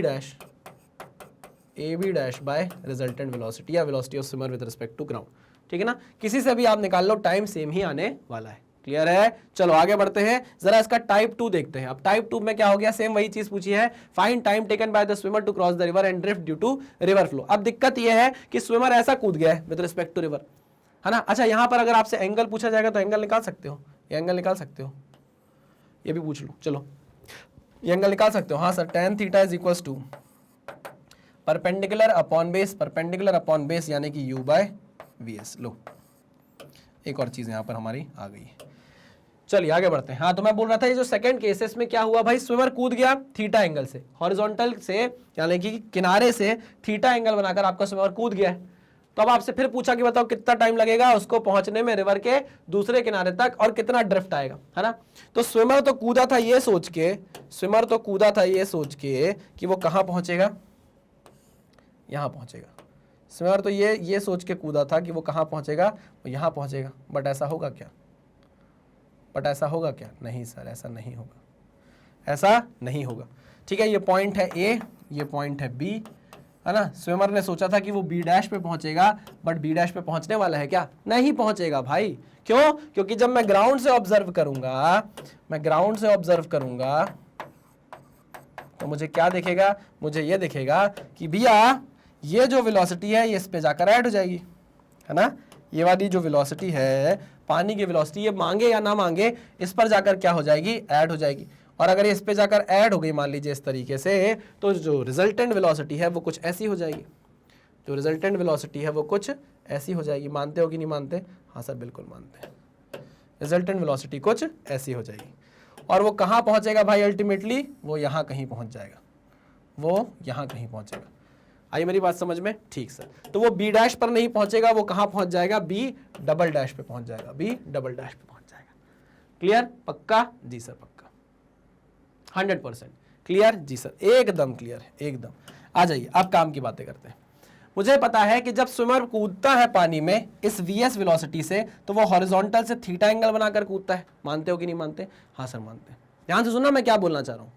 dash by resultant velocity या velocity of swimmer with respect to ground. ठीक है ना? किसी से भी आप निकाल लो, टाइम सेम ही आने वाला है। क्लियर है? चलो आगे बढ़ते हैं, जरा इसका टाइप 2 देखते हैं। अब टाइप 2 में क्या हो गया, सेम वही चीज पूछी है, find time taken by the swimmer to cross the river and drift due to river flow. अब दिक्कत यह है कि स्विमर ऐसा कूद गया है विद रिस्पेक्ट टू रिवर, है ना? अच्छा, यहां पर अगर आपसे एंगल पूछा जाएगा तो एंगल निकाल सकते हो, ये एंगल निकाल सकते हो, ये भी पूछ लो। चलो ये एंगल निकाल सकते हो। हाँ sir, tan theta is equals to perpendicular upon base यानी कि u/vs। लो एक और चीज यहां पर हमारी आ गई है। चलिए आगे बढ़ते हैं। हाँ, तो मैं बोल रहा था ये जो सेकंड केसेस में क्या हुआ भाई, स्विमर कूद गया थीटा एंगल से, हॉरिजॉन्टल से यानी कि किनारे से थीटा एंगल बनाकर आपका स्विमर कूद गया है। तो अब आपसे फिर पूछा कि बताओ कितना टाइम लगेगा उसको पहुंचने में रिवर के दूसरे किनारे तक और कितना ड्रिफ्ट आएगा, है ना? तो स्विमर तो कूदा था ये सोच के कि वो कहां पहुंचेगा, यहां पहुंचेगा। स्विमर तो ये सोच के कूदा था कि वो कहां पहुंचेगा, वो यहां पहुंचेगा। बट ऐसा होगा क्या? नहीं सर, ऐसा नहीं होगा। ठीक है, ये पॉइंट है A, ये पॉइंट है B, है ना? स्विमर ने सोचा था कि वो B डैश पे पहुंचेगा, बट B डैश पे पहुंचने वाला है क्या? नहीं पहुंचेगा भाई। क्यों? क्योंकि जब मैं ग्राउंड से ऑब्जर्व करूंगा तो मुझे क्या दिखेगा, मुझे ये दिखेगा कि भैया ये जो वेलोसिटी है ये इस पे जाकर ऐड हो जाएगी, है ना? ये वाली जो वेलोसिटी है, पानी की वेलोसिटी, ये मांगे या ना मांगे इस पर जाकर क्या हो जाएगी, ऐड हो जाएगी। और अगर इस पे जाकर ऐड हो गई मान लीजिए इस तरीके से, तो जो रिजल्टेंट वेलोसिटी है वो कुछ ऐसी हो जाएगी। मानते हो कि नहीं मानते? हाँ सर बिल्कुल मानते हैं। रिजल्टेंट वेलोसिटी कुछ ऐसी हो जाएगी और वो कहाँ पहुंचेगा भाई, अल्टीमेटली वो यहाँ कहीं पहुंच जाएगा, आई मेरी बात समझ में? ठीक सर, तो वो B डैश पर नहीं पहुंचेगा, वो कहां पहुंच जाएगा, B डबल डैश पे पहुंच जाएगा। क्लियर? पक्का? जी सर पक्का, 100% क्लियर। जी सर एकदम क्लियर है, एकदम। आ जाइए अब काम की बातें करते हैं। मुझे पता है कि जब स्विमर कूदता है पानी में इस VS वेलोसिटी से, तो वो हॉरिजॉन्टल से थीटा एंगल बनाकर कूदता है। मानते हो कि नहीं मानते? हाँ सर मानते हैं। ध्यान से सुनना मैं क्या बोलना चाह रहा हूं।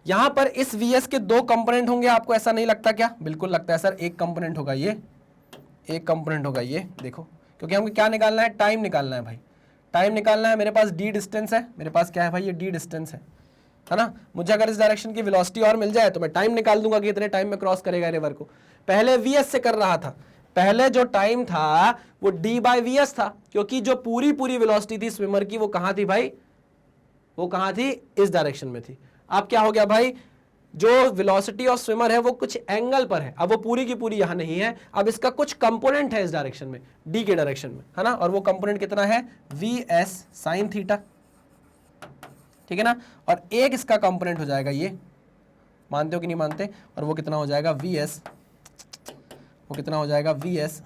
यहां पर इस VS के 2 कंपोनेंट होंगे, आपको ऐसा नहीं लगता क्या? बिल्कुल लगता है सर। एक कंपोनेंट होगा ये, देखो, क्योंकि हमको क्या निकालना है, टाइम निकालना है भाई, टाइम निकालना है। मेरे पास d डिस्टेंस है, मेरे पास क्या है भाई, ये d डिस्टेंस है ना? मुझे अगर इस डायरेक्शन की वेलोसिटी और मिल जाए तो मैं टाइम निकाल दूंगा कि इतने टाइम में क्रॉस करेगा रिवर को। पहले VS से कर रहा था, पहले जो टाइम था वो d/vs था, क्योंकि जो पूरी वेलोसिटी थी स्विमर की वो कहां थी भाई, वो कहां थी, इस डायरेक्शन में थी। अब क्या हो गया भाई, जो वेलोसिटी ऑफ स्विमर है वो कुछ एंगल पर है, अब वो पूरी की पूरी यहां नहीं है, अब इसका कुछ कंपोनेंट है इस डायरेक्शन में, डी के डायरेक्शन में, है ना? और वो कंपोनेंट कितना है, VS साइन थीटा, ठीक है ना? और एक इसका कंपोनेंट हो जाएगा ये, मानते हो कि नहीं मानते? और वो कितना हो जाएगा, VS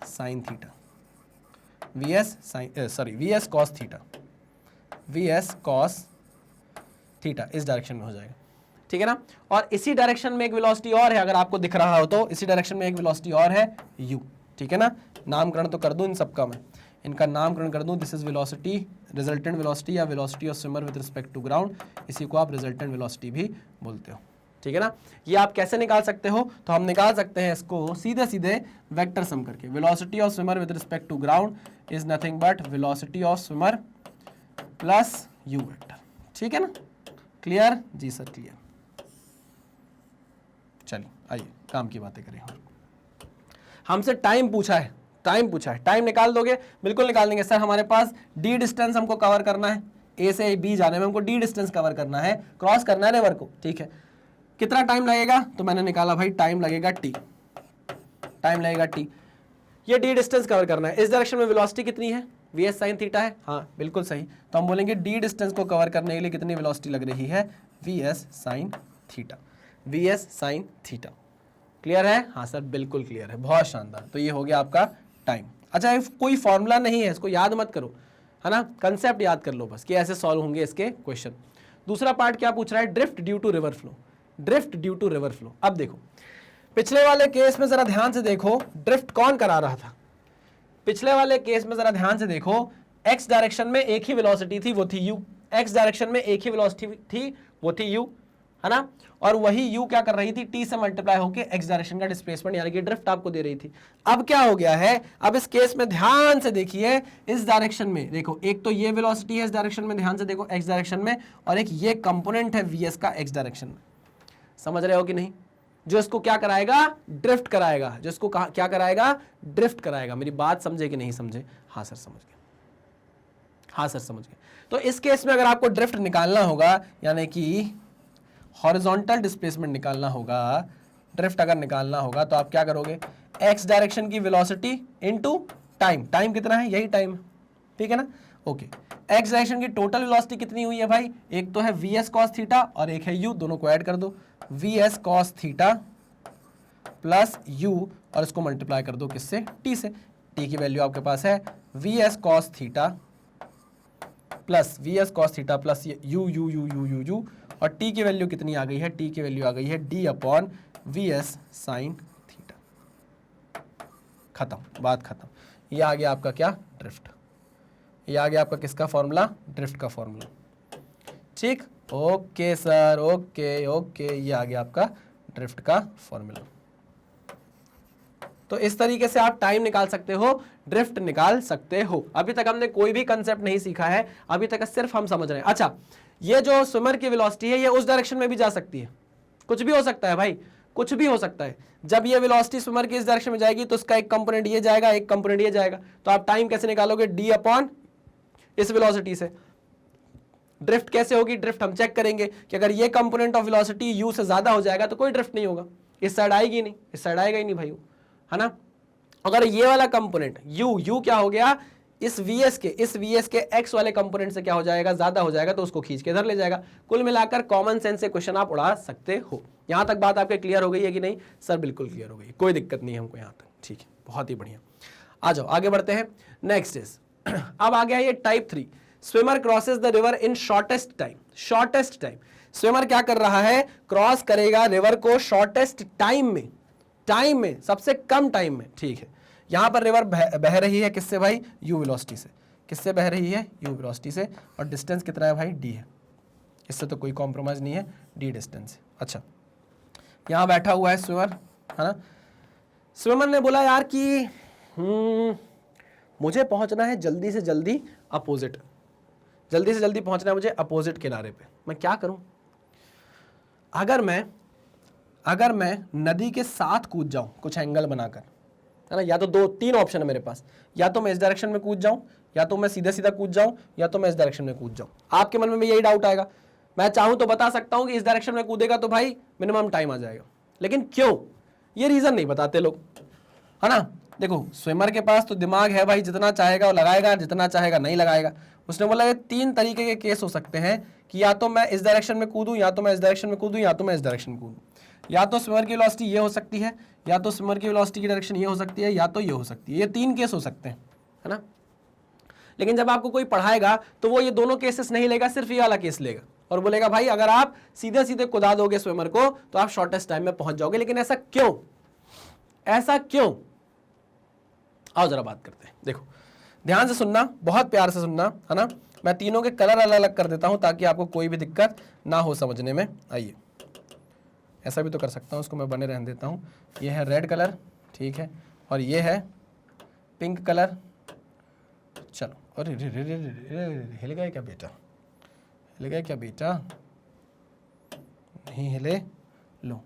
sine theta, VS cos theta, इस डायरेक्शन में हो जाएगा। ठीक है ना? और इसी डायरेक्शन में एक वेलोसिटी और है, अगर आपको दिख रहा हो तो इसी डायरेक्शन में एक वेलोसिटी और है u। ठीक है ना? नामकरण तो कर दूं इन सबका मैं। इनका नामकरण कर दूं, this is velocity, resultant velocity या velocity of swimmer with respect to ground, इसी को आप रिजल्टेंट वेलोसिटी भी बोलते हो, ठीक है ना। ये आप कैसे निकाल सकते हो, तो हम निकाल सकते हैं इसको सीधे सीधे वेक्टर सम करके। Velocity of swimmer with respect to ground is nothing but velocity of swimmer plus u vector, ठीक है ना। क्लियर जी सर, क्लियर। चलिए आइए काम की बातें करें। हमसे टाइम पूछा है, टाइम निकाल दोगे, बिल्कुल निकाल देंगे सर। हमारे पास डी डिस्टेंस हमको कवर करना है, ए से बी जाने में हमको डी डिस्टेंस कवर करना है, क्रॉस करना है रिवर को, ठीक है। कितना टाइम लगेगा, तो मैंने निकाला भाई टाइम लगेगा टी, ये डी डिस्टेंस कवर करना है। इस डायरेक्शन में वेलोसिटी कितनी है, वी एस साइन थीटा है, हाँ बिल्कुल सही। तो हम बोलेंगे डी डिस्टेंस को कवर करने के लिए कितनी वेलोसिटी लग रही है, V S sine theta. Clear है, हाँ सर बिल्कुल क्लियर है, बहुत शानदार। तो ये हो गया आपका टाइम। अच्छा, कोई फॉर्मूला नहीं है, इसको याद मत करो, है ना, कंसेप्ट याद कर लो बस कि ऐसे सॉल्व होंगे इसके क्वेश्चन। दूसरा पार्ट क्या पूछ रहा है, drift due to river flow. अब देखो पिछले वाले केस में जरा ध्यान से देखो, ड्रिफ्ट कौन करा रहा था। पिछले वाले केस में जरा ध्यान से देखो, एक्स डायरेक्शन में एक ही वेलोसिटी थी, वो थी यू। एक्स डायरेक्शन में एक ही वेलोसिटी थी, वो थी यू, है ना। और वही यू क्या कर रही थी, टी से मल्टीप्लाई होकर एक्स डायरेक्शन का डिस्प्लेसमेंट यानी कि ड्रिफ्ट आपको दे रही थी। अब क्या हो गया है, अब इस केस में ध्यान से देखिए, इस डायरेक्शन में देखो, एक तो ये वेलोसिटी है इस डायरेक्शन में, ध्यान से देखो एक्स डायरेक्शन में, और एक ये कंपोनेंट है वीएस का एक्स डायरेक्शन में। समझ रहे हो कि नहीं, जो इसको क्या कराएगा, ड्रिफ्ट कराएगा, जो इसको क्या कराएगा, ड्रिफ्ट कराएगा। मेरी बात समझे कि नहीं समझे, हाँ सर समझ गए, हाँ सर समझ गए। तो इस केस में अगर आपको ड्रिफ्ट निकालना होगा, यानी कि हॉरिजॉन्टल डिस्प्लेसमेंट निकालना होगा, ड्रिफ्ट अगर निकालना होगा, तो आप क्या करोगे, एक्स डायरेक्शन की वेलोसिटी इनटू टाइम कितना है, यही टाइम, ठीक है ना। ओके, एक्स डायरेक्शन की टोटल वेलोसिटी कितनी हुई है भाई, एक तो है वी एस कॉस थीटा और एक है यू, दोनों को ऐड कर दो, V S cos theta plus you, और इसको मल्टीप्लाई कर दो किससे, टी से। टी की वैल्यू आपके पास है V S cos theta plus you you you you you you, और टी की वैल्यू कितनी आ गई है, टी की वैल्यू आ गई है D upon V S sine theta. खत्म, बात खत्म। ये आ गया आपका क्या, ड्रिफ्ट। ये आ गया आपका किसका फॉर्मूला, ड्रिफ्ट का फॉर्मूला, ठीक। ओके सर, ओके, ये आ गया आपका ड्रिफ्ट का फॉर्मूला। तो इस तरीके से आप टाइम निकाल सकते हो, ड्रिफ्ट निकाल सकते हो। अभी तक हमने कोई भी कंसेप्ट नहीं सीखा है, अभी तक सिर्फ हम समझ रहे हैं। अच्छा, ये जो स्विमर की वेलोसिटी है, ये उस डायरेक्शन में भी जा सकती है, कुछ भी हो सकता है भाई, कुछ भी हो सकता है। जब ये वेलोसिटी स्विमर की इस डायरेक्शन में जाएगी, तो उसका एक कंपोनेंट ये जाएगा, एक कंपोनेंट ये जाएगा। तो आप टाइम कैसे निकालोगे, डी अपॉन इस वेलोसिटी से। ड्रिफ्ट कैसे होगी, ड्रिफ्ट हम चेक करेंगे कि अगर ये कंपोनेंट ऑफ वेलोसिटी यू से ज्यादा हो जाएगा तो कोई ड्रिफ्ट नहीं होगा, इस साइड आएगी नहीं, इस साइड आएगा ही नहीं भाई, है ना। अगर ये वाला कंपोनेंट यू क्या हो गया, इस वीएस के एक्स वाले कंपोनेंट से क्या हो जाएगा, ज्यादा हो जाएगा, तो उसको खींच के इधर ले जाएगा। कुल मिलाकर कॉमन सेंस से क्वेश्चन आप उड़ा सकते हो। यहां तक बात आपके क्लियर हो गई है कि नहीं सर, बिल्कुल क्लियर हो गई, कोई दिक्कत नहीं है हमको यहां तक, ठीक है, बहुत ही बढ़िया। आ जाओ आगे बढ़ते हैं, नेक्स्ट इज अब आ गया ये type 3, swimmer crosses the river in shortest time. Swimmer क्या कर रहा है, क्रॉस करेगा रिवर को शॉर्टेस्ट टाइम में, सबसे कम टाइम में, ठीक है। यहां पर रिवर बह रही है किससे भाई, यू वेलोसिटी से। किससे बह रही है, यू वेलोसिटी से, और डिस्टेंस कितना है भाई, डी है। इससे तो कोई कॉम्प्रोमाइज नहीं है, डी डिस्टेंस है। अच्छा, यहां बैठा हुआ है स्विमर, है ना। स्विमर ने बोला यार कि मुझे पहुंचना है जल्दी से जल्दी अपोजिट, पहुंचना है मुझे अपोजिट किनारे पे। मैं क्या करूं, अगर मैं नदी के साथ कूद जाऊं कुछ एंगल बनाकर, है ना, या तो 2-3 ऑप्शन है मेरे पास, या तो मैं इस डायरेक्शन में कूद जाऊं, या तो मैं सीधा कूद जाऊं, या तो मैं इस डायरेक्शन में कूद जाऊं। आपके मन में भी यही डाउट आएगा। मैं चाहूं तो बता सकता हूं कि इस डायरेक्शन में कूदेगा तो भाई मिनिमम टाइम आ जाएगा, लेकिन क्यों, ये रीजन नहीं बताते लोग, है ना। देखो स्विमर के पास तो दिमाग है भाई, जितना चाहेगा वो लगाएगा, जितना चाहेगा नहीं लगाएगा। उसने बोला ये 3 तरीके के केस हो सकते हैं कि या तो मैं इस डायरेक्शन में कूदूं, या तो मैं इस डायरेक्शन में कूदूं, या तो मैं इस डायरेक्शन में कूदूं। या तो स्विमर की वेलोसिटी ये हो सकती है, या तो स्विमर की वेलोसिटी की डायरेक्शन ये हो सकती है, या तो ये हो सकती है। ये 3 केस हो सकते हैं, है ना। लेकिन जब आपको कोई पढ़ाएगा तो वो ये दोनों केसेस नहीं लेगा, सिर्फ ये वाला केस लेगा और बोलेगा भाई अगर आप सीधे कुदा दोगे स्विमर को तो आप शॉर्टेस्ट टाइम में पहुंच जाओगे। लेकिन ऐसा क्यों, आओ जरा बात करते हैं। देखो ध्यान से सुनना, बहुत प्यार से सुनना, है ना। मैं तीनों के कलर अलग अलग कर देता हूं ताकि आपको कोई भी दिक्कत ना हो समझने में। आइए, ऐसा भी तो कर सकता हूं, उसको मैं बने रहने देता हूं। ये है रेड कलर, ठीक है, और ये है पिंक कलर। चलो, अरे हिल गए क्या बेटा, हिल गए क्या बेटा, नहीं हिले, लो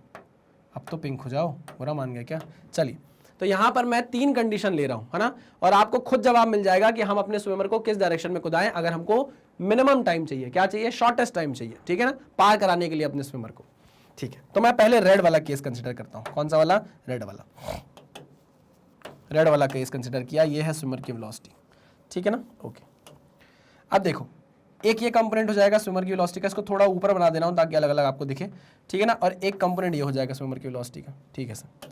अब तो पिंक हो जाओ, बुरा मान गया क्या। चलिए, तो यहां पर मैं 3 कंडीशन ले रहा हूं, है ना, और आपको खुद जवाब मिल जाएगा कि हम अपने स्विमर को किस डायरेक्शन में कुदाएं अगर हमको मिनिमम टाइम चाहिए। क्या चाहिए? शॉर्टेस्ट टाइम चाहिए, ठीक है ना, पार कराने के लिए अपने स्विमर को। ठीक है, तो मैं पहले रेड वाला केस कंसिडर करता हूं। कौन सा वाला? रेड वाला। रेड वाला केस कंसिडर किया, ये है स्विमर की वेलोसिटी, ठीक है ना। ओके, अब देखो, एक ये कंपोनेंट हो जाएगा स्विमर की वेलोसिटी का, इसको थोड़ा ऊपर बना देना हूं ताकि अलग अलग आपको दिखे, ठीक है ना, और एक कंपोनेंट ये हो जाएगा स्विमर की वेलोसिटी का, ठीक है सर।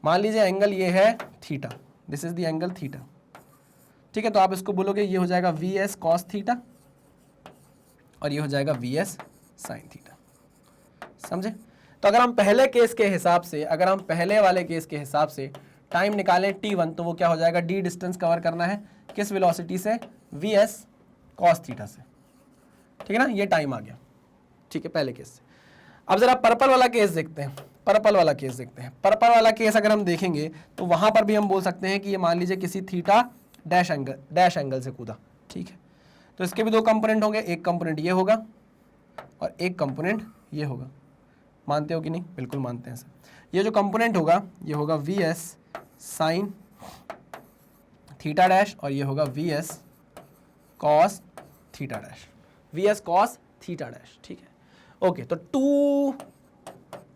मान लीजिए एंगल ये है theta, this is the angle theta, ठीक है, तो आप इसको बोलोगे ये हो जाएगा वी एस कॉस थीटा और ये हो जाएगा वी एस साइन थीटा, समझे। तो अगर हम पहले केस के हिसाब से, अगर हम पहले वाले केस के हिसाब से टाइम निकालें t1, तो वो क्या हो जाएगा? d डिस्टेंस कवर करना है किस वेलोसिटी से? वी एस कॉस थीटा से, ठीक है ना, ये टाइम आ गया, ठीक है, पहले केस से। अब जरा पर्पल वाला केस देखते हैं, पर्पल वाला केस देखते हैं। पर्पल वाला केस अगर हम देखेंगे तो वहां पर भी हम बोल सकते हैं कि ये मान लीजिए किसी थीटा डैश एंगल से कूदा, ठीक है, तो इसके भी 2 कंपोनेंट होंगे, एक कंपोनेंट ये होगा और एक कंपोनेंट ये होगा। मानते हो कि नहीं? बिल्कुल मानते हैं सर। ये जो कंपोनेंट होगा ये होगा V S sine theta dash और ये होगा V S cos theta dash, V S cos theta dash, ठीक है। ओके, तो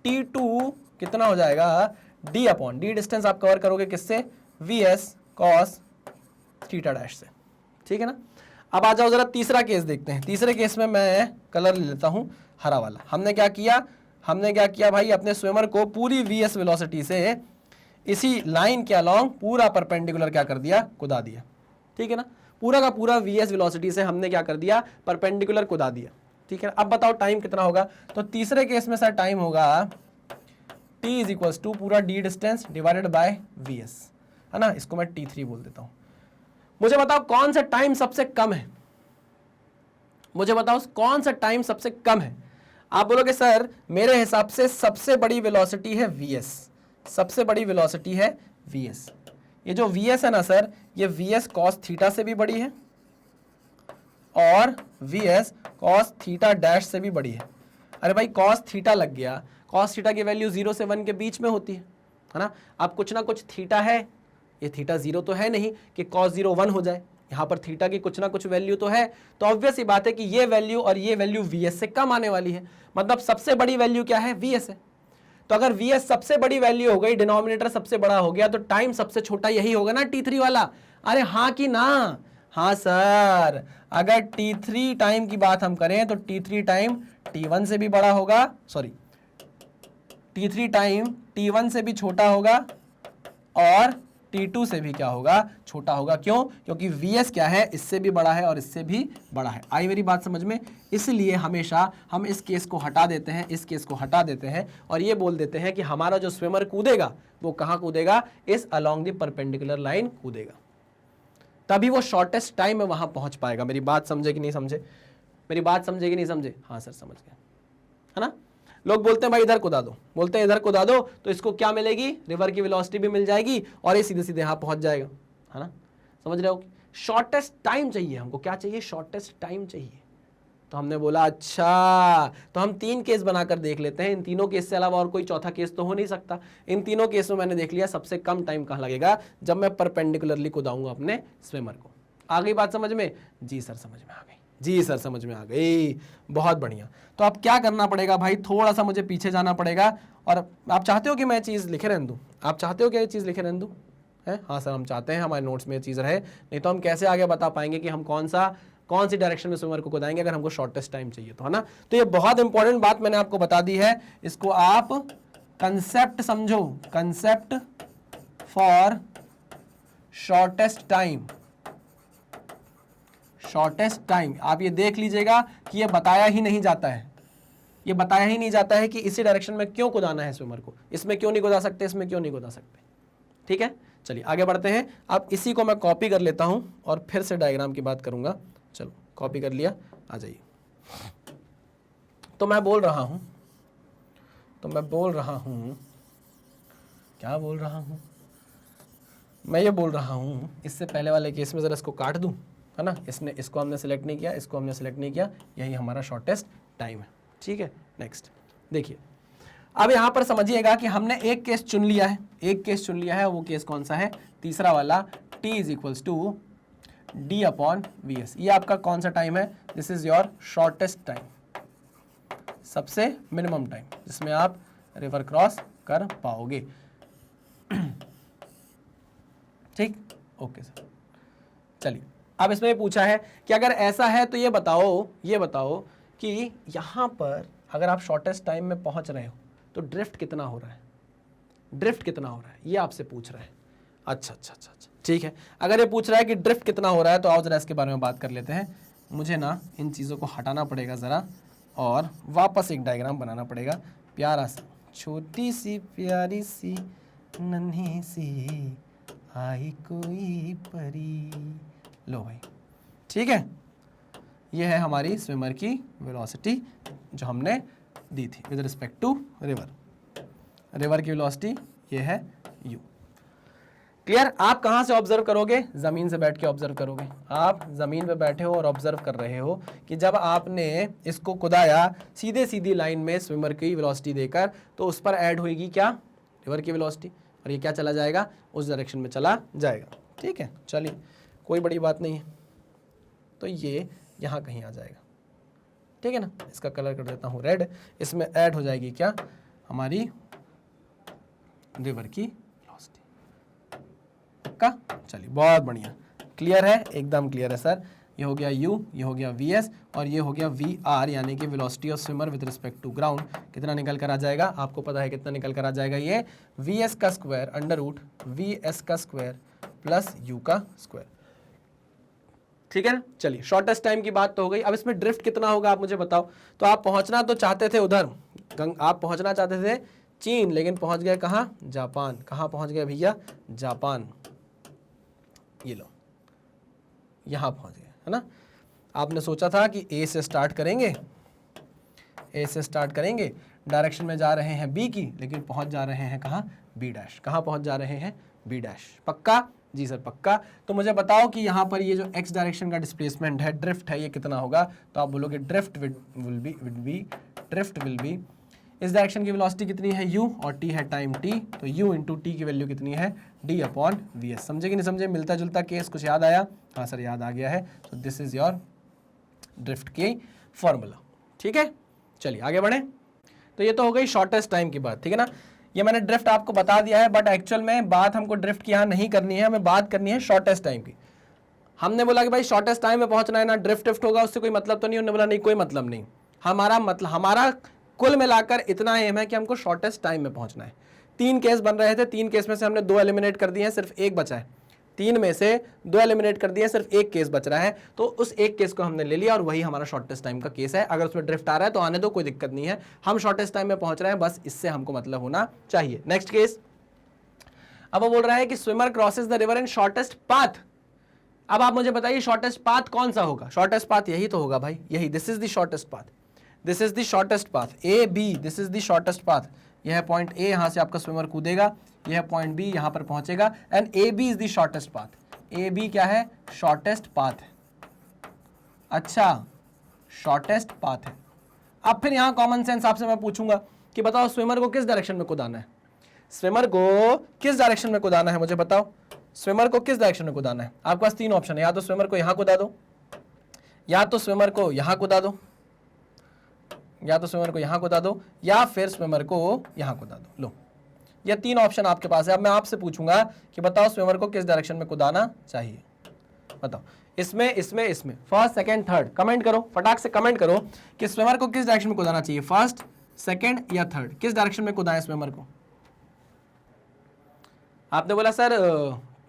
T2 कितना हो जाएगा? d अपॉन d डिस्टेंस आप कवर करोगे किससे? V S cos theta dash से, ठीक है ना। अब आ जाओ जरा तीसरा केस देखते हैं। तीसरे केस में मैं कलर ले लेता हूं हरा वाला। हमने क्या किया भाई, अपने स्विमर को पूरी वी एस वेलोसिटी से इसी लाइन के अलोंग पूरा परपेंडिकुलर क्या कर दिया? कुदा दिया, ठीक है ना। पूरा का पूरा वी एस वेलोसिटी से हमने क्या कर दिया? परपेंडिकुलर कुदा दिया, ठीक है। अब बताओ टाइम कितना होगा? तो तीसरे केस में सर टाइम होगा t इज इक्वल्स टू पूरा d distance divided by vs, है ना, इसको मैं t3 बोल देता हूं। मुझे बताओ कौन सा टाइम सबसे कम है? मुझे बताओ कौन सा टाइम सबसे कम है? आप बोलोगे सर मेरे हिसाब से सबसे बड़ी वेलोसिटी है vs, सबसे बड़ी वेलोसिटी है vs। ये जो vs है ना सर, ये vs cos थीटा से भी बड़ी है और vs cos थीटा डैश से भी बड़ी है। अरे भाई cos थीटा लग गया, cos थीटा की वैल्यू 0 से 1 के बीच में होती है ना। अब कुछ ना कुछ थीटा है, ये थीटा 0 तो है नहीं कि cos 0 1 हो जाए, यहाँ पर थीटा की कुछ ना कुछ वैल्यू तो है। तो ऑब्वियस ही बात है कि ये वैल्यू और ये वैल्यू vs से कम आने वाली है, मतलब सबसे बड़ी वैल्यू क्या है? vs है। तो अगर vs सबसे बड़ी वैल्यू हो गई, डिनोमिनेटर सबसे बड़ा हो गया, तो टाइम सबसे छोटा यही होगा ना, t3 वाला। अरे हाँ कि ना? हाँ सर, अगर t3 टाइम की बात हम करें तो t3 टाइम t1 से भी बड़ा होगा, सॉरी t3 टाइम t1 से भी छोटा होगा और t2 से भी क्या होगा? छोटा होगा। क्यों? क्योंकि vs क्या है? इससे भी बड़ा है और इससे भी बड़ा है। आई मेरी बात समझ में? इसलिए हमेशा हम इस केस को हटा देते हैं, इस केस को हटा देते हैं और ये बोल देते हैं कि हमारा जो स्विमर कूदेगा वो कहाँ कूदेगा? इस अलोंग द परपेंडिकुलर लाइन कूदेगा, तभी वो शॉर्टेस्ट टाइम में वहां पहुंच पाएगा। मेरी बात समझे कि नहीं समझे? मेरी बात समझे कि नहीं समझे? हाँ सर समझ गए, है ना। लोग बोलते हैं भाई इधर कुदा दो, बोलते हैं इधर कुदा दो तो इसको क्या मिलेगी? रिवर की वेलोसिटी भी मिल जाएगी और ये सीधे सीधे यहां पहुंच जाएगा, है ना। समझ रहे हो? शॉर्टेस्ट टाइम चाहिए हमको। क्या चाहिए? शॉर्टेस्ट टाइम चाहिए। तो हमने बोला अच्छा, तो हम 3 केस बनाकर देख लेते हैं। इन तीनों केस से अलावा और कोई चौथा केस तो हो नहीं सकता। इन तीनों केस में मैंने देख लिया सबसे कम टाइम कहाँ लगेगा? जब मैं परपेंडिकुलरली कुदाऊंगा अपने स्विमर को। आ गई बात समझ में? जी सर समझ में आ गई, जी सर समझ में आ गई, बहुत बढ़िया। तो अब क्या करना पड़ेगा भाई? थोड़ा सा मुझे पीछे जाना पड़ेगा। और आप चाहते हो कि मैं चीज़ लिखे रहने दूँ? आप चाहते हो कि ये चीज़ लिखे रहने दूँ? है? हाँ सर हम चाहते हैं हमारे नोट्स में ये चीज़ रहे, नहीं तो हम कैसे आगे बता पाएंगे कि हम कौन सी डायरेक्शन में स्विमर को कुदाएंगे अगर हमको शॉर्टेस्ट टाइम चाहिए तो, है ना। तो ये बहुत इंपॉर्टेंट बात मैंने आपको बता दी है, इसको आप कंसेप्ट समझो, concept for shortest time. Shortest time आप ये देख लीजिएगा कि ये बताया ही नहीं जाता है, ये बताया ही नहीं जाता है कि इसी डायरेक्शन में क्यों कुदाना है स्विमर को, इसमें क्यों नहीं कुदा सकते, इसमें क्यों नहीं कुदा सकते, ठीक है। चलिए आगे बढ़ते हैं। अब इसी को मैं कॉपी कर लेता हूं और फिर से डायग्राम की बात करूंगा। चलो कॉपी कर लिया, आ जाइए। तो मैं बोल रहा हूं क्या बोल रहा हूं, मैं ये बोल रहा हूं, इससे पहले वाले केस में जरा इसको काट दूं, है ना। इसको हमने सेलेक्ट नहीं किया, इसको हमने सेलेक्ट नहीं किया, यही हमारा शॉर्टेस्ट टाइम है। ठीक है, नेक्स्ट देखिए। अब यहां पर समझिएगा कि हमने एक केस चुन लिया है, वो केस कौन सा है, तीसरा वाला, t is equals to d upon V S. ये आपका कौन सा टाइम है, this is your shortest time, सबसे मिनिमम टाइम जिसमें आप रिवर क्रॉस कर पाओगे। ठीक, ओके सर। चलिए अब इसमें पूछा है कि अगर ऐसा है तो ये बताओ कि यहां पर अगर आप शॉर्टेस्ट टाइम में पहुंच रहे हो तो ड्रिफ्ट कितना हो रहा है, ये आपसे पूछ रहा है। अच्छा, ठीक है। अगर ये पूछ रहा है कि ड्रिफ्ट कितना हो रहा है तो आओ जरा इसके बारे में बात कर लेते हैं। मुझे ना इन चीज़ों को हटाना पड़ेगा ज़रा और वापस एक डायग्राम बनाना पड़ेगा, प्यारा सा, छोटी सी प्यारी सी नन्ही सी आई कोई परी। लो भाई, ठीक है, ये है हमारी स्विमर की वेलोसिटी जो हमने दी थी विद रिस्पेक्ट टू रिवर की वेलोसिटी ये है u। क्लियर। आप कहां से ऑब्जर्व करोगे, जमीन से बैठ के ऑब्जर्व करोगे। आप जमीन पे बैठे हो और ऑब्जर्व कर रहे हो कि जब आपने इसको खुदाया सीधी लाइन में स्विमर की वेलोसिटी देकर, तो उस पर ऐड होगी क्या, रिवर की वेलोसिटी, और ये क्या चला जाएगा, उस डायरेक्शन में चला जाएगा। ठीक है, चलिए कोई बड़ी बात नहीं है, तो ये यहाँ कहीं आ जाएगा। ठीक है ना, इसका कलर कर देता हूँ रेड, इसमें ऐड हो जाएगी क्या, हमारी रिवर की वेलोसिटी। पक्का, चलिए बहुत बढ़िया, क्लियर है, एकदम क्लियर है सर। ये हो गया u, ये हो गया vs और ये हो गया vr, यानी कि velocity of swimmer with respect to ground. कितना निकल कर आ जाएगा, आपको पता है कितना निकल कर आ जाएगा, ये vs का स्क्वायर अंडर रूट vs का स्क्वायर प्लस u का स्क्वायर। ठीक है ना, चलिए शॉर्टेस्ट टाइम की बात तो हो गई। अब इसमें ड्रिफ्ट कितना होगा आप मुझे बताओ। तो आप पहुंचना तो चाहते थे उधर, आप पहुंचना चाहते थे चीन, लेकिन पहुंच गए कहाँ, जापान। कहाँ पहुंच गए भैया, जापान। ये लो, यहां पहुंच गए, है ना। आपने सोचा था कि ए से स्टार्ट करेंगे, डायरेक्शन में जा रहे हैं बी की, लेकिन पहुंच जा रहे हैं कहाँ, बी डैश। कहाँ पहुंच जा रहे हैं, बी डैश। पक्का जी सर, पक्का। तो मुझे बताओ कि यहाँ पर ये जो x डायरेक्शन का डिस्प्लेसमेंट है, ड्रिफ्ट है, ये कितना होगा। तो आप बोलोगे ड्रिफ्ट विल बी इस डायरेक्शन की वेलोसिटी कितनी है u और t है टाइम t, तो u इंटू टी की वैल्यू कितनी है, d अपॉन वी एस। समझे कि नहीं समझे, मिलता जुलता केस, कुछ याद आया। हाँ सर याद आ गया है। तो दिस इज योर ड्रिफ्ट की फॉर्मूला। ठीक है, चलिए आगे बढ़े। तो ये तो हो गई शॉर्टेस्ट टाइम की बात, ठीक है ना। ये मैंने ड्रिफ्ट आपको बता दिया है, बट एक्चुअल में बात हमको ड्रिफ्ट की यहाँ नहीं करनी है, हमें बात करनी है शॉर्टेस्ट टाइम की। हमने बोला कि भाई शॉर्टेस्ट टाइम में पहुंचना है ना, ड्रिफ्ट होगा उससे कोई मतलब तो नहीं। उन्होंने बोला नहीं, कोई मतलब नहीं। हमारा कुल मिलाकर इतना एम है कि हमको शॉर्टेस्ट टाइम में पहुंचना है। 3 केस बन रहे थे, 3 केस में से हमने 2 एलिमिनेट कर दिए हैं, सिर्फ एक बचा है। 3 में से 2 एलिमिनेट कर दिए, सिर्फ एक केस बच रहा है। तो उस एक केस को हमने ले लिया और वही हमारा शॉर्टेस्ट टाइम का केस है। अगर उसमें ड्रिफ्ट आ रहा है तो आने दो, कोई दिक्कत नहीं है। हम शॉर्टेस्ट टाइम में पहुंच रहे हैं, बस इससे हमको मतलब होना चाहिए। नेक्स्ट केस, अब वो बोल रहा है कि swimmer crosses the river in shortest path. अब आप मुझे बताइए शॉर्टेस्ट पाथ कौन सा होगा। शॉर्टेस्ट पाथ यही तो होगा भाई, यही, this is the shortest path, this is the shortest path, A B, this is the shortest path. यह है पॉइंट ए, यहां से आपका स्विमर कूदेगा, यह है पॉइंट बी, यहां पर पहुंचेगा, and A B is the shortest path. A B क्या है, शॉर्टेस्ट पाथ है। अच्छा, शॉर्टेस्ट पाथ है। अब फिर यहां कॉमन सेंस आपसे मैं पूछूंगा कि बताओ स्विमर को किस डायरेक्शन में कूदाना है, स्विमर को किस डायरेक्शन में कूदाना है, मुझे बताओ स्विमर को किस डायरेक्शन में कूदाना है। आपके पास 3 ऑप्शन है, या तो स्विमर को यहां कूदा दो, या तो स्विमर को यहां कूदा दो, या तो स्विमर को यहां कूदा दो, या फिर स्विमर को यहां कूदा दो। लो, ये 3 ऑप्शन आपके पास है। अब मैं आपसे पूछूंगा कि बताओ स्विमर को किस डायरेक्शन में कूदाना चाहिए, बताओ। इसमें फर्स्ट सेकंड थर्ड कमेंट करो, फटाक से कमेंट करो कि स्विमर को किस डायरेक्शन में कूदाना चाहिए, फर्स्ट सेकंड या थर्ड, किस डायरेक्शन में कूदाएं स्विमर को। आपने बोला सर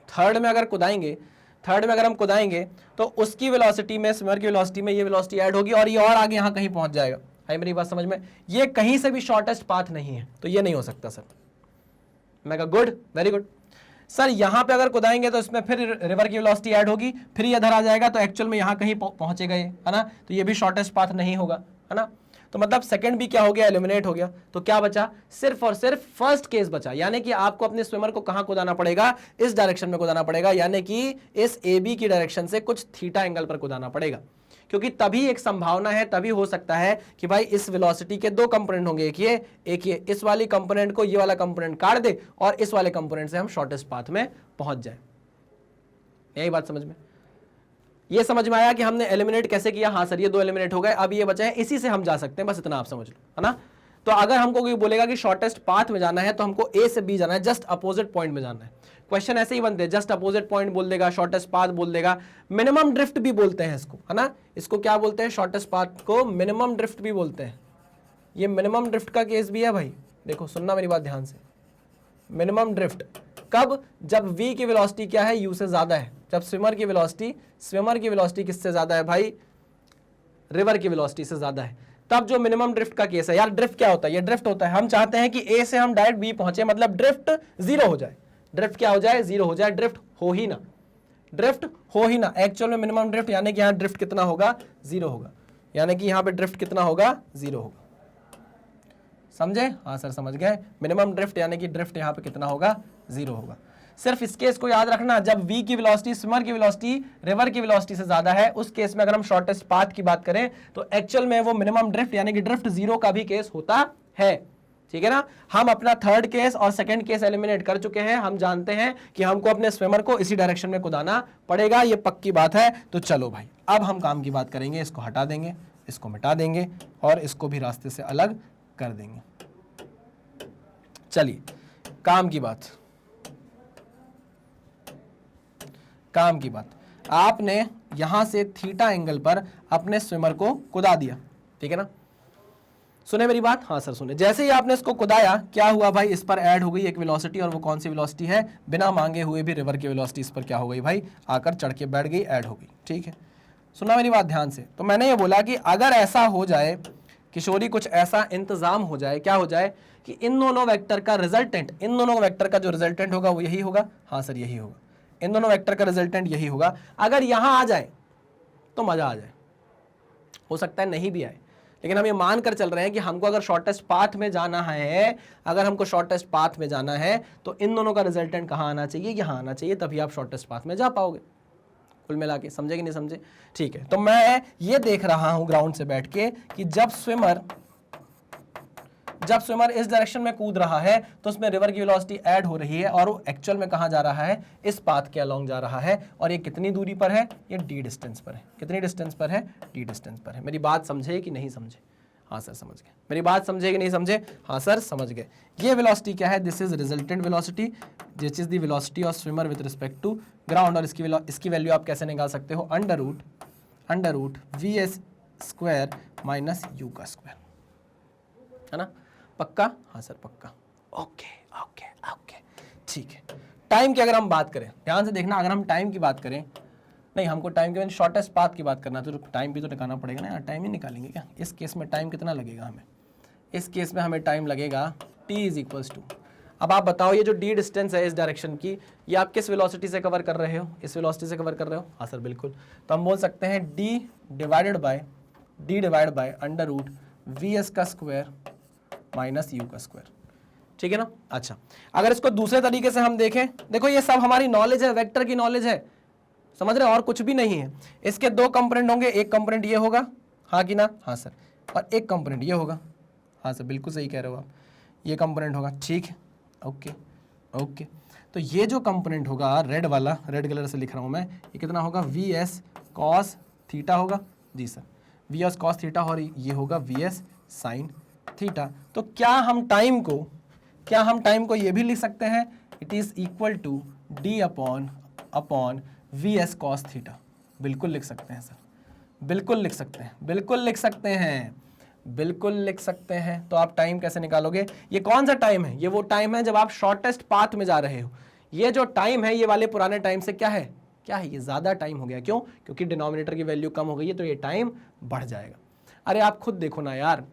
थर्ड में अगर कूदाएंगे, थर्ड में अगर हम कूदाएंगे तो उसकी वेलोसिटी में, स्विमर की वेलोसिटी में ये वेलोसिटी ऐड होगी और ये और आगे यहाँ कहीं पहुंच जाएगा। है मेरी बात समझ में, ये कहीं से भी शॉर्टेस्ट पाथ नहीं है, तो ये नहीं हो सकता सर। मैं कहा गुड, वेरी गुड। सर यहां पे अगर कुदाएंगे तो इसमें फिर रिवर की वेलोसिटी ऐड होगी, फिर ये इधर आ जाएगा, तो एक्चुअल में यहां कहीं पहुंचेगा ये, है ना, तो ये भी शॉर्टेस्ट पाथ नहीं होगा, है ना। तो मतलब सेकंड भी क्या हो गया, एलिमिनेट हो गया। तो क्या बचा, सिर्फ और सिर्फ फर्स्ट केस बचा, यानी कि आपको अपने स्विमर को कहां कुदाना पड़ेगा, इस डायरेक्शन में कुदाना पड़ेगा, यानी कि इस ए बी की डायरेक्शन से कुछ थीटा एंगल पर कुदाना पड़ेगा, क्योंकि तभी एक संभावना है, तभी हो सकता है कि भाई इस वेलोसिटी के दो कंपोनेंट होंगे, एक ये इस वाली कंपोनेंट को ये वाला कंपोनेंट काट दे और इस वाले कंपोनेंट से हम शॉर्टेस्ट पाथ में पहुंच जाए। यही बात समझ में, ये समझ में आया कि हमने एलिमिनेट कैसे किया। हाँ सर, ये दो एलिमिनेट हो गए, अब ये बचा है, इसी से हम जा सकते हैं, बस इतना आप समझ लो, है ना। तो अगर हमको कोई बोलेगा कि शॉर्टेस्ट पाथ में जाना है तो हमको ए से बी जाना है, जस्ट अपोजिट पॉइंट में जाना है। क्वेश्चन ऐसे ही बनते हैं, जस्ट अपोजिट पॉइंट बोल देगा, शॉर्टेस्ट पाथ बोल देगा, मिनिमम ड्रिफ्ट भी बोलते हैं इसको, है ना। इसको क्या बोलते हैं, शॉर्टेस्ट पाथ को मिनिमम ड्रिफ्ट भी बोलते हैं। ये मिनिमम ड्रिफ्ट का केस भी है भाई, देखो सुनना मेरी बात ध्यान से। मिनिमम ड्रिफ्ट कब, जब v की वेलोसिटी क्या है, u से ज्यादा है, जब स्विमर की वेलोसिटी किससे ज्यादा है भाई, रिवर की वेलोसिटी से ज्यादा है, तब जो मिनिमम ड्रिफ्ट का केस है। यार ड्रिफ्ट क्या होता है, ये ड्रिफ्ट होता है, हम चाहते हैं कि ए से हम डायरेक्ट बी पहुंचे, मतलब ड्रिफ्ट जीरो हो जाए, ड्रिफ्ट क्या हो जाए, जीरो हो जाए, ड्रिफ्ट हो ही ना, एक्चुअल में मिनिमम ड्रिफ्ट, यानी कि यहाँ ड्रिफ्ट कितना होगा, जीरो होगा, यानी कि यहाँ पे ड्रिफ्ट कितना होगा, जीरो होगा। समझे, हाँ सर समझ गए। मिनिमम ड्रिफ्ट यानी कि ड्रिफ्ट यहाँ पे कितना होगा, जीरो होगा। सिर्फ इस केस को याद रखना, जब v की वेलोसिटी स्विमर की वेलोसिटी रिवर की वेलोसिटी से ज्यादा है, उस केस में अगर हम शॉर्टेस्ट पाथ की बात करें तो एक्चुअल में वो मिनिमम ड्रिफ्ट यानी कि ड्रिफ्ट जीरो का भी केस होता है, ठीक है ना। हम अपना थर्ड केस और सेकंड केस एलिमिनेट कर चुके हैं, हम जानते हैं कि हमको अपने स्विमर को इसी डायरेक्शन में कुदाना पड़ेगा, ये पक्की बात है। तो चलो भाई, अब हम काम की बात करेंगे, इसको हटा देंगे, इसको मिटा देंगे और इसको भी रास्ते से अलग कर देंगे। चलिए काम की बात, आपने यहां से थीटा एंगल पर अपने स्विमर को कुदा दिया, ठीक है ना। सुने मेरी बात, हाँ सर सुने। जैसे ही आपने इसको कुदाया, क्या हुआ भाई, इस पर ऐड हो गई एक वेलोसिटी, और वो कौन सी वेलोसिटी है, बिना मांगे हुए भी रिवर की वेलोसिटी इस पर क्या हो गई भाई, आकर चढ़ के बैठ गई, ऐड हो गई, ठीक है। सुना मेरी बात ध्यान से। तो मैंने ये बोला कि अगर ऐसा हो जाए किशोरी, कुछ ऐसा इंतजाम हो जाए, क्या हो जाए कि इन दोनों वेक्टर का रिजल्टेंट, इन दोनों वेक्टर का जो रिजल्टेंट होगा वो यही होगा, हाँ सर यही होगा, इन दोनों वेक्टर का रिजल्टेंट यही होगा। अगर यहां आ जाए तो मजा आ जाए, हो सकता है नहीं भी आए, लेकिन हम ये मान कर चल रहे हैं कि हमको अगर शॉर्टेस्ट पाथ में जाना है, अगर हमको शॉर्टेस्ट पाथ में जाना है तो इन दोनों का रिजल्टेंट कहां आना चाहिए, यहां आना चाहिए, तभी आप शॉर्टेस्ट पाथ में जा पाओगे। कुल मिला के समझे कि नहीं समझे, ठीक है। तो मैं ये देख रहा हूं ग्राउंड से बैठ के कि जब स्विमर इस डायरेक्शन में कूद रहा है तो उसमें रिवर की वेलोसिटी ऐड हो रही है, और वो एक्चुअल में कहां जा रहा है, इस पाथ के अलोंग जा रहा है, और ये कितनी दूरी पर है, ये d डिस्टेंस पर है। कितनी डिस्टेंस पर है, d डिस्टेंस पर है। मेरी बात समझे कि नहीं समझे, हाँ सर समझ गए। मेरी बात समझे कि नहीं समझे, हाँ सर समझ गए। ये वेलोसिटी क्या है, this is resultant velocity, this is the velocity of swimmer with respect to ground, और इसकी वैल्यू आप कैसे निकाल सकते हो, under root V S square minus u का स्क्वायर, है ना। पक्का, हाँ सर पक्का, ओके ओके ओके, ठीक है। टाइम की अगर हम बात करें, ध्यान से देखना, अगर हम टाइम की बात करें, नहीं हमको टाइम के शॉर्टेस्ट पाथ की बात करना, तो टाइम भी तो निकालना पड़ेगा ना यार, टाइम ही निकालेंगे क्या। इस केस में टाइम कितना लगेगा हमें, इस केस में हमें टाइम लगेगा t इज इक्वल्स टू, अब आप बताओ ये जो d डिस्टेंस है इस डायरेक्शन की, ये आप किस वेलोसिटी से कवर कर रहे हो, इस वेलोसिटी से कवर कर रहे हो, हाँ सर बिल्कुल। तो हम बोल सकते हैं d divided by under root V S का स्क्वायर माइनस यू का स्क्वायर, ठीक है ना। अच्छा, अगर इसको दूसरे तरीके से हम देखें, देखो ये सब हमारी नॉलेज है, वेक्टर की नॉलेज है, समझ रहे, और कुछ भी नहीं है। इसके दो कंपोनेंट होंगे, एक कंपोनेंट ये होगा, हाँ कि ना, हाँ सर, और एक कंपोनेंट ये होगा, हाँ सर बिल्कुल सही कह रहे हो आप, ये कंपोनेंट होगा, ठीक है, ओके ओके। तो ये जो कंपोनेंट होगा रेड वाला, रेड कलर से लिख रहा हूँ मैं, ये कितना होगा, वी एस कॉस थीटा होगा, जी sir, v S cos theta, और ये होगा वी एस साइन थीटा। तो क्या हम टाइम को ये भी लिख सकते हैं, it is equal to D upon V S cos theta, बिल्कुल लिख सकते हैं सर, बिल्कुल लिख सकते हैं। तो आप टाइम कैसे निकालोगे, ये कौन सा टाइम है, ये वो टाइम है जब आप शॉर्टेस्ट पाथ में जा रहे हो। ये जो टाइम है ये वाले पुराने टाइम से क्या है, ये ज्यादा टाइम हो गया, क्यों, क्योंकि डिनोमिनेटर की वैल्यू कम हो गई है, तो ये टाइम बढ़ जाएगा। अरे आप खुद देखो ना यार,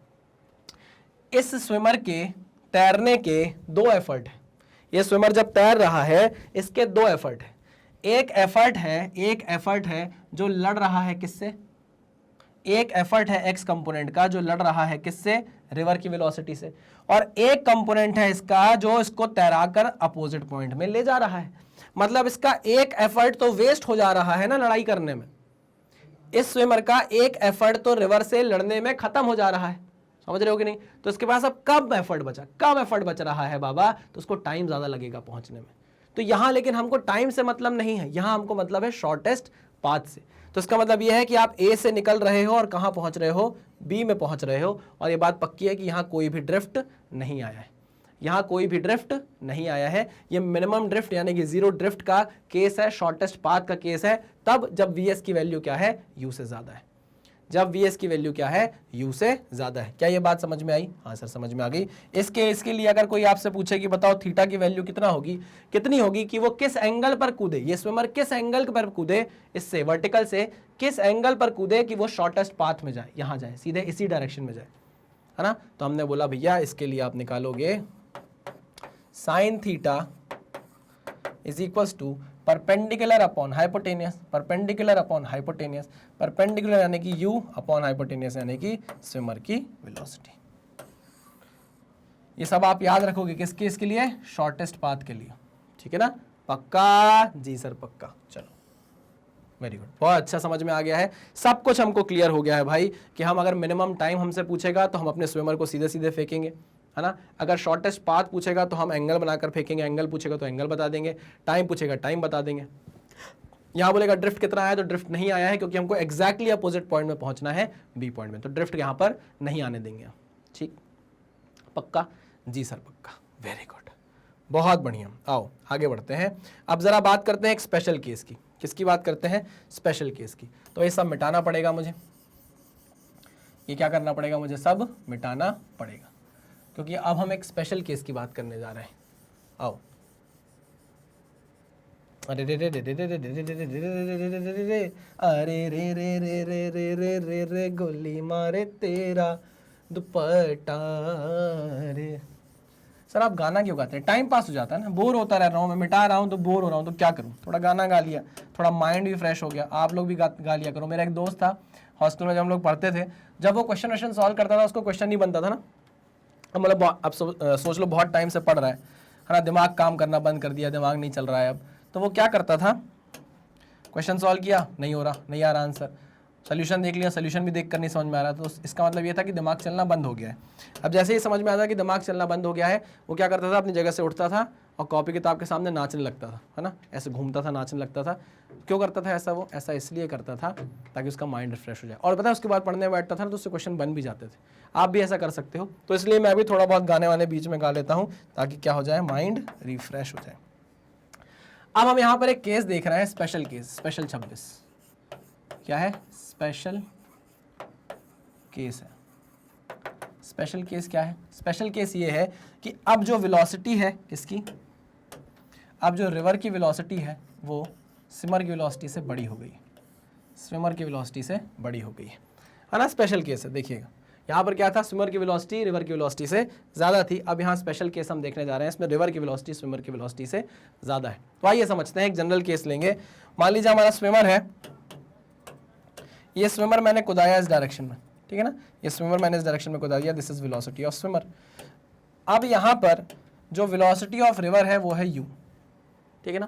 इस स्विमर के तैरने के दो एफर्ट है, ये स्विमर जब तैर रहा है, इसके दो एफर्ट है। एक एफर्ट है जो लड़ रहा है किससे, एक एफर्ट है एक्स कंपोनेंट का जो लड़ रहा है किससे, रिवर की वेलोसिटी से, और एक कंपोनेंट है इसका जो इसको तैराकर अपोजिट पॉइंट में ले जा रहा है। मतलब इसका एक एफर्ट तो वेस्ट हो जा रहा है ना लड़ाई करने में, इस स्विमर का एक एफर्ट तो रिवर से लड़ने में खत्म हो जा रहा है, समझ रहे हो कि नहीं। तो इसके पास अब कम एफर्ट बच रहा है बाबा, तो उसको टाइम ज्यादा लगेगा पहुंचने में। तो यहां लेकिन हमको टाइम से मतलब नहीं है, यहां हमको मतलब है शॉर्टेस्ट पाथ से। तो इसका मतलब यह है कि आप ए से निकल रहे हो और कहां पहुंच रहे हो, बी में पहुंच रहे हो, और यह बात पक्की है कि यहां कोई भी ड्रिफ्ट नहीं आया है, यहां कोई भी ड्रिफ्ट नहीं आया है। ये मिनिमम ड्रिफ्ट यानी कि जीरो ड्रिफ्ट का केस है, शॉर्टेस्ट पाथ का केस है, तब जब वीएस की वैल्यू क्या है, यू से ज्यादा है, जब वीएस की वैल्यू क्या है, यू से ज्यादा है। क्या ये बात समझ में आई? हाँ सर समझ में आ गई। इसके लिए अगर कोई आपसे पूछे कि बताओ थीटा की वैल्यू कितनी होगी कि वो किस एंगल पर कूदे, ये स्विमर किस एंगल पर कूदे, इससे वर्टिकल से किस एंगल पर कूदे कि वो शॉर्टेस्ट पाथ में जाए, यहां जाए, सीधे इसी डायरेक्शन में जाए, है ना। तो हमने बोला भैया इसके लिए आप निकालोगे sine theta is equals to perpendicular upon hypotenuse, perpendicular यानी कि u अपॉन हाइपोटेनियस यानी कि स्विमर की वेलोसिटी। ये सब आप याद रखोगे किसके, इसके लिए शॉर्टेस्ट पाथ के लिए, ठीक है ना। पक्का? जी सर पक्का। चलो वेरी गुड, बहुत अच्छा समझ में आ गया है, सब कुछ हमको क्लियर हो गया है भाई कि हम अगर मिनिमम टाइम हमसे पूछेगा तो हम अपने स्विमर को सीधे सीधे फेंकेंगे, है ना। अगर शॉर्टेस्ट पाथ पूछेगा तो हम एंगल बनाकर फेंकेंगे, एंगल पूछेगा तो एंगल बता देंगे, टाइम पूछेगा टाइम बता देंगे। यहाँ बोलेगा ड्रिफ्ट कितना आया, तो ड्रिफ्ट नहीं आया है क्योंकि हमको एग्जैक्टली अपोजिट पॉइंट में पहुंचना है, बी पॉइंट में, तो ड्रिफ्ट यहाँ पर नहीं आने देंगे। ठीक, पक्का? जी सर पक्का। वेरी गुड, बहुत बढ़िया। आओ आगे बढ़ते हैं। अब जरा बात करते हैं एक स्पेशल केस की। किसकी बात करते हैं? स्पेशल केस की। तो ये सब मिटाना पड़ेगा मुझे, ये क्या करना पड़ेगा मुझे, सब मिटाना पड़ेगा, क्योंकि अब हम एक स्पेशल केस की बात करने जा रहे हैं। आओ, अरे रे रे रे रे रे रे रे रे रे रे रे, अरे रे रे रे रे रे रे रे रे, गोली मारे तेरा दुपट्टा रे। सर आप गाना क्यों गाते हैं? टाइम पास हो जाता है ना, बोर होता रह रहा हूँ मैं, मिटा रहा हूँ तो बोर हो रहा हूँ, तो क्या करूँ, थोड़ा गाना गा लिया, थोड़ा माइंड भी फ्रेश हो गया। आप लोग भी गा लिया करो। मेरा एक दोस्त था हॉस्टल में, जब हम लोग पढ़ते थे, जब वो क्वेश्चन सॉल्व करता था उसको क्वेश्चन नहीं बनता था ना, मतलब अब सोच लो बहुत टाइम से पढ़ रहा है ना, दिमाग काम करना बंद कर दिया, दिमाग नहीं चल रहा है अब, तो वो क्या करता था, क्वेश्चन सॉल्व किया, नहीं हो रहा, नहीं आ रहा आंसर, सोल्यूशन देख लिया, सोल्यूशन भी देख कर नहीं समझ में आ रहा, तो इसका मतलब ये था कि दिमाग चलना बंद हो गया है। अब जैसे ही समझ में आता कि दिमाग चलना बंद हो गया है, वो क्या करता था, अपनी जगह से उठता था और कॉपी किताब के सामने नाचने लगता था, है ना, ऐसे घूमता था, नाचने लगता था। क्यों करता था ऐसा? वो ऐसा इसलिए करता था ताकि उसका माइंड रिफ्रेश हो जाए, और पता है उसके बाद पढ़ने बैठता था तो उससे क्वेश्चन बन भी जाते थे। आप भी ऐसा कर सकते हो। तो इसलिए मैं भी थोड़ा बहुत गाने वाने बीच में गा लेता हूँ ताकि क्या हो जाए, माइंड रिफ्रेश हो जाए। अब हम यहाँ पर एक केस देख रहे हैं, स्पेशल केस, स्पेशल 26 क्या है, स्पेशल केस है। स्पेशल केस क्या है? स्पेशल केस ये है कि अब जो वेलोसिटी है किसकी, अब जो रिवर की वेलोसिटी है वो स्विमर की वेलोसिटी से बड़ी हो गई, स्विमर की वेलोसिटी से बड़ी हो गई है ना। स्पेशल केस है, देखिएगा यहाँ पर क्या था, स्विमर की वेलोसिटी रिवर की वेलोसिटी से ज़्यादा थी। अब यहाँ स्पेशल केस हम देखने जा रहे हैं, इसमें रिवर की वेलोसिटी स्विमर की वेलोसिटी से ज़्यादा है। तो आइए समझते हैं, एक जनरल केस लेंगे। मान लीजिए हमारा स्विमर है, ये स्विमर मैंने कुदाया इस डायरेक्शन में, ठीक है ना, ये स्विमर मैंने इस डायरेक्शन में कुदा दिया, this is velocity of swimmer. अब यहाँ पर जो वेलोसिटी ऑफ रिवर है वो है u, ठीक है ना,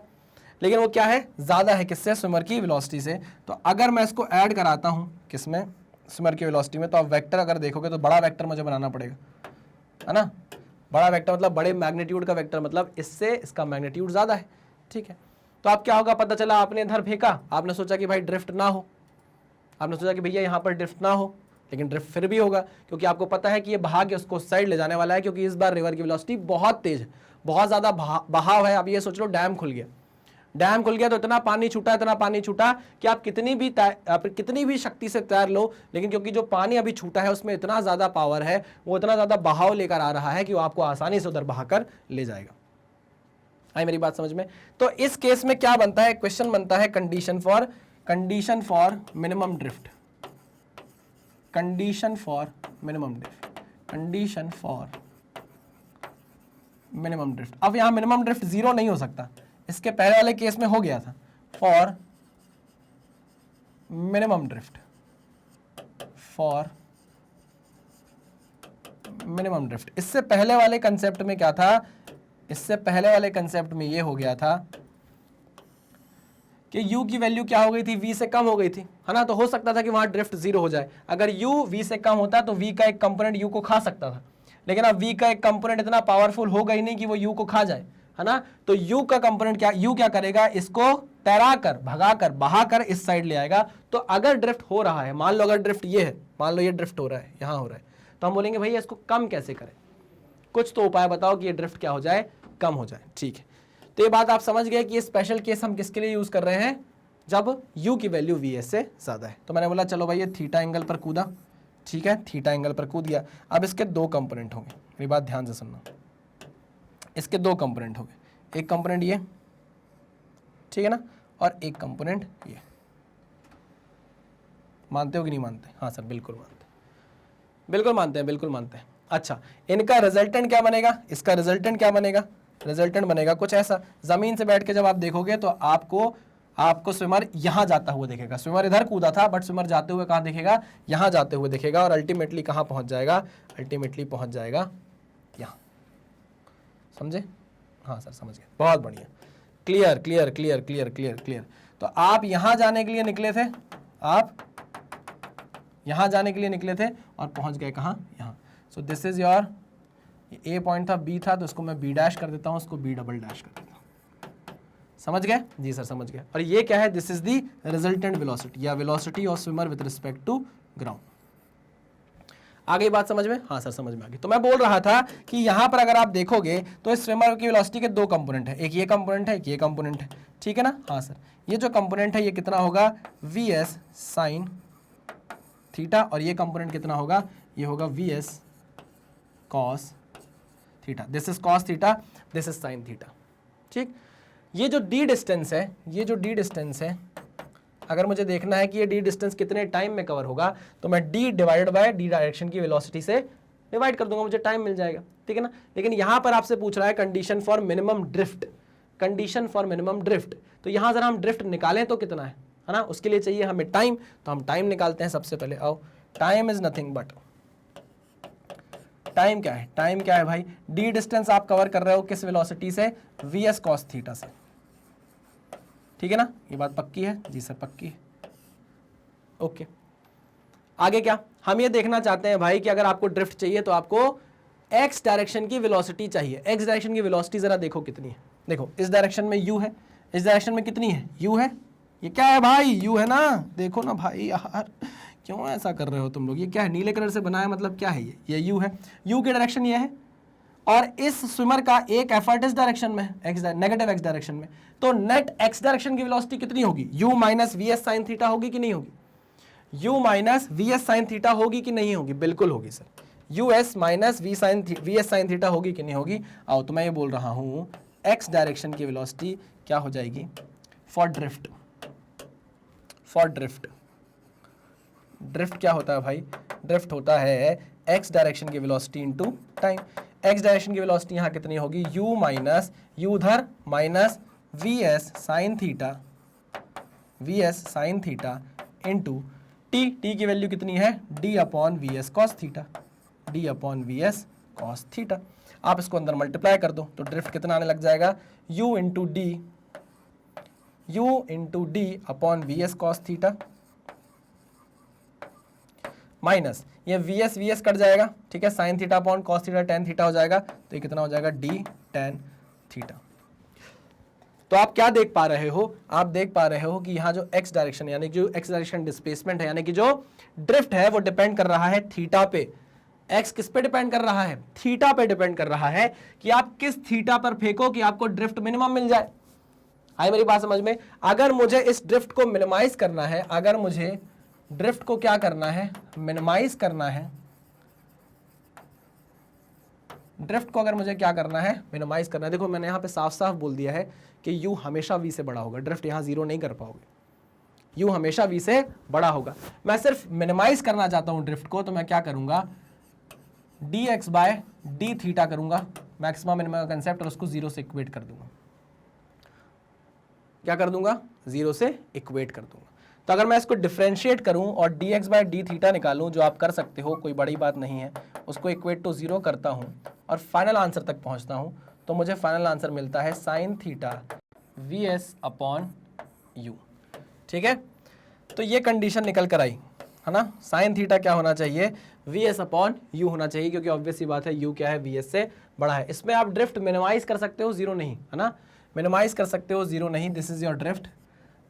लेकिन वो क्या है, ज़्यादा है किससे, स्विमर की वेलोसिटी से। तो अगर मैं इसको ऐड कराता हूँ किसमें, स्विमर की वेलोसिटी में, तो आप वेक्टर अगर देखोगे तो बड़ा वेक्टर मुझे बनाना पड़ेगा, है ना। बड़ा वेक्टर मतलब बड़े मैग्नीट्यूड का वेक्टर, मतलब इससे इसका मैग्नीट्यूड ज़्यादा है, ठीक है। तो अब क्या होगा, पता चला आपने इधर फेंका, आपने सोचा कि भाई ड्रिफ्ट ना हो, आपने सोचा कि भैया यहाँ पर ड्रिफ्ट ना हो, लेकिन ड्रिफ्ट फिर भी होगा, क्योंकि आपको पता है कि ये बहा के उसको साइड ले जाने वाला है, क्योंकि इस बार रिवर की वेलोसिटी बहुत तेज है, बहुत ज़्यादा बहाव है। अब ये सोच लो डैम खुल गया, डैम खुल गया तो इतना पानी छूटा, इतना पानी छूटा कि आप कितनी भी शक्ति से तैर लो, लेकिन क्योंकि जो पानी अभी छूटा है उसमें इतना ज़्यादा पावर है, वो इतना ज़्यादा बहाव लेकर आ रहा है कि वो आपको आसानी से उधर बहाकर ले जाएगा। आई मेरी बात समझ में? तो इस केस में क्या बनता है, क्वेश्चन बनता है condition for minimum drift, condition for minimum drift, condition for minimum drift. अब यहां मिनिमम ड्रिफ्ट 0 नहीं हो सकता, इसके पहले वाले केस में हो गया था, for minimum drift, for minimum drift. इससे पहले वाले कंसेप्ट में क्या था, इससे पहले वाले कंसेप्ट में ये हो गया था कि u की वैल्यू क्या हो गई थी, v से कम हो गई थी, है ना, तो हो सकता था कि वहां ड्रिफ्ट 0 हो जाए। अगर u v से कम होता तो v का एक कंपोनेंट u को खा सकता था, लेकिन अब v का एक कंपोनेंट इतना पावरफुल होगा ही नहीं कि वो u को खा जाए, है ना। तो u का कंपोनेंट क्या, u क्या करेगा, इसको तैराकर, भगाकर, बहाकर इस साइड ले आएगा। तो अगर ड्रिफ्ट हो रहा है, मान लो अगर ड्रिफ्ट ये है, मान लो ये ड्रिफ्ट हो रहा है, यहां हो रहा है, तो हम बोलेंगे भैया इसको कम कैसे करें, कुछ तो उपाय बताओ कि ये ड्रिफ्ट क्या हो जाए, कम हो जाए। ठीक है, तो ये बात आप समझ गए कि ये स्पेशल केस हम किसके लिए यूज कर रहे हैं, जब u की वैल्यू vs से ज्यादा है। तो मैंने बोला चलो भाई ये थीटा एंगल पर कूदा, ठीक है, थीटा एंगल पर कूद गया। अब इसके दो कंपोनेंट होंगे, मेरी बात ध्यान से सुनना, इसके दो कंपोनेंट होंगे, एक कंपोनेंट ये, ठीक है ना, और एक कंपोनेंट ये। मानते हो कि नहीं मानते? हाँ सर बिल्कुल मानते हैं, बिल्कुल मानते हैं, बिल्कुल मानते हैं। अच्छा, इनका रिजल्टेंट क्या बनेगा, इसका रिजल्टेंट क्या बनेगा, रिजल्टेंट बनेगा कुछ ऐसा। जमीन से बैठ के जब आप देखोगे तो आपको स्विमर यहां जाता हुआ दिखेगा, स्विमर इधर कूदा था बट स्विमर जाते हुए कहां दिखेगा, यहां जाते हुए दिखेगा, और अल्टीमेटली कहां पहुंच जाएगा, अल्टीमेटली पहुंच जाएगा यहां। समझे? हाँ सर समझ गए, बहुत बढ़िया, clear clear clear clear clear clear. तो आप यहां जाने के लिए निकले थे, आप यहां जाने के लिए निकले थे और पहुंच गए कहां, यहां। सो this is your, A point था, बी था, तो इसको मैं बी डैश कर देता हूं, इसको बी डबल डैश कर देता हूं। समझ गए? जी सर समझ गए। और ये क्या है, this is the resultant velocity या velocity of swimmer with respect to ground. आ गई बात समझ में? हाँ सर समझ में आ गई। तो मैं बोल रहा था कि यहां पर अगर आप देखोगे तो इस स्विमर की वेलोसिटी के दो कंपोनेंट है, एक ये कंपोनेंट है, एक ये कंपोनेंट है, ठीक है ना। हाँ सर, ये जो कंपोनेंट है ये कितना होगा, vs साइन थीटा, और ये कंपोनेंट कितना होगा, ये होगा vs cos theta. This is cos theta, this is sine theta, ठीक। ये जो d डिस्टेंस है, ये जो d डिस्टेंस है, अगर मुझे देखना है कि ये d डिस्टेंस कितने टाइम में कवर होगा, तो मैं d divided bye d direction की वेलोसिटी से डिवाइड कर दूंगा, मुझे टाइम मिल जाएगा, ठीक है ना। लेकिन यहां पर आपसे पूछ रहा है condition for minimum drift, condition for minimum drift. तो यहां जरा हम ड्रिफ्ट निकालें तो कितना है ना, उसके लिए चाहिए हमें टाइम, तो हम टाइम निकालते हैं सबसे पहले। आओ, time is nothing but, time क्या है, टाइम क्या है भाई, d डिस्टेंस आप कवर कर रहे हो किस वेलोसिटी से, vs cos थीटा से, ठीक है ना। ये बात पक्की है? जी सर पक्की है। ओके, आगे क्या, हम ये देखना चाहते हैं भाई कि अगर आपको ड्रिफ्ट चाहिए तो आपको x डायरेक्शन की वेलोसिटी चाहिए। x डायरेक्शन की वेलोसिटी जरा देखो कितनी है, देखो इस डायरेक्शन में u है, इस डायरेक्शन में कितनी है, u है, ये क्या है भाई, u है ना, देखो ना भाई यार, क्यों ऐसा कर रहे हो तुम लोग, ये क्या है, नीले कलर से बनाया मतलब क्या है, ये u है, u की डायरेक्शन ये है, और इस स्विमर का एक एफर्ट इस डायरेक्शन में है, नेगेटिव x डायरेक्शन में, तो नेट x डायरेक्शन की वेलोसिटी कितनी होगी, u minus vs sine theta होगी कि नहीं होगी, u minus vs sine theta होगी कि नहीं होगी, बिल्कुल होगी sir, us minus vs sine theta होगी कि नहीं होगी। आओ, तो मैं ये बोल रहा हूं x डायरेक्शन की वेलोसिटी क्या हो जाएगी for drift, for drift, drift क्या होता है भाई, ड्रिफ्ट होता है x डायरेक्शन की velocity into time. x direction की वेलोसिटी यहाँ कितनी होगी, u माइनस, u उधर minus vs sine theta, vs sine theta into t, t की वैल्यू कितनी है, d upon vs cos theta, d upon vs cos theta. आप इसको अंदर मल्टीप्लाई कर दो तो ड्रिफ्ट कितना आने लग जाएगा, u into d upon vs cos theta minus ये vs कट जाएगा, ठीक है, sine theta upon cos theta tan theta हो जाएगा, तो ये कितना हो जाएगा, d टेन थीटा। तो आप क्या देख पा रहे हो, आप देख पा रहे हो कि यहाँ जो x डायरेक्शन यानी जो x डायरेक्शन डिस्प्लेसमेंट है, यानी कि जो ड्रिफ्ट है वो डिपेंड कर रहा है थीटा पे। x किस पे डिपेंड कर रहा है, थीटा पे डिपेंड कर रहा है कि आप किस थीटा पर फेंको कि आपको ड्रिफ्ट मिनिमम मिल जाए। आई मेरी बात समझ में? अगर मुझे इस ड्रिफ्ट को मिनिमाइज करना है, अगर मुझे ड्रिफ्ट को क्या करना है, मिनिमाइज करना है, ड्रिफ्ट को अगर मुझे क्या करना है, मिनिमाइज करना है। देखो मैंने यहां पे साफ साफ बोल दिया है कि u हमेशा v से बड़ा होगा, ड्रिफ्ट यहां जीरो नहीं कर पाओगे, u हमेशा v से बड़ा होगा। मैं सिर्फ मिनिमाइज करना चाहता हूं ड्रिफ्ट को, तो मैं क्या करूंगा, dx बाय डी थीटा करूंगा, मैक्सिमम मिनिमम का कंसेप्ट, और उसको 0 से इक्वेट कर दूंगा। क्या कर दूंगा? 0 से इक्वेट कर दूंगा। तो अगर मैं इसको डिफरेंशिएट करूं और dx बाय डी थीटा निकालूं, जो आप कर सकते हो, कोई बड़ी बात नहीं है, उसको इक्वेट टू 0 करता हूं और फाइनल आंसर तक पहुंचता हूं, तो मुझे फाइनल आंसर मिलता है sine theta vs upon u। ठीक है, तो ये कंडीशन निकल कर आई है ना। साइन थीटा क्या होना चाहिए? vs अपॉन u होना चाहिए, क्योंकि ऑब्वियस सी बात है u क्या है? vs से बड़ा है। इसमें आप ड्रिफ्ट मिनिमाइज कर सकते हो, 0 नहीं, है ना, मिनिमाइज कर सकते हो, 0 नहीं। This is your drift,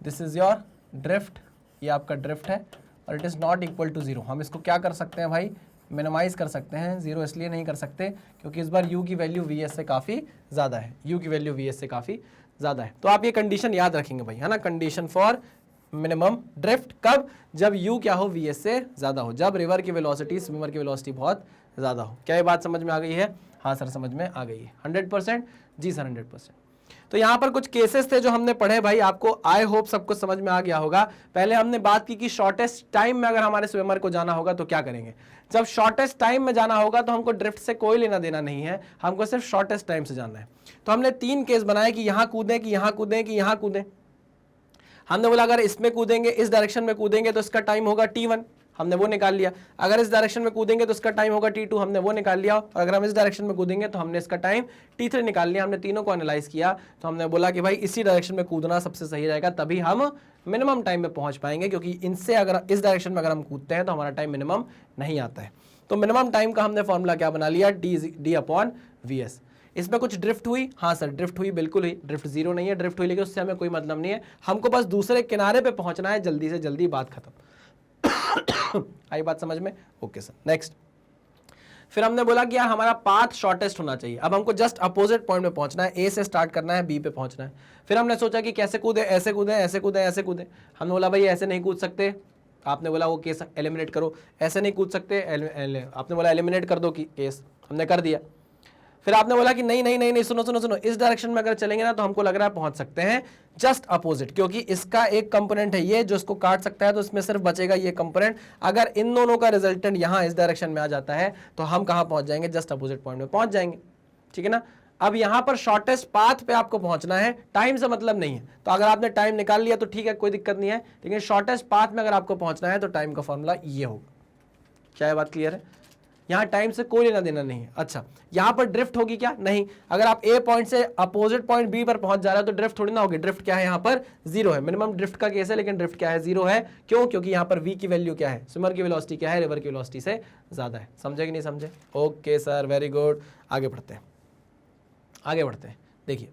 this is your drift, ये आपका ड्रिफ्ट है, और it is not equal to 0। हम इसको क्या कर सकते हैं भाई? मिनिमाइज कर सकते हैं। 0 इसलिए नहीं कर सकते क्योंकि इस बार u की वैल्यू vs से काफ़ी ज़्यादा है, u की वैल्यू vs से काफ़ी ज़्यादा है। तो आप ये कंडीशन याद रखेंगे भाई, है ना, कंडीशन फॉर मिनिमम ड्रिफ्ट। कब? जब u क्या हो? vs से ज़्यादा हो, जब रिवर की वेलोसिटी स्विमर की वेलोसिटी बहुत ज़्यादा हो। क्या ये बात समझ में आ गई है? हाँ सर, समझ में आ गई है 100%। जी सर, 100%। तो यहाँ पर कुछ केसेस थे जो हमने पढ़े भाई, आपको आई होप सब कुछ समझ में आ गया होगा। पहले हमने बात की कि शॉर्टेस्ट टाइम में अगर हमारे स्विमर को जाना होगा तो क्या करेंगे। जब शॉर्टेस्ट टाइम में जाना होगा तो हमको ड्रिफ्ट से कोई लेना देना नहीं है, हमको सिर्फ शॉर्टेस्ट टाइम से जाना है। तो हमने 3 केस बनाए कि यहाँ कूदें, कि यहाँ कूदें, कि यहाँ कूदें। हमने बोला अगर इसमें कूदेंगे, इस डायरेक्शन में कूदेंगे तो इसका टाइम होगा t1, हमने वो निकाल लिया। अगर इस डायरेक्शन में कूदेंगे तो इसका टाइम होगा t2, हमने वो निकाल लिया। और अगर हम इस डायरेक्शन में कूदेंगे तो हमने इसका टाइम t3 निकाल लिया। हमने तीनों को एनालाइज किया तो हमने बोला कि भाई इसी डायरेक्शन में कूदना सबसे सही रहेगा, तभी हम मिनिमम टाइम में पहुंच पाएंगे, क्योंकि इनसे अगर इस डायरेक्शन में अगर हम कूदते हैं तो हमारा टाइम मिनिमम नहीं आता है। तो मिनिमम टाइम का हमने फॉर्मूला क्या बना लिया? d upon vs। इसमें कुछ ड्रिफ्ट हुई, हाँ सर ड्रिफ्ट हुई, बिल्कुल ही, ड्रिफ्ट 0 नहीं है, ड्रिफ्ट हुई, लेकिन उससे हमें कोई मतलब नहीं है, हमको बस दूसरे किनारे पे पहुंचना है, जल्दी से जल्दी, बात खत्म। आई बात समझ में? Okay sir, next. फिर हमने बोला कि यार हमारा पाथ शॉर्टेस्ट होना चाहिए। अब हमको जस्ट अपोजिट पॉइंट पे पहुंचना है, ए से स्टार्ट करना है, बी पे पहुंचना है। फिर हमने सोचा कि कैसे कूदे, ऐसे कूदे, ऐसे कूदे, ऐसे कूदे। हमने बोला भाई ऐसे नहीं कूद सकते, आपने बोला वो केस एलिमिनेट करो। ऐसे नहीं कूद सकते, आपने बोला एलिमिनेट कर दो केस, हमने कर दिया। फिर आपने बोला कि नहीं नहीं नहीं नहीं, सुनो सुनो सुनो, इस डायरेक्शन में अगर चलेंगे ना तो हमको लग रहा है पहुंच सकते हैं जस्ट अपोजिट, क्योंकि इसका एक कंपोनेंट है ये जो इसको काट सकता है, तो इसमें सिर्फ बचेगा ये कंपोनेंट। अगर इन दोनों का रिजल्टेंट यहाँ इस डायरेक्शन में आ जाता है तो हम कहाँ पहुंच जाएंगे? जस्ट अपोजिट पॉइंट में पहुंच जाएंगे। ठीक है ना। अब यहाँ पर शॉर्टेस्ट पाथ पे आपको पहुंचना है, टाइम से मतलब नहीं है। तो अगर आपने टाइम निकाल लिया तो ठीक है, कोई दिक्कत नहीं है, लेकिन शॉर्टेस्ट पाथ में अगर आपको पहुंचना है तो टाइम का फॉर्मूला ये होगा। क्या ये बात क्लियर है? यहाँ टाइम से कोई लेना देना नहीं है। अच्छा, यहाँ पर ड्रिफ्ट होगी क्या? नहीं। अगर आप ए पॉइंट से अपोजिट पॉइंट बी पर पहुंच जा रहे हो तो ड्रिफ्ट थोड़ी ना होगी। ड्रिफ्ट क्या है? यहाँ पर 0 है। मिनिमम ड्रिफ्ट का केस है, लेकिन ड्रिफ्ट क्या है? 0 है। क्यों? क्योंकि यहाँ पर v की वैल्यू क्या है? स्विमर की वेलोसिटी क्या है? रिवर की वेलोसिटी से ज्यादा है। समझे कि नहीं समझे? Okay sir, very good. आगे बढ़ते हैं, आगे बढ़ते हैं। देखिए,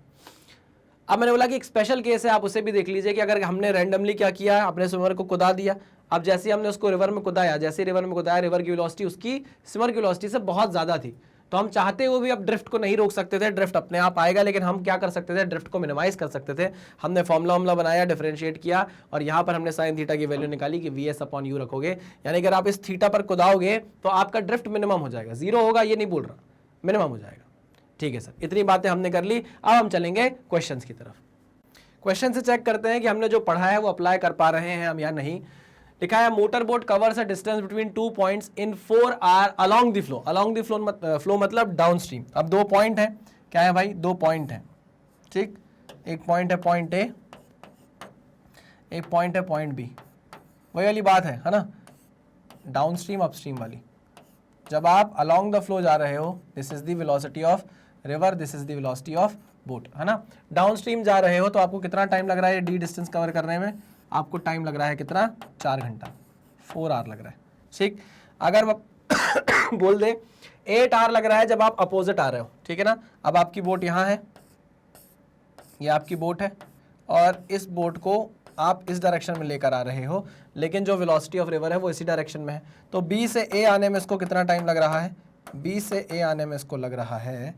अब मैंने बोला कि एक स्पेशल केस है, आप उसे भी देख लीजिए कि अगर हमने रैंडमली क्या किया, अपने स्विमर को कुदा दिया। अब जैसे हमने उसको रिवर में कुदाया, जैसे रिवर में कुदाया, रिवर की वेलोसिटी उसकी स्विमर की वेलोसिटी से बहुत ज़्यादा थी, तो हम चाहते हुए भी अब ड्रिफ्ट को नहीं रोक सकते थे, ड्रिफ्ट अपने आप आएगा। लेकिन हम क्या कर सकते थे? ड्रिफ्ट को मिनिमाइज कर सकते थे। हमने फॉर्मूला बनाया, डिफरेंशिएट किया, और यहाँ पर हमने साइन थीटा की वैल्यू निकाली कि वी एस अपॉन यू रखोगे। यानी कि अगर आप इस थीटा पर कुदाओगे तो आपका ड्रिफ्ट मिनिमम हो जाएगा, 0 होगा ये नहीं बोल रहा, मिनिमम हो जाएगा। ठीक है सर, इतनी बातें हमने कर ली। अब हम चलेंगे क्वेश्चन की तरफ। क्वेश्चन से चेक करते हैं कि हमने जो पढ़ा है वो अप्लाई कर पा रहे हैं हम या नहीं। लिखा है motor boat covers a distance between 2 points in 4 hour along the flow. Along the flow मतलब डाउन स्ट्रीम। अब 2 पॉइंट है, क्या है भाई? 2 पॉइंट है। ठीक, एक पॉइंट है पॉइंट ए, एक पॉइंट है पॉइंट बी। वही वाली बात है ना, डाउन स्ट्रीम अप स्ट्रीम वाली। जब आप अलोंग द फ्लो जा रहे हो, this is the velocity of river, this is the velocity of boat, है ना। डाउन स्ट्रीम जा रहे हो तो आपको कितना टाइम लग रहा है डी डिस्टेंस कवर करने में? आपको टाइम लग रहा है कितना? 4 घंटा, 4 आवर लग रहा है। ठीक, अगर बोल दे 8 आवर लग रहा है जब आप अपोजिट आ रहे हो। ठीक है ना। अब आपकी बोट यहाँ है, ये आपकी बोट है, और इस बोट को आप इस डायरेक्शन में लेकर आ रहे हो, लेकिन जो वेलोसिटी ऑफ रिवर है वो इसी डायरेक्शन में है। तो बी से ए आने में इसको कितना टाइम लग रहा है? बी से ए आने में इसको लग रहा है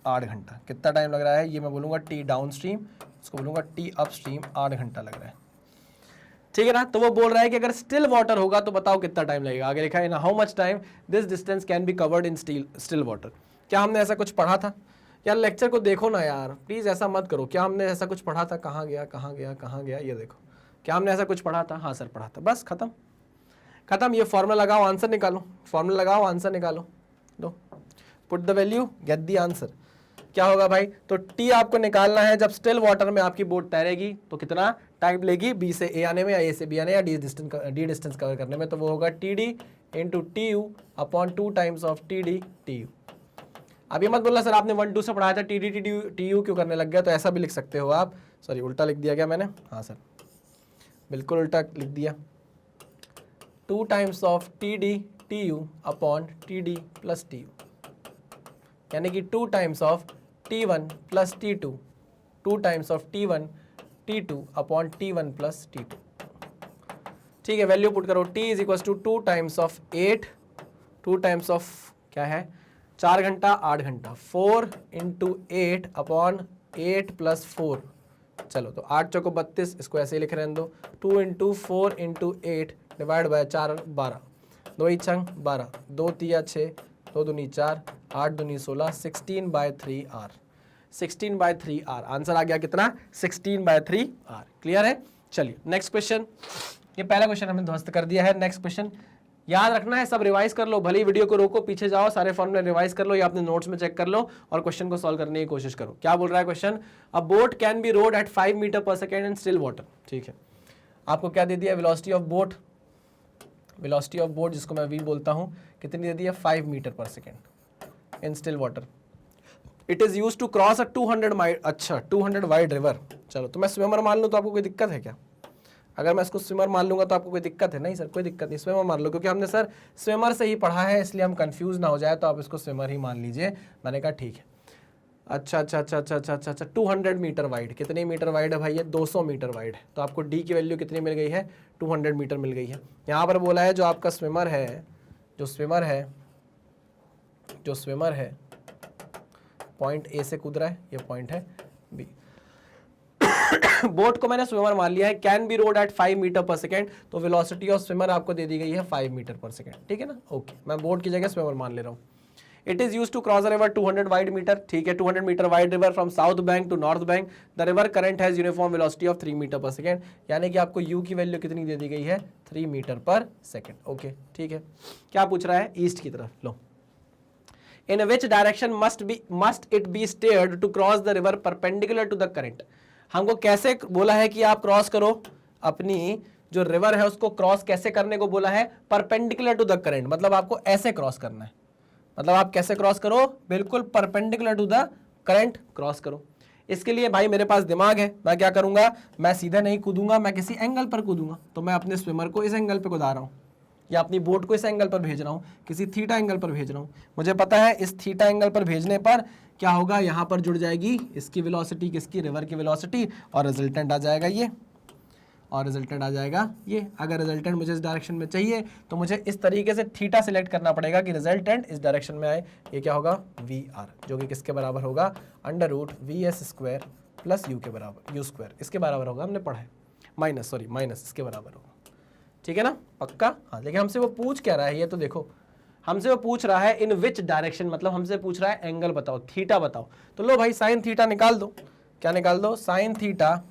8 घंटा। कितना टाइम लग रहा है? ये मैं बोलूँगा टी डाउन स्ट्रीम, इसको बोलूँगा टी अप स्ट्रीम, 8 घंटा लग रहा है। ठीक है ना। तो वो बोल रहा है कि अगर स्टिल वाटर होगा तो बताओ कितना टाइम लगेगा। आगे लिखा है ना, how much time this distance can be covered in still water. क्या हमने ऐसा कुछ पढ़ा था? यार लेक्चर को देखो ना यार, प्लीज़ ऐसा मत करो। क्या हमने ऐसा कुछ पढ़ा था? कहाँ गया कहाँ गया कहाँ गया? ये देखो, क्या हमने ऐसा कुछ पढ़ा था? हाँ सर पढ़ा था, बस खत्म खत्म। ये फॉर्मूला लगाओ, आंसर निकालो, फॉर्मूला लगाओ, आंसर निकालो। दो put the value, get the answer. क्या होगा भाई, तो टी आपको निकालना है जब स्टिल वाटर में आपकी बोट तैरेगी तो कितना टाइम लेगी बी से ए आने में, या ए से बी आने, या डी डिस्टेंस कवर करने में, तो वो होगा T D into T U upon 2 times of T D T you. अब ये मत बोलना सर आपने 1-2 से पढ़ाया था टी डी टी यू क्यों करने लग गया, तो ऐसा भी लिख सकते हो आप, सॉरी उल्टा लिख दिया क्या मैंने, हाँ सर बिल्कुल उल्टा लिख दिया, 2 times of T D T U upon T D plus T U, यानी कि 2 times of T1 plus T2, 2 times of T1 T2 upon T1 plus T2। ठीक है, वैल्यू पुट करो, T is equal to 2 times of 8, 2 times of क्या है 4 घंटा 8 घंटा, 4 इंटू 8 अपॉन 8 प्लस 4, चलो तो 8 चौको 32, इसको ऐसे ही लिख रहने दो, 2 इंटू 4 इंटू 8 डिवाइड बाय 4 12, 2 ही छंग 12, 2 तिया 6, 2 दूनी 4, 8 दूनी 16, 16/3 आर, 16/3 आर आंसर आ गया कितना 16/3 आर। क्लियर है, चलिए नेक्स्ट क्वेश्चन। ये पहला क्वेश्चन हमने ध्वस्त कर दिया है। नेक्स्ट क्वेश्चन याद रखना है, सब रिवाइज कर लो, भली वीडियो को रोको, पीछे जाओ, सारे फॉर्मूले रिवाइज कर लो या अपने नोट्स में चेक कर लो और क्वेश्चन को सॉल्व करने की कोशिश करो। क्या बोल रहा है question, a boat can be rowed at 5 metre पर सेकेंड इन स्टिल वाटर। ठीक है, आपको क्या दे दिया, velocity of boat, velocity of boat जिसको मैं वी बोलता हूँ, कितनी दे दी है 5 मीटर पर second in still water. It is used to cross a 200 mile, अच्छा 200 वाइड रिवर। चलो तो मैं स्विमर मान लूँ तो आपको कोई दिक्कत है क्या, अगर मैं इसको स्विमर मान लूंगा तो आपको कोई दिक्कत है, नहीं सर कोई दिक्कत नहीं, स्विमर मान लो, क्योंकि हमने सर स्विमर से ही पढ़ा है इसलिए हम कंफ्यूज ना हो जाए, तो आप इसको स्विमर ही मान लीजिए। मैंने कहा ठीक है, अच्छा अच्छा अच्छा अच्छा अच्छा अच्छा अच्छा 200 मीटर वाइड, कितने मीटर वाइड है भाई, ये 200 मीटर वाइड है, तो आपको डी की वैल्यू कितनी मिल गई है 200 मीटर मिल गई है। यहाँ पर बोला है जो आपका स्विमर है, जो स्विमर है पॉइंट ए से कूद रहा है, ये पॉइंट है बी। बोट को मैंने स्विमर मान लिया है, can be rowed at 5 metre पर सेकेंड, तो वेलोसिटी ऑफ स्विमर आपको दे दी गई है 5 मीटर पर सेकेंड। ठीक है ना, ओके, मैं बोट की जगह स्विमर मान ले रहा हूँ। It is used to cross a river 200 wide metre, ठीक है, 200 metre wide river from south bank to north bank, the river current has uniform velocity of 3 metre पर सेकेंड, यानी कि आपको यू की वैल्यू कितनी दे दी गई है 3 मीटर पर सेकेंड। ओके ठीक है, क्या पूछ रहा है, ईस्ट की तरफ लो। In which direction must it be steered to cross the river perpendicular to the current? हमको कैसे बोला है कि आप क्रॉस करो, अपनी जो रिवर है उसको क्रॉस कैसे करने को बोला है, परपेंडिकुलर टू द करंट, मतलब आपको ऐसे क्रॉस करना है, मतलब आप कैसे क्रॉस करो, बिल्कुल perpendicular to the current cross करो। इसके लिए भाई मेरे पास दिमाग है, मैं क्या करूंगा, मैं सीधा नहीं कूदूंगा, मैं किसी एंगल पर कूदूंगा, तो मैं अपने स्विमर को इस एंगल पे कूदा रहा हूँ या अपनी बोट को इस एंगल पर भेज रहा हूँ, किसी थीटा एंगल पर भेज रहा हूँ। मुझे पता है इस थीटा एंगल पर भेजने पर क्या होगा, यहाँ पर जुड़ जाएगी इसकी वेलोसिटी, किसकी, रिवर की वेलोसिटी, और रिजल्टेंट आ जाएगा ये, और रिजल्टेंट आ जाएगा ये। अगर रिजल्टेंट मुझे इस डायरेक्शन में चाहिए तो मुझे इस तरीके से थीटा सिलेक्ट करना पड़ेगा कि रिजल्टेंट इस डायरेक्शन में आए। ये क्या होगा वी आर, जो कि किसके बराबर होगा, √VS² प्लस यू के बराबर, यू स्क्वायर, इसके बराबर होगा, हमने पढ़ा है, माइनस इसके बराबर होगा। ठीक है ना, पक्का, हाँ। लेकिन हमसे वो पूछ क्या रहा है, ये तो देखो, हमसे वो पूछ रहा है इन विच डायरेक्शन, मतलब हमसे पूछ रहा है एंगल बताओ, थीटा बताओ। तो लो भाई साइन थीटा निकाल दो, क्या निकाल दो, sine theta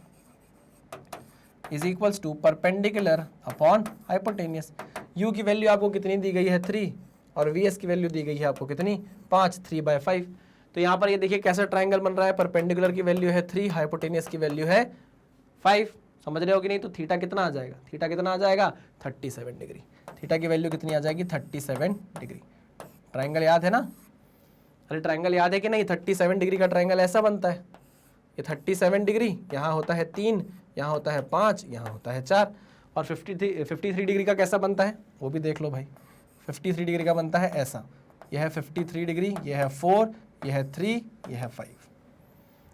is equals to perpendicular upon hypotenuse. U की वैल्यू आपको कितनी दी गई है 3, और वी एस की वैल्यू दी गई है आपको कितनी 5, 3/5। तो यहाँ पर ये देखिए कैसा ट्राइंगल बन रहा है, परपेंडिकुलर की वैल्यू है 3, हाइपोटेनियस की वैल्यू है 5, समझ रहे हो कि नहीं। तो थीटा कितना आ जाएगा, थीटा कितना आ जाएगा 37 डिग्री, थीटा की वैल्यू कितनी आ जाएगी 37 डिग्री। ट्राइंगल याद है ना, अरे ट्राइंगल याद है कि नहीं, 37 डिग्री का ट्राइंगल ऐसा बनता है, ये 37 डिग्री, यहाँ होता है 3, यहाँ होता है 5, यहाँ होता है 4, और 53 डिग्री का कैसा बनता है वो भी देख लो भाई। 53 डिग्री का बनता है ऐसा, यह है 53 डिग्री, यह है 4, यह है 3, यह है 5।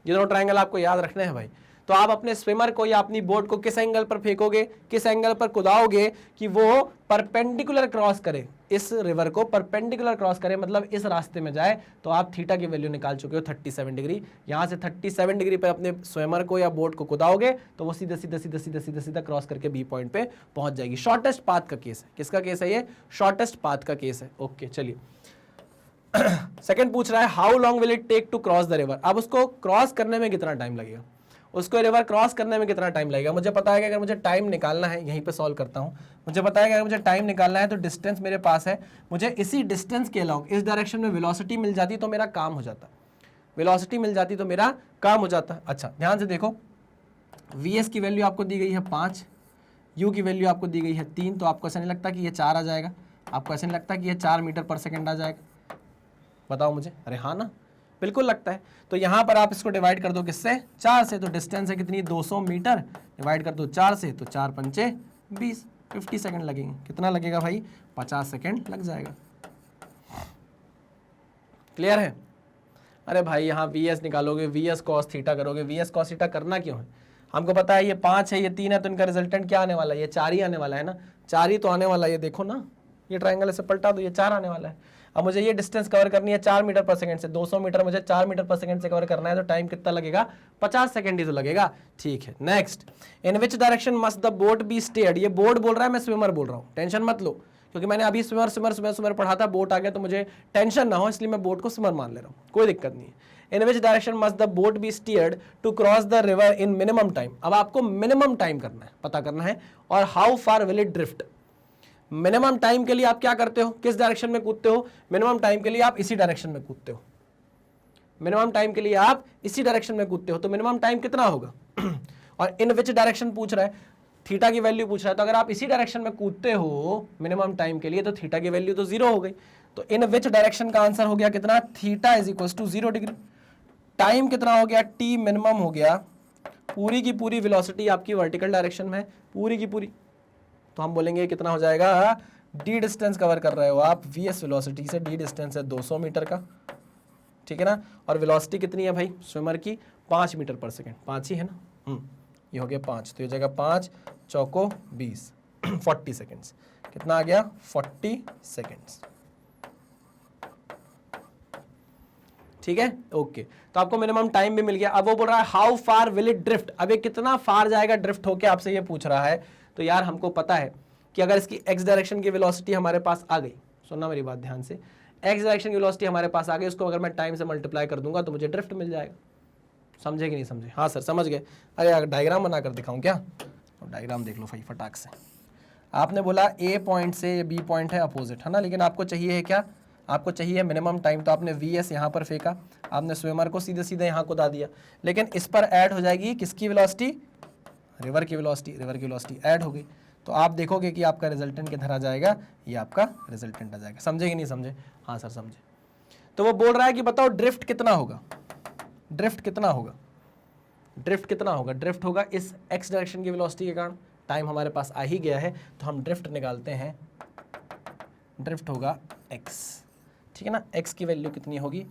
ये दोनों ट्राइंगल आपको याद रखने हैं भाई। तो आप अपने स्विमर को या अपनी बोट को किस एंगल पर फेंकोगे, किस एंगल पर कुदाओगे कि वो परपेंडिकुलर क्रॉस करे, इस रिवर को परपेंडिकुलर क्रॉस करे, मतलब इस रास्ते में जाए। तो आप थीटा की वैल्यू निकाल चुके हो 37 डिग्री। यहाँ से 37 डिग्री पर अपने स्विमर को या बोट को कुदाओगे तो वो सीधा सीधा सीधा सीधा सीधा सीधा क्रॉस करके बी पॉइंट पे पहुंच जाएगी। शॉर्टेस्ट पाथ का केस है, किसका केस है ये, शॉर्टेस्ट पाथ का केस है। ओके चलिए सेकंड पूछ रहा है how long will it take to cross the river. अब उसको क्रॉस करने में कितना टाइम लगेगा, उसको रिवर क्रॉस करने में कितना टाइम लगेगा। मुझे पता है कि अगर मुझे टाइम निकालना है, यहीं पे सॉल्व करता हूँ, मुझे पता है कि अगर मुझे टाइम निकालना है तो डिस्टेंस मेरे पास है, मुझे इसी डिस्टेंस के अलॉन्ग इस डायरेक्शन में वेलोसिटी मिल जाती तो मेरा काम हो जाता, वेलोसिटी मिल जाती तो मेरा काम हो जाता। अच्छा ध्यान से देखो, वीएस की वैल्यू आपको दी गई है 5, यू की वैल्यू आपको दी गई है 3, तो आपको ऐसा नहीं लगता कि ये 4 आ जाएगा, आपको ऐसा नहीं लगता कि ये 4 मीटर पर सेकेंड आ जाएगा, बताओ मुझे। अरे हाँ ना, बिल्कुल लगता है। तो यहाँ पर आप इसको डिवाइड कर दो किससे, 4 से, तो डिस्टेंस है कितनी 200 मीटर, डिवाइड कर दो 4 से, तो 4 पंचे 20, 50 सेकेंड लगेंगे। कितना लगेगा भाई, 50 सेकेंड लग जाएगा। क्लियर है। अरे भाई यहाँ वी एस निकालोगे, वी एस कॉस थीटा करोगे, वी एस कॉस थीटा करना क्यों है, हमको पता है ये 5 है, ये 3 है, तो इनका रिजल्टेंट क्या आने वाला है, ये 4 ही आने वाला है ना, 4 ही तो आने वाला है। ये देखो ना, ये ट्रायंगल ऐसे पलटा दो, ये 4 आने वाला है। अब मुझे ये डिस्टेंस कवर करनी है 4 मीटर पर सेकंड से, 200 मीटर मुझे 4 मीटर पर सेकंड से कवर करना है, तो टाइम कितना लगेगा, 50 सेकंड ही तो लगेगा। ठीक है, next, in which direction must the boat be steered. ये बोट बोल रहा है, मैं स्विमर बोल रहा हूँ, टेंशन मत लो, क्योंकि मैंने अभी स्विमर पढ़ा था, बोट आ गया तो मुझे टेंशन ना हो, इसलिए मैं बोट को स्विमर मान ले रहा हूँ, कोई दिक्कत नहीं है। In which direction must the boat be steered to cross the river in minimum time. अब आपको मिनिमम टाइम करना है, पता करना है, और how far will it drift. Minimum time के लिए आप क्या करते हो, किस डायरेक्शन में कूदते हो, मिनिमम टाइम के लिए आप इसी डायरेक्शन में कूदते हो, मिनिमम टाइम के लिए आप इसी डायरेक्शन में कूदते हो, तो मिनिमम टाइम कितना होगा और इन विच डायरेक्शन पूछ रहा है, थीटा की वैल्यू पूछ रहा है, तो अगर आप इसी डायरेक्शन में कूदते हो मिनिमम टाइम के लिए, तो थीटा की वैल्यू तो 0 हो गई। तो इन विच डायरेक्शन का आंसर हो गया कितना, theta is equal to 0 degree. Time कितना हो गया, टी मिनिमम हो गया, पूरी की पूरी वेलोसिटी आपकी वर्टिकल डायरेक्शन में है, पूरी की पूरी, तो हम बोलेंगे कितना हो जाएगा, डी डिस्टेंस कवर कर रहे हो आप वीएस वेलोसिटी से, डी डिस्टेंस है 200 मीटर का, ठीक है ना, और वेलोसिटी कितनी है भाई स्विमर की, 5 मीटर पर सेकेंड, 5 ही है ना, ये हो गया 5, तो ये जगह 5 चौको 20 40 सेकेंड्स, कितना आ गया 40 सेकेंड्स, ठीक है, ओके। तो आपको मिनिमम टाइम भी मिल गया। अब वो बोल रहा है how far will it drift, अब ये कितना फार जाएगा ड्रिफ्ट होके, आपसे ये पूछ रहा है। तो यार हमको पता है कि अगर इसकी एक्स डायरेक्शन की वेलोसिटी हमारे पास आ गई, सुनना मेरी बात ध्यान से, एक्स डायरेक्शन की वेलोसिटी हमारे पास आ गई, उसको अगर मैं टाइम से मल्टीप्लाई कर दूंगा तो मुझे ड्रिफ्ट मिल जाएगा। समझे कि नहीं समझे, हाँ सर समझ गए। अरे यार डायग्राम बना कर दिखाऊं क्या, तो डायग्राम देख लो भाई फटाक से। आपने बोला ए पॉइंट से बी पॉइंट है अपोजिट, है ना, लेकिन आपको चाहिए है क्या, आपको चाहिए मिनिमम टाइम, तो आपने वी एस यहाँ पर फेंका, आपने स्विमर को सीधे सीधे यहाँ को दा दिया, लेकिन इस पर ऐड हो जाएगी किसकी वेलोसिटी, रिवर की वेलोसिटी ऐड हो गई, तो आप देखोगे कि आपका रिजल्टेंट किधर आ जाएगा, ये आपका रिजल्टेंट आ जाएगा। समझे कि नहीं समझे, हाँ सर समझे। तो वो बोल रहा है कि बताओ ड्रिफ्ट कितना होगा, ड्रिफ्ट कितना होगा, ड्रिफ्ट कितना होगा, ड्रिफ्ट होगा इस एक्स डायरेक्शन की वेलोसिटी के कारण, टाइम हमारे पास आ ही गया है, तो हम ड्रिफ्ट निकालते हैं, ड्रिफ्ट होगा एक्स, ठीक है ना, एक्स की वैल्यू कितनी होगी,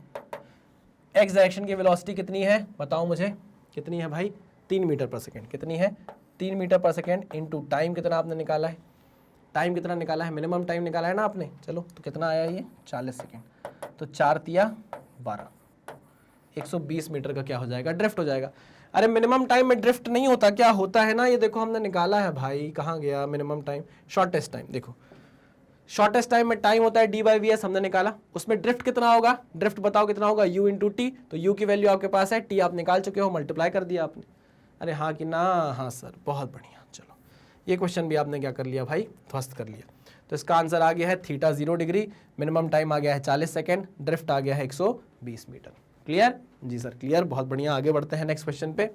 एक्स डायरेक्शन की वेलोसिटी कितनी है बताओ मुझे, कितनी है भाई, 3 मीटर पर सेकेंड, कितनी है 3 मीटर पर सेकेंड, इनटू टाइम कितना आपने निकाला है, टाइम कितना निकाला है, मिनिमम टाइम निकाला है ना आपने, चलो तो कितना आया ये 40 सेकेंड, तो 4 तिया 12, 120 मीटर का क्या हो जाएगा, ड्रिफ्ट हो जाएगा। अरे मिनिमम टाइम में ड्रिफ्ट नहीं होता, क्या होता है ना, ये देखो हमने निकाला है भाई, कहाँ गया मिनिमम टाइम, शॉर्टेस्ट टाइम, देखो शॉर्टेस्ट टाइम में टाइम होता है डी बाई वी एस, हमने निकाला, उसमें ड्रिफ्ट कितना होगा, ड्रिफ्ट बताओ कितना होगा, यू इंटू टी, तो यू की वैल्यू आपके पास है, टी आप निकाल चुके हो, मल्टीप्लाई कर दिया आपने। अरे हाँ कि ना, हाँ सर बहुत बढ़िया, चलो ये क्वेश्चन भी आपने क्या कर लिया भाई, ध्वस्त कर लिया। तो इसका आंसर आ गया है थीटा 0 डिग्री, मिनिमम टाइम आ गया है 40 सेकेंड, ड्रिफ्ट आ गया है 120 मीटर। क्लियर जी सर, क्लियर, बहुत बढ़िया। आगे बढ़ते हैं नेक्स्ट क्वेश्चन पे।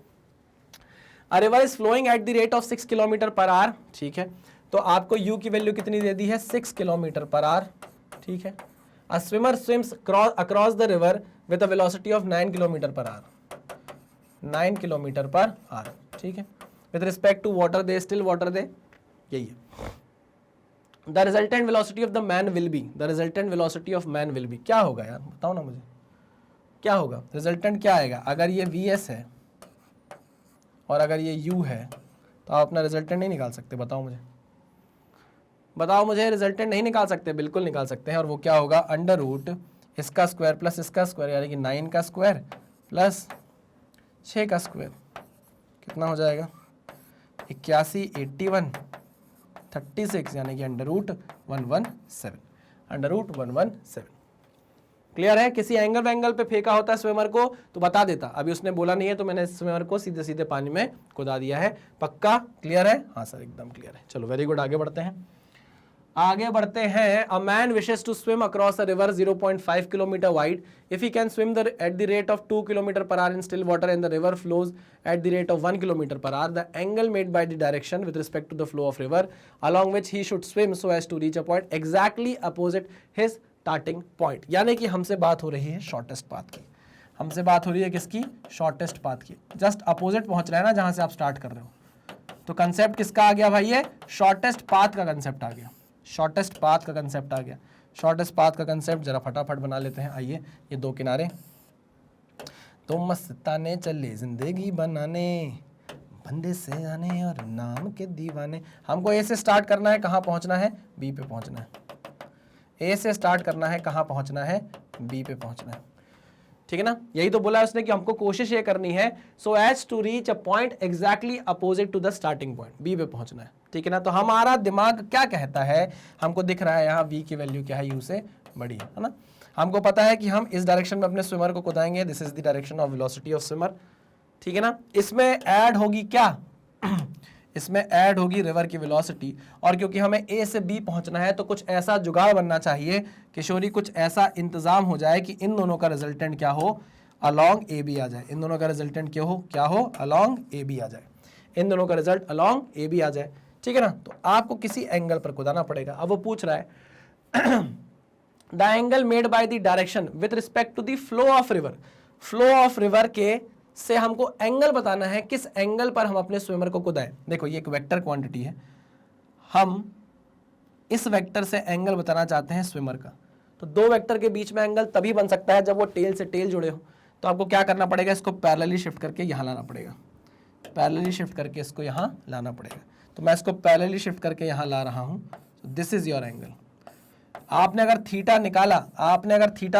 A river is flowing at the rate of 6 kilometre per hour, ठीक है, तो आपको u की वैल्यू कितनी दे दी है, 6 किलोमीटर पर आवर, ठीक है। A swimmer swims across the river with a velocity of 9 kilometer per hour, 9 kilometer per hour, ठीक है। विद रिस्पेक्ट टू वाटर दे, स्टिल वाटर दे, यही है। The resultant velocity of the man will be, the resultant velocity of man will be, क्या होगा यार बताओ ना मुझे, क्या होगा रिजल्टेंट, क्या आएगा, अगर ये वी एस है और अगर ये u है, तो आप अपना रिजल्टेंट नहीं निकाल सकते, बताओ मुझे, बताओ मुझे, रिजल्टेंट नहीं निकाल सकते, बिल्कुल निकाल सकते हैं, और वो क्या होगा, अंडर रूट इसका स्क्वायर प्लस इसका स्क्वायर, यानी कि 9 का स्क्वायर प्लस 6 का स्क्वायर, कितना हो जाएगा 81, 81, 36, यानी कि under root 117, under root 117। Clear है? किसी एंगल पे फेंका होता है स्विमर को तो बता देता, अभी उसने बोला नहीं है तो मैंने स्विमर को सीधे सीधे पानी में कूदा दिया है। पक्का क्लियर है? हाँ सर एकदम क्लियर है। चलो वेरी गुड, आगे बढ़ते हैं। A man wishes to swim across a river 0.5 kilometre wide if he can swim at the rate of 2 kilometre per hour in still water and the river flows at the rate of 1 kilometre per hour, the angle made by the direction with respect to the flow of river along which he should swim so as to reach a point exactly opposite his starting point। यानी कि हमसे बात हो रही है शॉर्टेस्ट पाथ की, हमसे बात हो रही है किसकी? शॉर्टेस्ट पाथ की। जस्ट अपोजिट पहुंच रहा है ना जहां से आप स्टार्ट कर रहे हो, तो कंसेप्ट किसका आ गया भाई? ये शॉर्टेस्ट पाथ का कंसेप्ट आ गया, शॉर्टेस्ट पाथ का कंसेप्ट आ गया। शॉर्टेस्ट पाथ का कंसेप्ट जरा फटाफट बना लेते हैं। आइए, ये दो किनारे, तो मस्ताने चले जिंदगी बनाने, बंदे से आने और नाम के दीवाने। हमको ए से स्टार्ट करना है, कहाँ पहुंचना है? बी पे पहुंचना है। ए से स्टार्ट करना है, कहाँ पहुंचना है? बी पे पहुंचना है। ठीक है ना? यही तो बोला उसने कि हमको कोशिश ये करनी है so as to reach a point exactly opposite to the starting point, B पे पहुंचना है। ठीक है ना? तो हमारा दिमाग क्या कहता है? हमको दिख रहा है यहाँ वी की वैल्यू क्या है? यू से बड़ी है ना? हमको पता है कि हम इस डायरेक्शन में अपने स्विमर को कुदाएंगे, this is the direction of velocity of swimmer. ठीक है ना? इसमें ऐड होगी क्या? इसमें ऐड होगी रिवर की वेलोसिटी, और क्योंकि हमें ए से बी पहुंचना है तो कुछ ऐसा जुगाड़ बनना चाहिए किशोरी, कुछ ऐसा इंतजाम हो जाए कि इन दोनों का रिजल्टेंट क्या हो? अलॉन्ग ए बी आ जाए। इन दोनों का रिजल्टेंट क्या हो? अलॉन्ग ए बी आ जाए। इन दोनों का रिजल्ट अलॉन्ग ए बी आ जाए। ठीक है ना? तो आपको किसी एंगल पर कुदाना पड़ेगा। अब वो पूछ रहा है the angle made by the direction with respect to the flow of river. Flow of river के से हमको एंगल बताना है, किस एंगल पर हम अपने स्विमर को कुदाएं। देखो ये एक वेक्टर क्वांटिटी है, हम इस वेक्टर से एंगल बताना चाहते हैं स्विमर का। तो दो वेक्टर के बीच में एंगल तभी बन सकता है जब वो टेल से टेल जुड़े हो। तो आपको क्या करना पड़ेगा? इसको पैरेलली शिफ्ट करके यहाँ लाना पड़ेगा, पैरेलली शिफ्ट करके इसको यहाँ लाना पड़ेगा। तो मैं इसको पैरेलली शिफ्ट करके यहाँ ला रहा हूँ। This is your angle. आपने अगर थीटा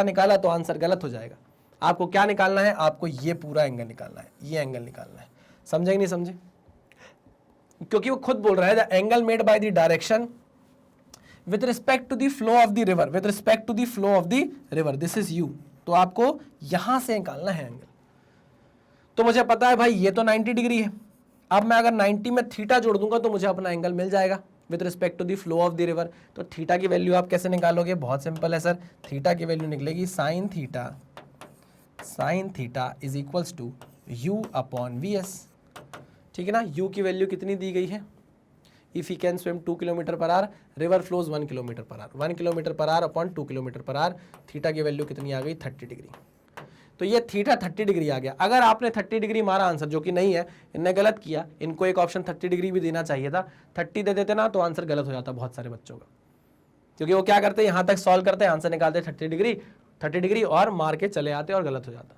निकाला तो आंसर गलत हो जाएगा। आपको क्या निकालना है? आपको ये पूरा एंगल निकालना है, ये एंगल निकालना है। समझे कि नहीं समझे? क्योंकि वो खुद बोल रहा है the angle made by the direction with respect to the flow of the river, with respect to the flow of the river, this is U. तो आपको यहां से निकालना है एंगल। तो मुझे पता है भाई ये तो 90 डिग्री है। अब मैं अगर 90 में थीटा जोड़ दूंगा तो मुझे अपना एंगल मिल जाएगा with respect to the flow of the river. तो थीटा की वैल्यू आप कैसे निकालोगे? बहुत सिंपल है सर, थीटा की वैल्यू निकलेगी sine theta is equals to U upon V S. ठीक है ना? यू की वैल्यू कितनी दी गई है? If he can swim 2 kilometre per our, river flows 1 kilometre per our, 1 kilometre per our upon 2 kilometre per our. Theta की वैल्यू कितनी आ गई? 30 डिग्री। तो ये थीटा 30 डिग्री आ गया। अगर आपने 30 डिग्री मारा आंसर, जो कि नहीं है, इनने गलत किया, इनको एक ऑप्शन 30 डिग्री भी देना चाहिए था। 30 दे देते ना तो आंसर गलत हो जाता बहुत सारे बच्चों का, क्योंकि वो क्या करते हैं, यहाँ तक सॉल्व करते हैं, आंसर निकालते 30 डिग्री और मार के चले आते और गलत हो जाता।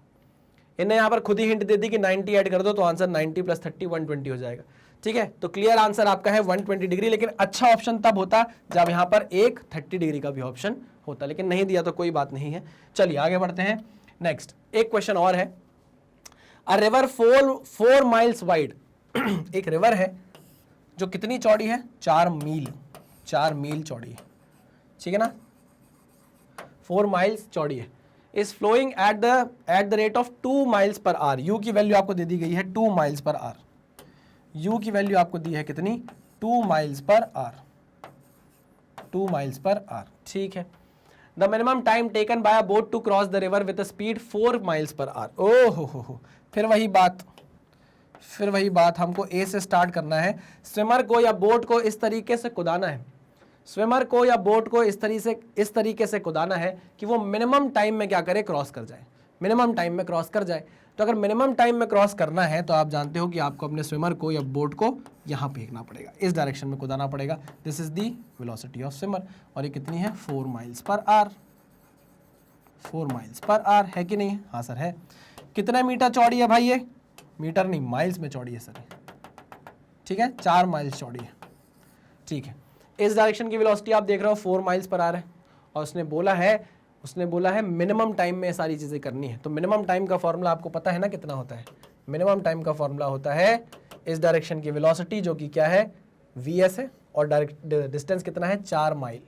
इन्हें यहाँ पर खुद ही हिंट दे दी कि 90 ऐड कर दो तो आंसर 90 + 30 120 हो जाएगा। ठीक है? तो क्लियर आंसर आपका है 120 डिग्री। लेकिन अच्छा ऑप्शन तब होता जब यहाँ पर एक 30 डिग्री का भी ऑप्शन होता, लेकिन नहीं दिया तो कोई बात नहीं है। चलिए आगे बढ़ते हैं। नेक्स्ट एक क्वेश्चन और है। अ रिवर 4 माइल्स वाइड एक रिवर है जो कितनी चौड़ी है? 4 मील चौड़ी है। ठीक है ना? 4 माइल्स चौड़ी है। Is flowing at the rate of 2 miles per hour. U की वैल्यू आपको दे दी गई है 2 माइल्स पर आवर। यू की वैल्यू आपको दी है कितनी? 2 miles per our, 2 miles per hour. ठीक है। The minimum time taken by a boat to cross the river with a speed 4 miles per hour. ओ हो, फिर वही बात हमको ए से स्टार्ट करना है। स्विमर को या बोट को इस तरीके से कुदाना है, स्विमर को या बोट को इस तरीके से कुदाना है कि वो मिनिमम टाइम में क्या करे? क्रॉस कर जाए, मिनिमम टाइम में क्रॉस कर जाए। तो अगर मिनिमम टाइम में क्रॉस करना है तो आप जानते हो कि आपको अपने स्विमर को या बोट को यहाँ फेंकना पड़ेगा, इस डायरेक्शन में कुदाना पड़ेगा। This is the velocity of swimmer. और ये कितनी है? 4 miles per our. 4 miles per our है कि नहीं? हाँ सर है। कितने मीटर चौड़ी है भाई? ये मीटर नहीं, माइल्स में चौड़ी है सर। ठीक है, 4 माइल्स चौड़ी है। ठीक है। इस डायरेक्शन की वेलोसिटी आप देख रहे हो 4 माइल्स पर आवर है, और उसने बोला है मिनिमम टाइम में सारी चीज़ें करनी है। तो मिनिमम टाइम का फॉर्मूला आपको पता है ना कितना होता है? मिनिमम टाइम का फॉर्मूला होता है इस डायरेक्शन की वेलोसिटी, जो कि क्या है? वी एस है, और डायरेक्ट डिस्टेंस कितना है? 4 mile.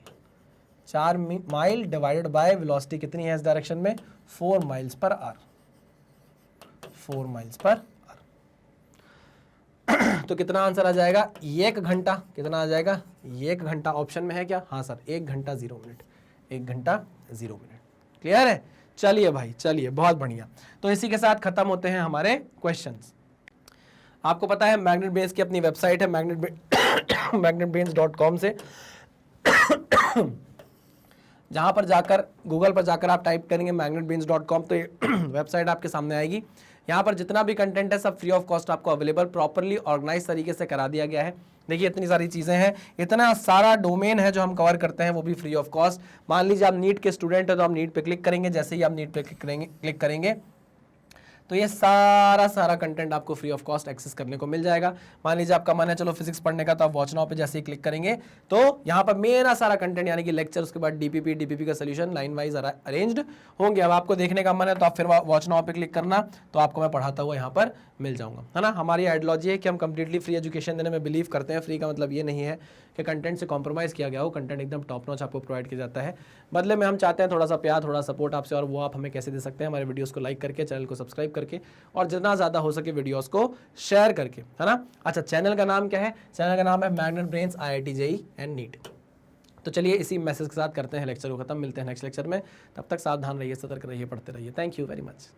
4 mile divided by velocity कितनी है इस डायरेक्शन में, 4 miles per our, 4 miles per our. तो कितना आंसर आ जाएगा, 1 घंटा। कितना आ जाएगा, 1 घंटा ऑप्शन में है क्या, हाँ सर, 1 घंटा 0 मिनट, 1 घंटा 0 मिनट। क्लियर है, चलिए भाई, चलिए, बहुत बढ़िया। तो इसी के साथ खत्म होते हैं हमारे क्वेश्चंस। आपको पता है मैग्नेट ब्रेन्स की अपनी वेबसाइट है magnetbrains.com से, जहां पर जाकर गूगल पर जाकर आप टाइप करेंगे magnetbrains.com तो ये वेबसाइट आपके सामने आएगी। यहाँ पर जितना भी कंटेंट है सब फ्री ऑफ कॉस्ट आपको अवेलेबल, प्रॉपरली ऑर्गेनाइज तरीके से करा दिया गया है। देखिए इतनी सारी चीज़ें हैं, इतना सारा डोमेन है जो हम कवर करते हैं, वो भी फ्री ऑफ कॉस्ट। मान लीजिए आप नीट के स्टूडेंट है तो आप नीट पे क्लिक करेंगे, जैसे ही आप नीट पे क्लिक करेंगे तो ये सारा कंटेंट आपको फ्री ऑफ कॉस्ट एक्सेस करने को मिल जाएगा। मान लीजिए आपका मन है चलो फिजिक्स पढ़ने का, तो आप वॉच नाउ पे जैसे ही क्लिक करेंगे तो यहाँ पर मेरा सारा कंटेंट यानी कि लेक्चर, उसके बाद डीपीपी का सोल्यूशन लाइन वाइज अरेंज्ड होंगे। अब आपको देखने का मन है तो आप फिर वॉच नाउ पे क्लिक करना, तो आपको मैं पढ़ाता हुआ यहाँ पर मिल जाऊंगा, है ना। हमारी आइडियोलॉजी है कि हम कंप्लीटली फ्री एजुकेशन देने में बिलीव करते हैं। फ्री का मतलब ये नहीं है कि कंटेंट से कॉम्प्रोमाइज़ किया गया हो, कंटेंट एकदम टॉप नॉच आपको प्रोवाइड किया जाता है। बदले में हम चाहते हैं थोड़ा सा प्यार, थोड़ा सपोर्ट आपसे, और वो आप हमें कैसे दे सकते हैं, हमारे वीडियोस को लाइक करके, चैनल को सब्सक्राइब करके, और जितना ज़्यादा हो सके वीडियोस को शेयर करके, है ना। अच्छा, चैनल का नाम क्या है, चैनल का नाम है Magnet brains IIT JEE and NEET. तो चलिए इसी मैसेज के साथ करते हैं लेक्चर को खत्म, मिलते हैं नेक्स्ट लेक्चर में। तब तक सावधान रहिए, सतर्क रहिए, पढ़ते रहिए। Thank you very much.